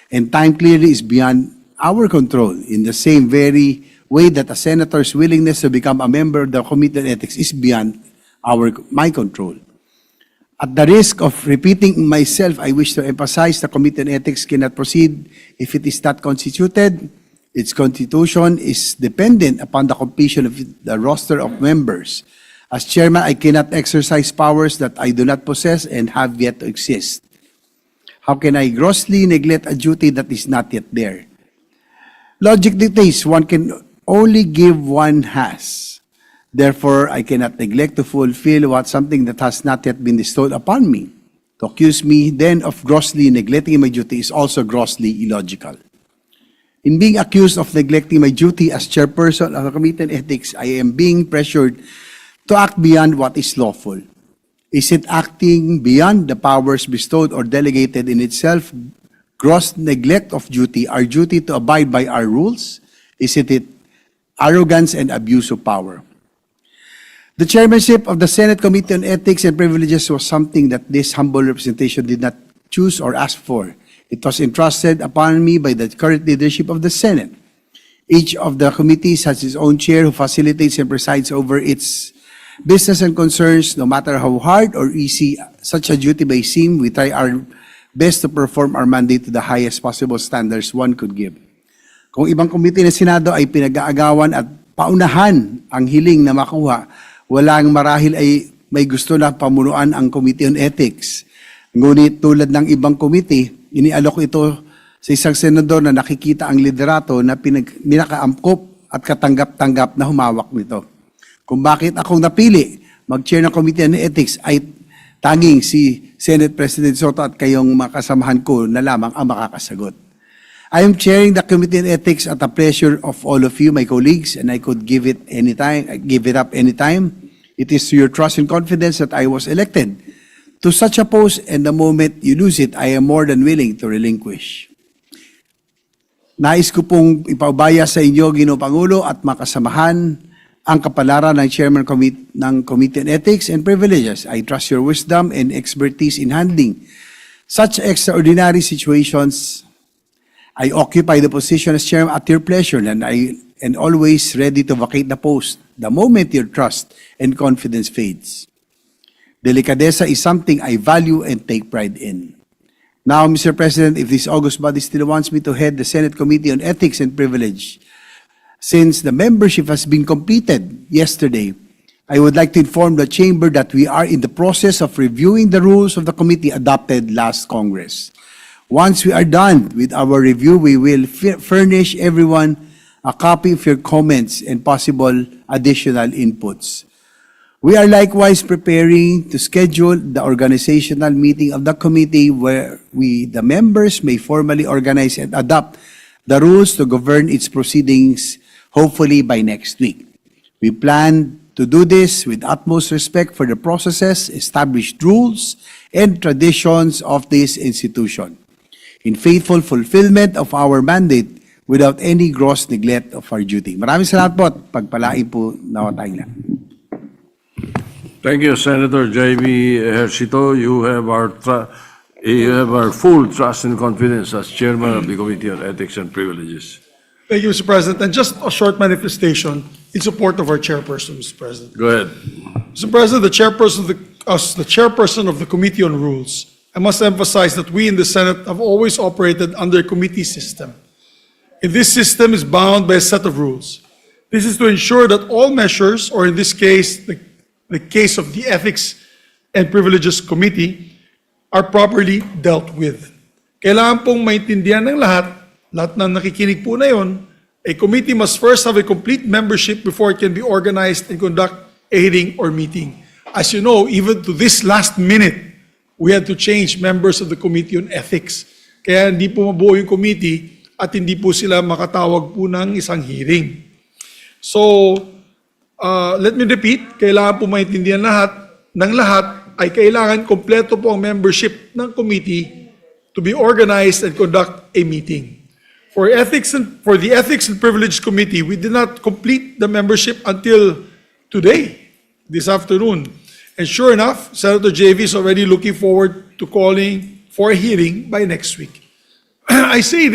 And time clearly is beyond our control in the same very way that a senator's willingness to become a member of the Committee on Ethics is beyond my control. At the risk of repeating myself, I wish to emphasize the Committee on Ethics cannot proceed if it is not constituted. Its constitution is dependent upon the completion of the roster of members. As chairman, I cannot exercise powers that I do not possess and have yet to exist. How can I grossly neglect a duty that is not yet there? Logic dictates one can only give one has. Therefore, I cannot neglect to fulfill something that has not yet been bestowed upon me. To accuse me then of grossly neglecting my duty is also grossly illogical. In being accused of neglecting my duty as chairperson of the Committee on Ethics, I am being pressured to act beyond what is lawful. Is it acting beyond the powers bestowed or delegated in itself gross neglect of duty, our duty to abide by our rules? Is it arrogance and abuse of power? The chairmanship of the Senate Committee on Ethics and Privileges was something that this humble representation did not choose or ask for. It was entrusted upon me by the current leadership of the Senate. Each of the committees has its own chair who facilitates and presides over its business and concerns. No matter how hard or easy such a duty may seem, we try our best to perform our mandate to the highest possible standards one could give. Kung ibang committee ng Senado ay pinag-aagawan at paunahan ang hiling na makuha, walang marahil ay may gusto na pamunuan ang Committee on Ethics. Ngunit tulad ng ibang committee, inialok ito sa isang senador na nakikita ang liderato na pinakaamkop at katanggap-tanggap na humawak nito. Kung bakit akong napili mag-chair ng Committee on Ethics ay tanging si Senate President Soto at kayong makasamahan ko na lamang ang makakasagot. I am chairing the Committee on Ethics at the pleasure of all of you, my colleagues, and I could give it up anytime. It is to your trust and confidence that I was elected to such a post, and the moment you lose it, I am more than willing to relinquish. Nais ko pong ipaubaya sa inyo, Ginoong Pangulo, at makasamahan ang kapalaran ng Chairman ng Committee on Ethics and Privileges. I trust your wisdom and expertise in handling such extraordinary situations. I occupy the position as chairman at your pleasure, and I am always ready to vacate the post the moment your trust and confidence fades. Delicadeza is something I value and take pride in. Now, Mr. President, if this august body still wants me to head the Senate Committee on Ethics and Privilege, since the membership has been completed yesterday, I would like to inform the Chamber that we are in the process of reviewing the rules of the committee adopted last Congress. Once we are done with our review, we will furnish everyone a copy of your comments and possible additional inputs. We are likewise preparing to schedule the organizational meeting of the committee where the members, may formally organize and adopt the rules to govern its proceedings, hopefully by next week. We plan to do this with utmost respect for the processes, established rules, and traditions of this institution, in faithful fulfillment of our mandate without any gross neglect of our duty. Maraming salamat po at pagpalain po na tayong lahat. Thank you, Senator J.B. Ejercito. You have our full trust and confidence as chairman of the Committee on Ethics and Privileges. Thank you, Mr. President. And just a short manifestation in support of our chairperson, Mr. President. Go ahead. Mr. President, as the chairperson of the Committee on Rules, I must emphasize that we in the Senate have always operated under a committee system. And this system is bound by a set of rules. This is to ensure that all measures, or in this case, the case of the Ethics and Privileges Committee, are properly dealt with. Kailangan pong maintindihan ng lahat ng nakikinig po na yon, a committee must first have a complete membership before it can be organized and conduct a hearing or meeting. As you know, even to this last minute, we had to change members of the Committee on Ethics. Kaya hindi po mabuo yung committee at hindi po sila makatawag po ng isang hearing. So, let me repeat, kailangan po maintindihan ng lahat ay kailangan kompleto po ang membership ng committee to be organized and conduct a meeting. For the Ethics and Privilege Committee, we did not complete the membership until today, this afternoon. And sure enough, Senator JV is already looking forward to calling for a hearing by next week. I say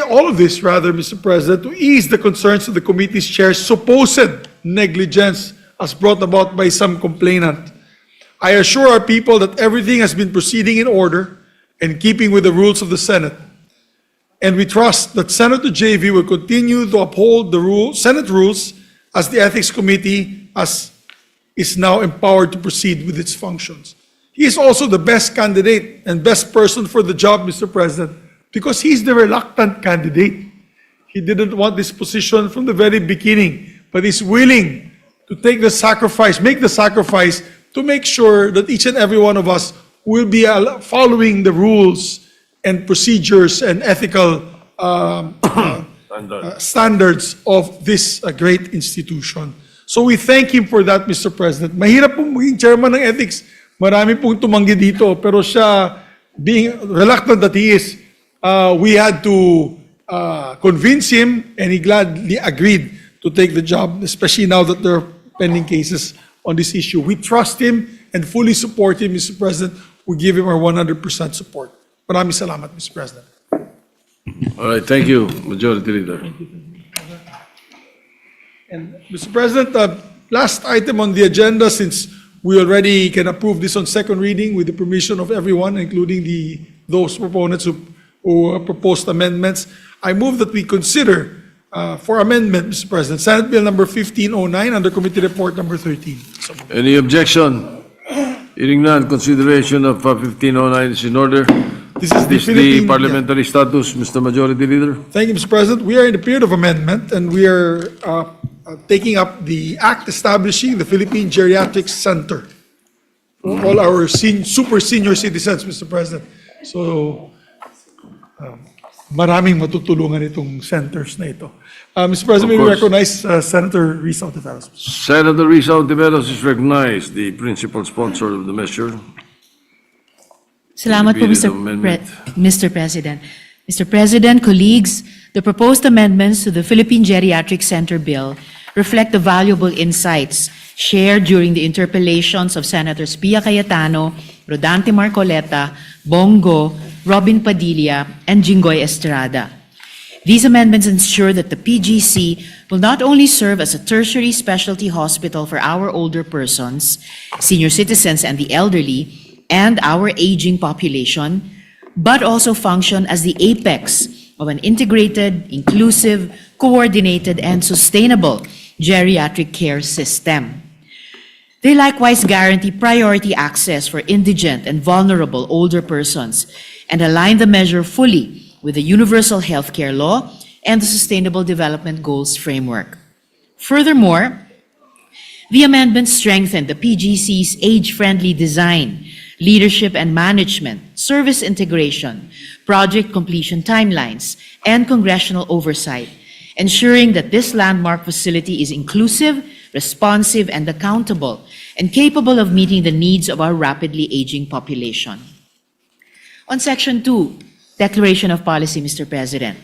all of this, rather, Mr. President, to ease the concerns of the committee's chair's supposed negligence as brought about by some complainant. I assure our people that everything has been proceeding in order and keeping with the rules of the Senate. And we trust that Senator JV will continue to uphold the Senate rules as the Ethics Committee is now empowered to proceed with its functions. He is also the best candidate and best person for the job, Mr. President, because he's the reluctant candidate. He didn't want this position from the very beginning, but he's willing to make the sacrifice to make sure that each and every one of us will be following the rules and procedures and ethical standards of this great institution. So we thank him for that, Mr. President. Mahirap pong maging chairman ng ethics. Marami pong tumanggi dito, pero siya, being reluctant that he is, we had to convince him, and he gladly agreed to take the job, especially now that there are pending cases on this issue. We trust him and fully support him, Mr. President. We give him our 100% support. Maraming salamat, Mr. President. All right, thank you, Majority Leader. And Mr. President, last item on the agenda, since we already can approve this on second reading with the permission of everyone, including those proponents who proposed amendments, I move that we consider for amendment, Mr. President, Senate Bill number 1509 under Committee Report number 13. So moved. Any objection? Hearing none, consideration of 1509 is in order. This is the the Philippine- parliamentary status, Mr. Majority Leader. Thank you, Mr. President. We are in the period of amendment, and we are taking up the act establishing the Philippine Geriatric Center for all our super senior citizens, Mr. President. So, maraming matutulungan itong centers na ito. Mr. President, Of we course. recognize Senator Risa Ontiveros. Senator Risa Ontiveros is recognized, the principal sponsor of the measure. Salamat po, Repeated Mr. amendment. Mr. President. Mr. President, colleagues, the proposed amendments to the Philippine Geriatric Center Bill reflect the valuable insights shared during the interpellations of Senators Pia Cayetano, Rodante Marcoleta, Bongo, Robin Padilla, and Jinggoy Estrada. These amendments ensure that the PGC will not only serve as a tertiary specialty hospital for our older persons, senior citizens, and the elderly, and our aging population, but also function as the apex of an integrated, inclusive, coordinated, and sustainable geriatric care system. They likewise guarantee priority access for indigent and vulnerable older persons and align the measure fully with the Universal Healthcare Law and the Sustainable Development Goals framework. Furthermore, the amendments strengthen the PGC's age-friendly design, leadership and management, service integration, project completion timelines, and congressional oversight, ensuring that this landmark facility is inclusive, responsive, and accountable, and capable of meeting the needs of our rapidly aging population. On Section 2, Declaration of Policy, Mr. President,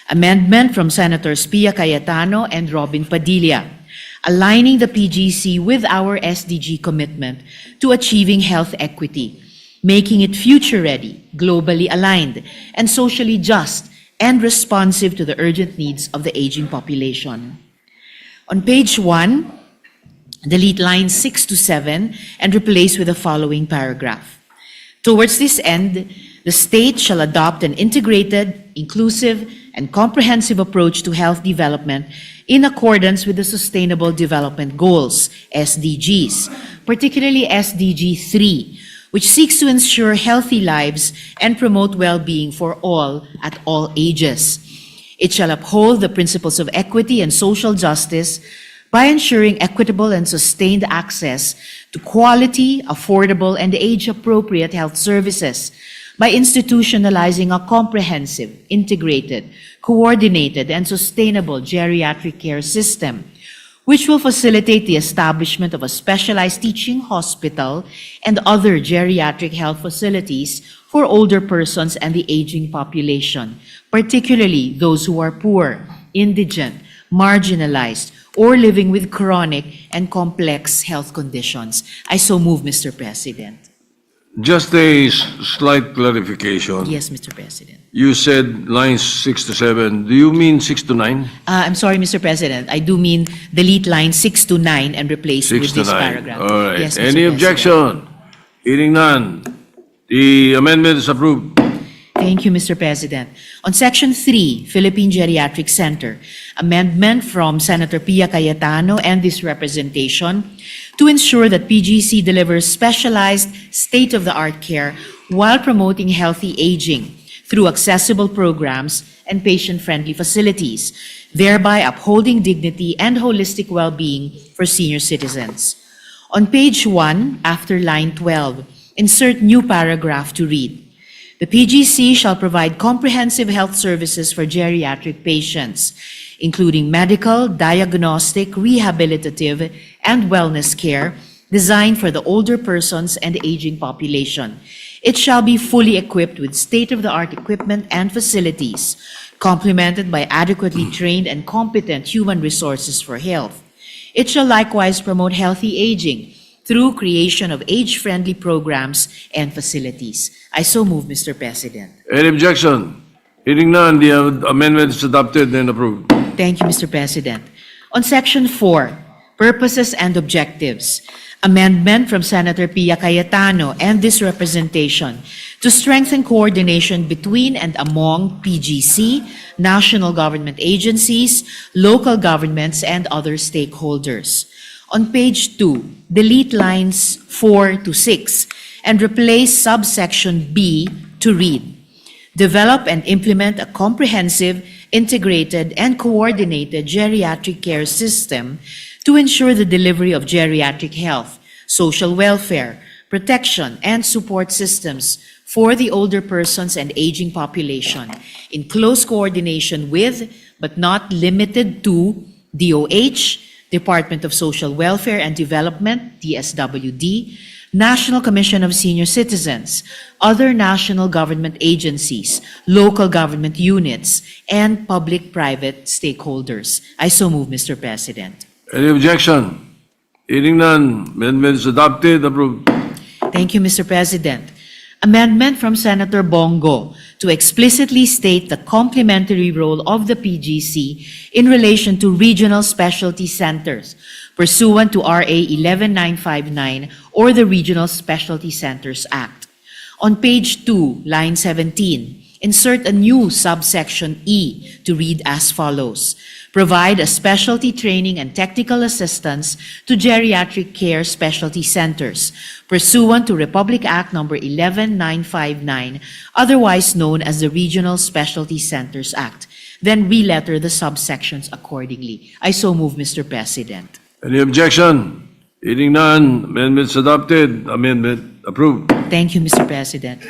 amendment from Senators Pia Cayetano and Robin Padilla, aligning the PGC with our SDG commitment to achieving health equity, making it future-ready, globally aligned, and socially just and responsive to the urgent needs of the aging population. On page 1, delete lines 6 to 7 and replace with the following paragraph. Towards this end, the state shall adopt an integrated, inclusive, and comprehensive approach to health development in accordance with the Sustainable Development Goals, SDGs, particularly SDG 3, which seeks to ensure healthy lives and promote well-being for all at all ages. It shall uphold the principles of equity and social justice by ensuring equitable and sustained access to quality, affordable, and age-appropriate health services by institutionalizing a comprehensive, integrated, coordinated, and sustainable geriatric care system, which will facilitate the establishment of a specialized teaching hospital and other geriatric health facilities for older persons and the aging population, particularly those who are poor, indigent, marginalized, or living with chronic and complex health conditions. I so move, Mr. President. Just a slight clarification. Yes, Mr. President. You said lines 6 to 7. Do you mean 6 to 9? I'm sorry, Mr. President. I do mean delete line 6 to 9 and replace 6 with to this 9. paragraph. All right. Yes, Mr. Any President. objection? Hearing none. The amendment is approved. Thank you, Mr. President. On Section 3, Philippine Geriatric Center, amendment from Senator Pia Cayetano and this representation to ensure that PGC delivers specialized, state-of-the-art care while promoting healthy aging through accessible programs and patient-friendly facilities, thereby upholding dignity and holistic well-being for senior citizens. On page 1, after line 12, insert new paragraph to read, the PGC shall provide comprehensive health services for geriatric patients, including medical, diagnostic, rehabilitative, and wellness care designed for the older persons and aging population. It shall be fully equipped with state-of-the-art equipment and facilities complemented by adequately trained and competent human resources for health. It shall likewise promote healthy aging through creation of age-friendly programs and facilities. I so move, Mr. President. Any objection? Hearing none, the amendment is adopted and approved. Thank you, Mr. President. On Section 4, Purposes and Objectives, amendment from Senator Pia Cayetano and this representation to strengthen coordination between and among PGC, national government agencies, local governments, and other stakeholders. On page 2, delete lines 4 to 6 and replace subsection B to read, develop and implement a comprehensive, integrated, and coordinated geriatric care system to ensure the delivery of geriatric health, social welfare, protection, and support systems for the older persons and aging population in close coordination with, but not limited to, DOH, Department of Social Welfare and Development, DSWD, National Commission of Senior Citizens, other national government agencies, local government units, and public-private stakeholders. I so move, Mr. President. Any objection? Hearing none, amendment is adopted, approved. Thank you, Mr. President. Amendment from Senator Bongo to explicitly state the complementary role of the PGC in relation to regional specialty centers pursuant to RA 11959 or the Regional Specialty Centers Act. On page 2, line 17, insert a new subsection E to read as follows. Provide a specialty training and technical assistance to geriatric care specialty centers pursuant to Republic Act number 11959, otherwise known as the Regional Specialty Centers Act. Then re-letter the subsections accordingly. I so move, Mr. President. Any objection? Hearing none, amendment is adopted, amendment approved. Thank you, Mr. President.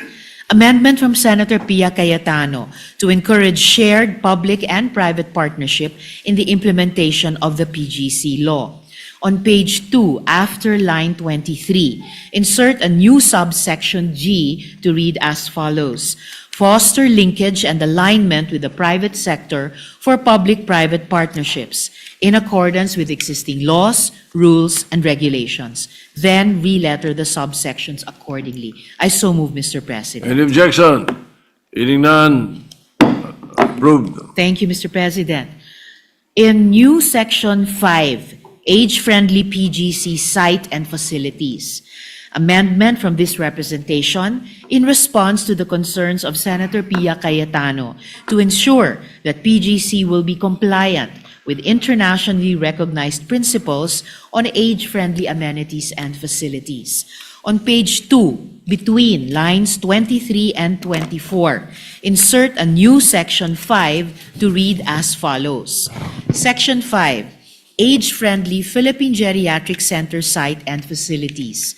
Amendment from Senator Pia Cayetano to encourage shared public and private partnership in the implementation of the PGC law. On page 2, after line 23, insert a new subsection G to read as follows. Foster linkage and alignment with the private sector for public-private partnerships in accordance with existing laws, rules, and regulations. Then re-letter the subsections accordingly. I so move, Mr. President. Any objection? Hearing none, approved. Thank you, Mr. President. In new Section 5, Age-Friendly PGC Site and Facilities, amendment from this representation in response to the concerns of Senator Pia Cayetano to ensure that PGC will be compliant with internationally recognized principles on age-friendly amenities and facilities. On page 2, between lines 23 and 24, insert a new Section 5 to read as follows. Section 5, Age-Friendly Philippine Geriatric Center Site and Facilities.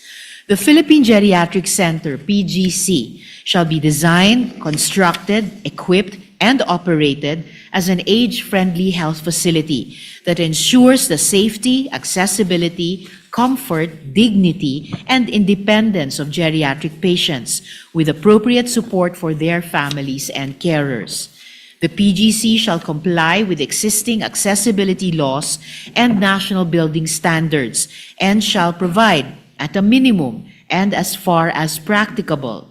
The Philippine Geriatric Center, PGC, shall be designed, constructed, equipped, and operated as an age-friendly health facility that ensures the safety, accessibility, comfort, dignity, and independence of geriatric patients with appropriate support for their families and carers. The PGC shall comply with existing accessibility laws and national building standards and shall provide, at a minimum and as far as practicable,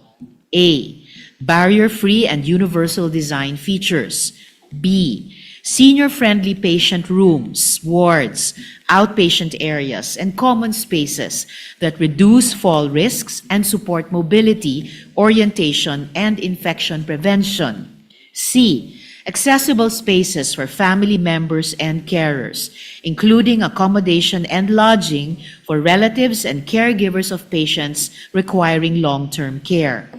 A, barrier-free and universal design features, B, senior-friendly patient rooms, wards, outpatient areas, and common spaces that reduce fall risks and support mobility, orientation, and infection prevention, C, accessible spaces for family members and carers, including accommodation and lodging for relatives and caregivers of patients requiring long-term care.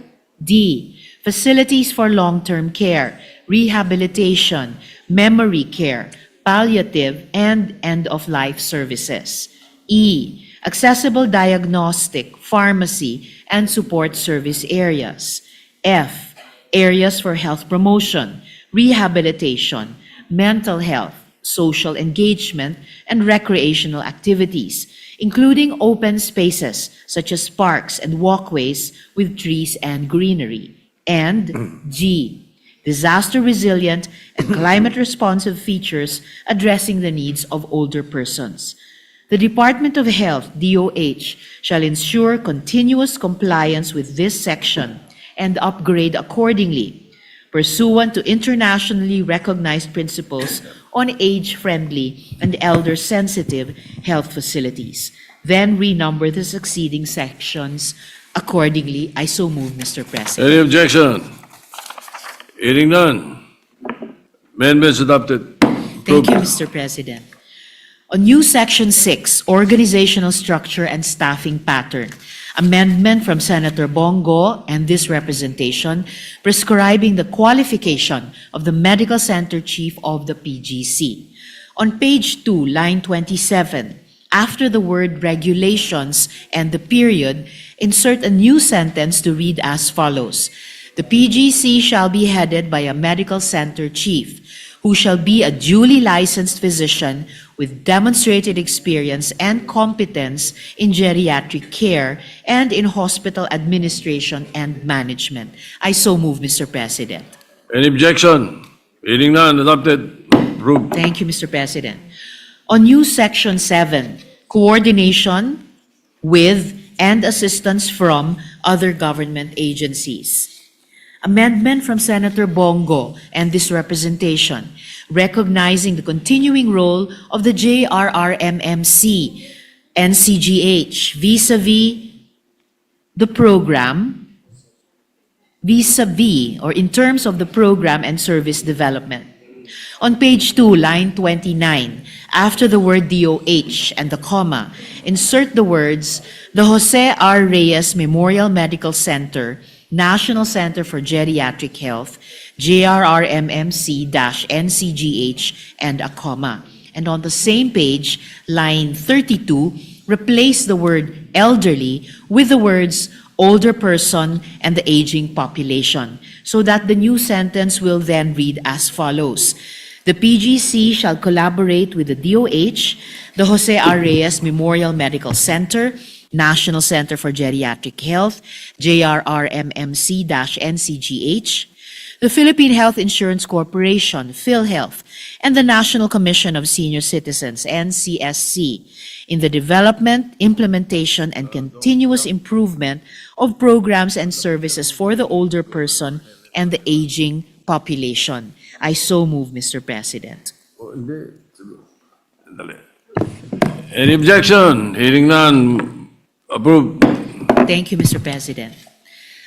D, facilities for long-term care, rehabilitation, memory care, palliative, and end-of-life services. E, accessible diagnostic, pharmacy, and support service areas. F, areas for health promotion, rehabilitation, mental health, social engagement, and recreational activities, including open spaces such as parks and walkways with trees and greenery. And G, disaster-resilient, and climate-responsive features addressing the needs of older persons. The Department of Health, DOH, shall ensure continuous compliance with this section and upgrade accordingly, pursuant to internationally recognized principles on age-friendly and elder-sensitive health facilities. Then renumber the succeeding sections accordingly. I so move, Mr. President. Any objection? Hearing none. Amendments adopted. Thank you, Mr. President. On new Section 6, Organizational Structure and Staffing Pattern, amendment from Senator Bongo and this representation prescribing the qualification of the Medical Center Chief of the PGC. On page 2, line 27, after the word regulations and the period, insert a new sentence to read as follows. The PGC shall be headed by a medical center chief, who shall be a duly licensed physician with demonstrated experience and competence in geriatric care and in hospital administration and management. I so move, Mr. President. Any objection? Hearing none. Adopted. Approved. Thank you, Mr. President. On new Section 7, coordination with and assistance from other government agencies. Amendment from Senator Bongo and this representation, recognizing the continuing role of the JRRMMC, NCGH, vis-a-vis the program, vis-a-vis, or in terms of the program and service development. On page 2, line 29, after the word DOH and the comma, insert the words, the Jose R. Reyes Memorial Medical Center, National Center for Geriatric Health, JRRMMC-NCGH, and a comma. And on the same page, line 32, replace the word elderly with the words older person and the aging population, so that the new sentence will then read as follows. The PGC shall collaborate with the DOH, the Jose R. Reyes Memorial Medical Center, National Center for Geriatric Health, JRRMMC-NCGH, the Philippine Health Insurance Corporation, PhilHealth, and the National Commission of Senior Citizens, NCSC, in the development, implementation, and continuous improvement of programs and services for the older person and the aging population. I so move, Mr. President. Any objection? Hearing none. Approved. Thank you, Mr. President.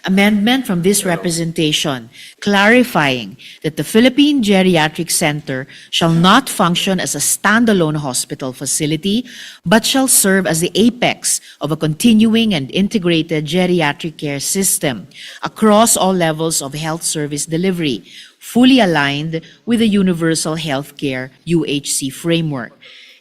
Amendment from this representation clarifying that the Philippine Geriatric Center shall not function as a standalone hospital facility, but shall serve as the apex of a continuing and integrated geriatric care system across all levels of health service delivery, fully aligned with the Universal Healthcare UHC framework.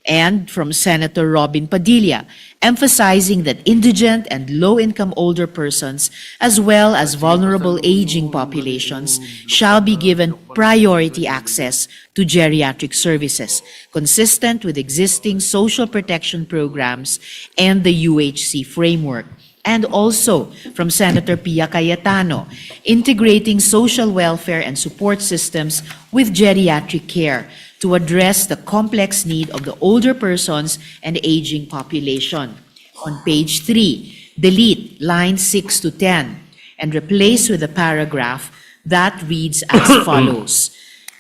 And from Senator Robin Padilla, emphasizing that indigent and low-income older persons, as well as vulnerable aging populations, shall be given priority access to geriatric services, consistent with existing social protection programs and the UHC framework. And also from Senator Pia Cayetano, integrating social welfare and support systems with geriatric care to address the complex need of the older persons and aging population. On page 3, delete lines 6 to 10 and replace with a paragraph that reads as follows.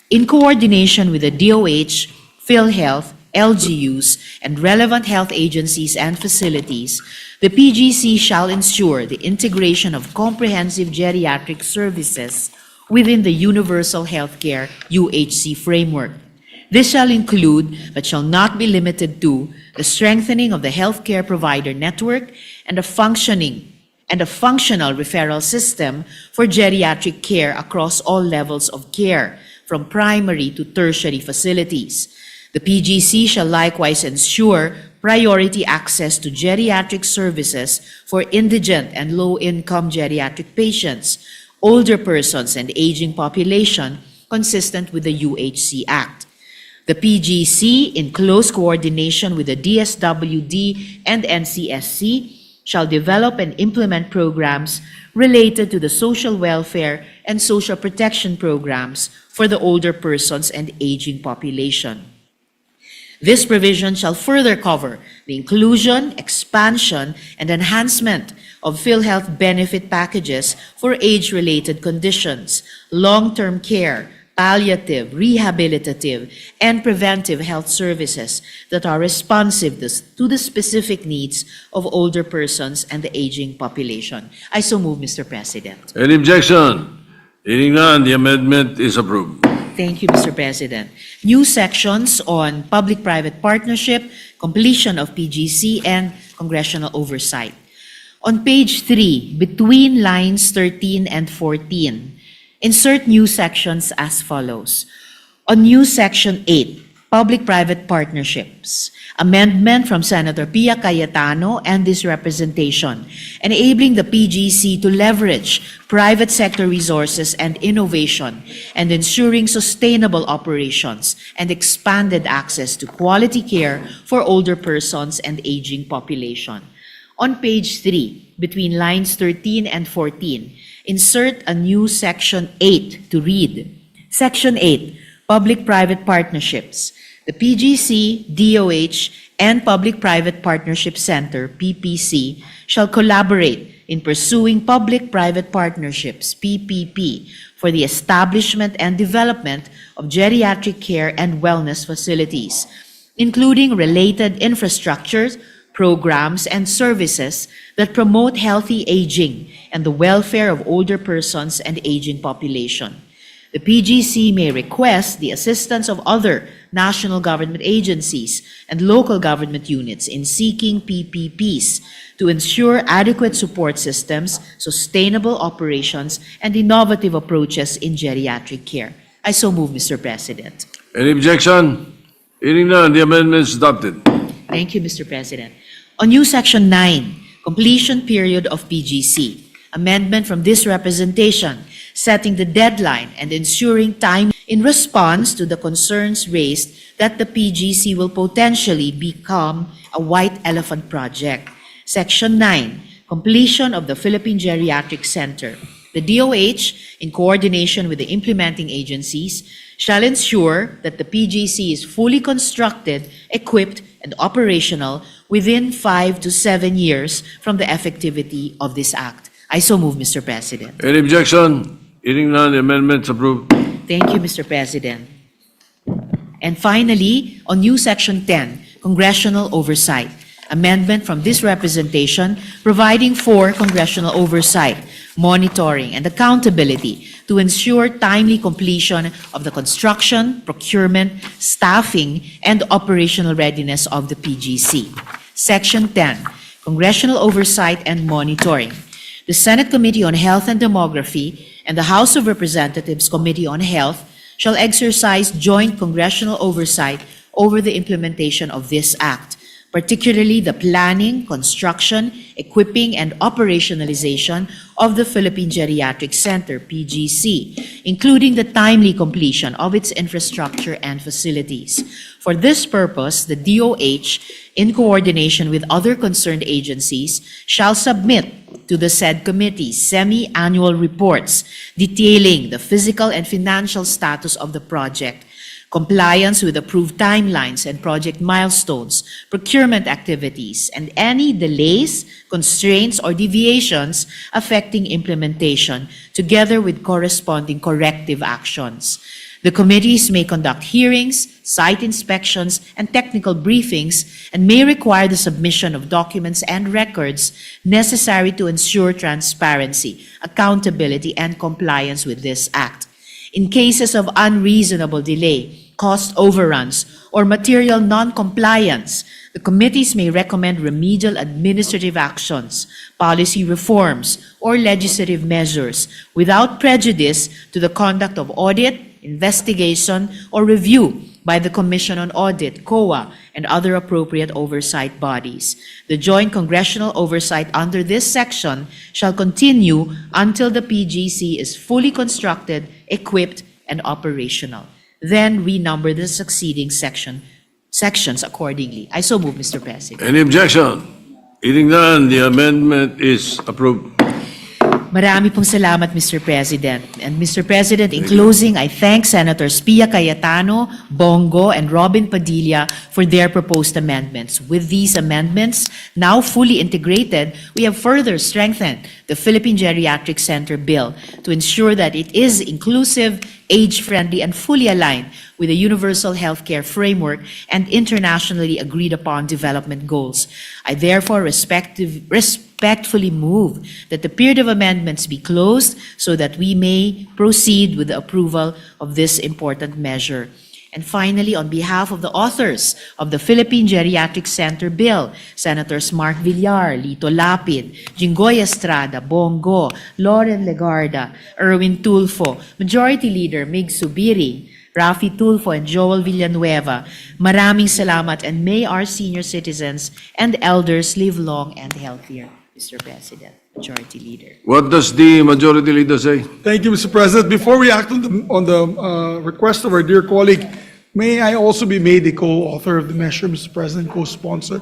In coordination with the DOH, PhilHealth, LGUs, and relevant health agencies and facilities, the PGC shall ensure the integration of comprehensive geriatric services within the Universal Healthcare UHC framework. This shall include, but shall not be limited to, the strengthening of the healthcare provider network and a functional referral system for geriatric care across all levels of care, from primary to tertiary facilities. The PGC shall likewise ensure priority access to geriatric services for indigent and low-income geriatric patients, older persons, and aging population, consistent with the UHC Act. The PGC, in close coordination with the DSWD and NCSC, shall develop and implement programs related to the social welfare and social protection programs for the older persons and aging population. This provision shall further cover the inclusion, expansion, and enhancement of PhilHealth benefit packages for age-related conditions, long-term care, palliative, rehabilitative, and preventive health services that are responsive to the specific needs of older persons and the aging population. I so move, Mr. President. Any objection? Hearing none, the amendment is approved. Thank you, Mr. President. New sections on public-private partnership, completion of PGC, and congressional oversight. On page 3, between lines 13 and 14, insert new sections as follows. On new section 8, public-private partnerships, amendment from Senator Pia Cayetano and this representation, enabling the PGC to leverage private sector resources and innovation and ensuring sustainable operations and expanded access to quality care for older persons and aging population. On page 3, between lines 13 and 14, insert a new section 8 to read. Section 8, public-private partnerships. The PGC, DOH, and Public-Private Partnership Center, PPC, shall collaborate in pursuing public-private partnerships, PPP, for the establishment and development of geriatric care and wellness facilities, including related infrastructures, programs, and services that promote healthy aging and the welfare of older persons and aging population. The PGC may request the assistance of other national government agencies and local government units in seeking PPPs to ensure adequate support systems, sustainable operations, and innovative approaches in geriatric care. I so move, Mr. President. Any objection? Hearing none, the amendment is adopted. Thank you, Mr. President. On new section 9, completion period of PGC, amendment from this representation, setting the deadline and ensuring time in response to the concerns raised that the PGC will potentially become a white elephant project. Section 9, completion of the Philippine Geriatric Center. The DOH, in coordination with the implementing agencies, shall ensure that the PGC is fully constructed, equipped, and operational within 5 to 7 years from the effectivity of this act. I so move, Mr. President. Any objection? Hearing none, the amendment is approved. Thank you, Mr. President. And finally, on new section 10, congressional oversight. Amendment from this representation providing for congressional oversight, monitoring, and accountability to ensure timely completion of the construction, procurement, staffing, and operational readiness of the PGC. Section 10, congressional oversight and monitoring. The Senate Committee on Health and Demography and the House of Representatives Committee on Health shall exercise joint congressional oversight over the implementation of this act, particularly the planning, construction, equipping, and operationalization of the Philippine Geriatric Center, PGC, including the timely completion of its infrastructure and facilities. For this purpose, the DOH, in coordination with other concerned agencies, shall submit to the said committee semi-annual reports detailing the physical and financial status of the project, compliance with approved timelines and project milestones, procurement activities, and any delays, constraints, or deviations affecting implementation, together with corresponding corrective actions. The committees may conduct hearings, site inspections, and technical briefings, and may require the submission of documents and records necessary to ensure transparency, accountability, and compliance with this act. In cases of unreasonable delay, cost overruns, or material non-compliance, the committees may recommend remedial administrative actions, policy reforms, or legislative measures without prejudice to the conduct of audit, investigation, or review by the Commission on Audit, COA, and other appropriate oversight bodies. The joint congressional oversight under this section shall continue until the PGC is fully constructed, equipped, and operational. Then renumber the succeeding sections accordingly. I so move, Mr. President. Any objection? Hearing none, the amendment is approved. Marami pong salamat, Mr. President. And Mr. President, in closing, I thank Senators Pia Cayetano, Bongo, and Robin Padilla for their proposed amendments. With these amendments now fully integrated, we have further strengthened the Philippine Geriatric Center Bill to ensure that it is inclusive, age-friendly, and fully aligned with the universal healthcare framework and internationally agreed-upon development goals. I therefore respectfully move that the period of amendments be closed so that we may proceed with the approval of this important measure. And finally, on behalf of the authors of the Philippine Geriatric Center Bill, Senators Mark Villar, Lito Lapid, Jinggoy Estrada, Bongo, Loren Legarda, Erwin Tulfo, Majority Leader Mig Subiri, Rafi Tulfo, and Joel Villanueva, maraming salamat, and may our senior citizens and elders live long and healthier, Mr. President, Majority Leader. What does the Majority Leader say? Thank you, Mr. President. Before we act on the request of our dear colleague, may I also be made a co-author of the measure, Mr. President, co-sponsor?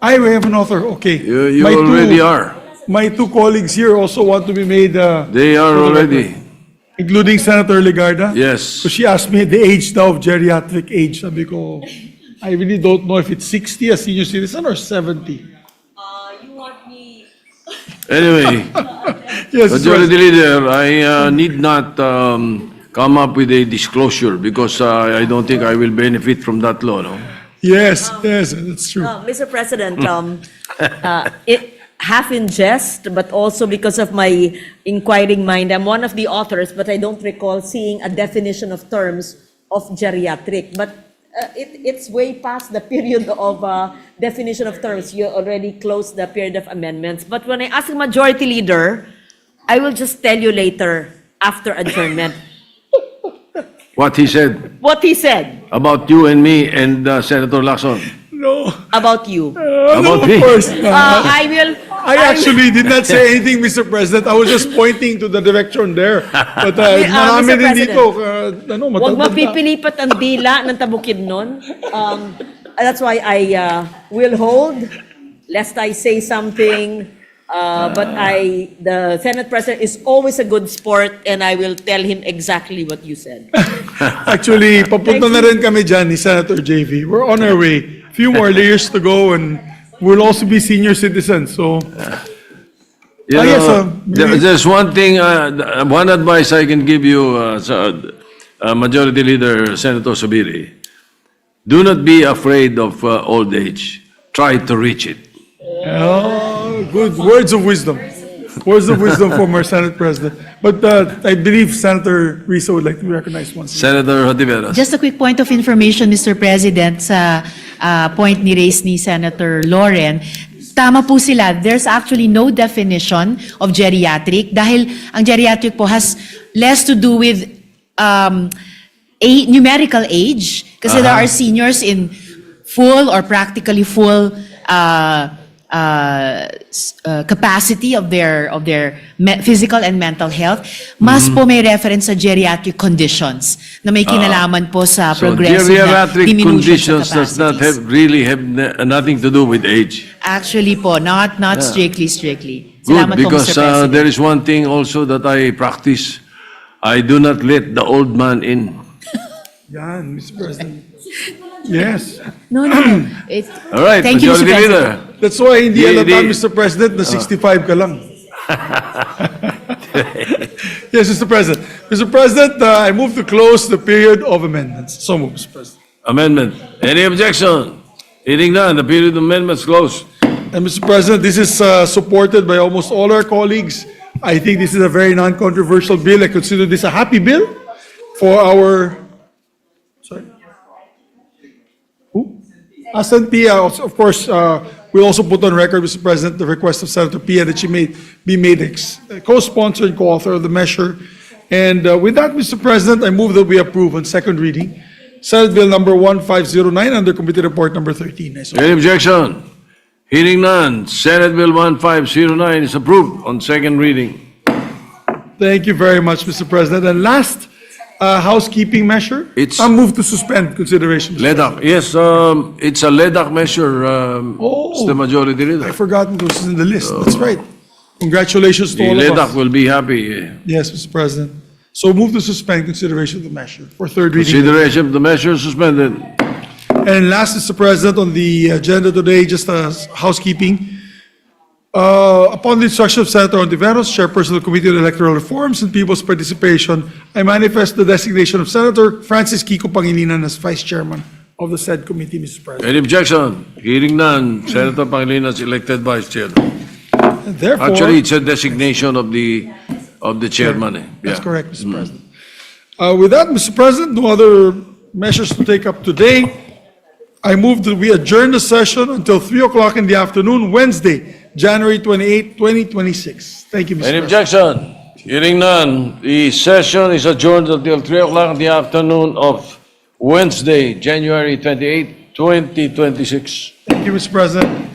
I have an author, okay. You My already are. My two colleagues here also want to be made. They are already. Including Senator Legarda? Yes. So she asked me the age now of geriatric age. Sabi ko, I really don't know if it's 60 as senior citizen or 70. You want me... Anyway, Yes, Majority Leader, I need not come up with a disclosure because I don't think I will benefit from that law, no? Yes, yes, that's true. Mr. President, half in jest, but also because of my inquiring mind, I'm one of the authors, but I don't recall seeing a definition of terms of geriatric. But it's way past the period of definition of terms. You already closed the period of amendments. But when I ask the Majority Leader, I will just tell you later after adjournment What he said what he said about you and me and Senator Lacson. No. about you. About Of me. course. I actually did not say anything, Mr. President. I was just pointing to the direction there. But marami Mr. din dito. Huwag mapipilipat ang dila ng Tabukidnon. That's why I will hold, lest I say something. But the Senate President is always a good sport, and I will tell him exactly what you said. Actually, papunta na rin kami dyan ni Senator JV. We're on our way. Few more layers to go and we'll also be senior citizens. So, You yes, know, there's one thing, one advice I can give you, Majority Leader Senator Subiri. Do not be afraid of old age. Try to reach it. oh, good words of wisdom. Words of wisdom from our Senate President. But I believe Senator Risa would like to be recognized once again. Senator Hontiveros. Just a quick point of information, Mr. President, sa point ni raise ni Senator Loren. Tama po sila. There's actually no definition of geriatric dahil ang geriatric po has less to do with numerical age kasi there are seniors in full or practically full capacity of their physical and mental health. Mas po may reference sa geriatric conditions na may kinalaman po sa So progressive na geriatric diminution conditions sa does not capacities. really have nothing to do with age. Actually po, not strictly. Good, Salamat po, because Mr. President. there is one thing also that I practice. I do not let the old man in. Yan, Mr. President. Yes. No. All right, Thank you, Mr. Majority President. Leader. That's why hindi Di- halata, di- Mr. President, na 65 ka lang. Yes, Mr. President. Mr. President, I move to close the period of amendments. So move, Mr. President. Amendment. Any objection? Hearing none, the period of amendments closed. And Mr. President, this is supported by almost all our colleagues. I think this is a very non-controversial bill. I consider this a happy bill for our, sorry. Who? Asan Pia, of course, we'll also put on record, Mr. President, the request of Senator Pia that she be made co-sponsor and co-author of the measure. And with that, Mr. President, I move that we approve on second reading Senate Bill number 1509 under Committee Report number 13. Any objection? Hearing none, Senate Bill 1509 is approved on second reading. Thank you very much, Mr. President. And last, housekeeping measure. It's- I move to suspend consideration. Mr. LEDAC, yes, it's a LEDAC measure, Mr. Majority I Leader. forgot it was in the list. That's right. Congratulations to The all of LEDAC us. will be happy. Yes, Mr. President. So move to suspend consideration of the measure for third reading. Consideration of the measure suspended. And last, Mr. President, on the agenda today, just as housekeeping. Upon the instruction of Senator Ontiveros, Chairperson of the Committee on Electoral Reforms and People's Participation, I manifest the designation of Senator Francis Kiko Pangilinan as Vice Chairman of the said committee, Mr. President. Any objection? Hearing none, Senator Pangilinan is elected Vice Chair. And therefore, Actually, it's a designation of the chairman. that's Yeah. correct, Mr. President. With that, Mr. President, no other measures to take up today. I move that we adjourn the session until 3 o'clock in the afternoon, Wednesday, January 28, 2026. Thank you, Mr. Any President. objection? Hearing none, the session is adjourned until 3 o'clock in the afternoon of Wednesday, January 28, 2026. Thank you, Mr. President.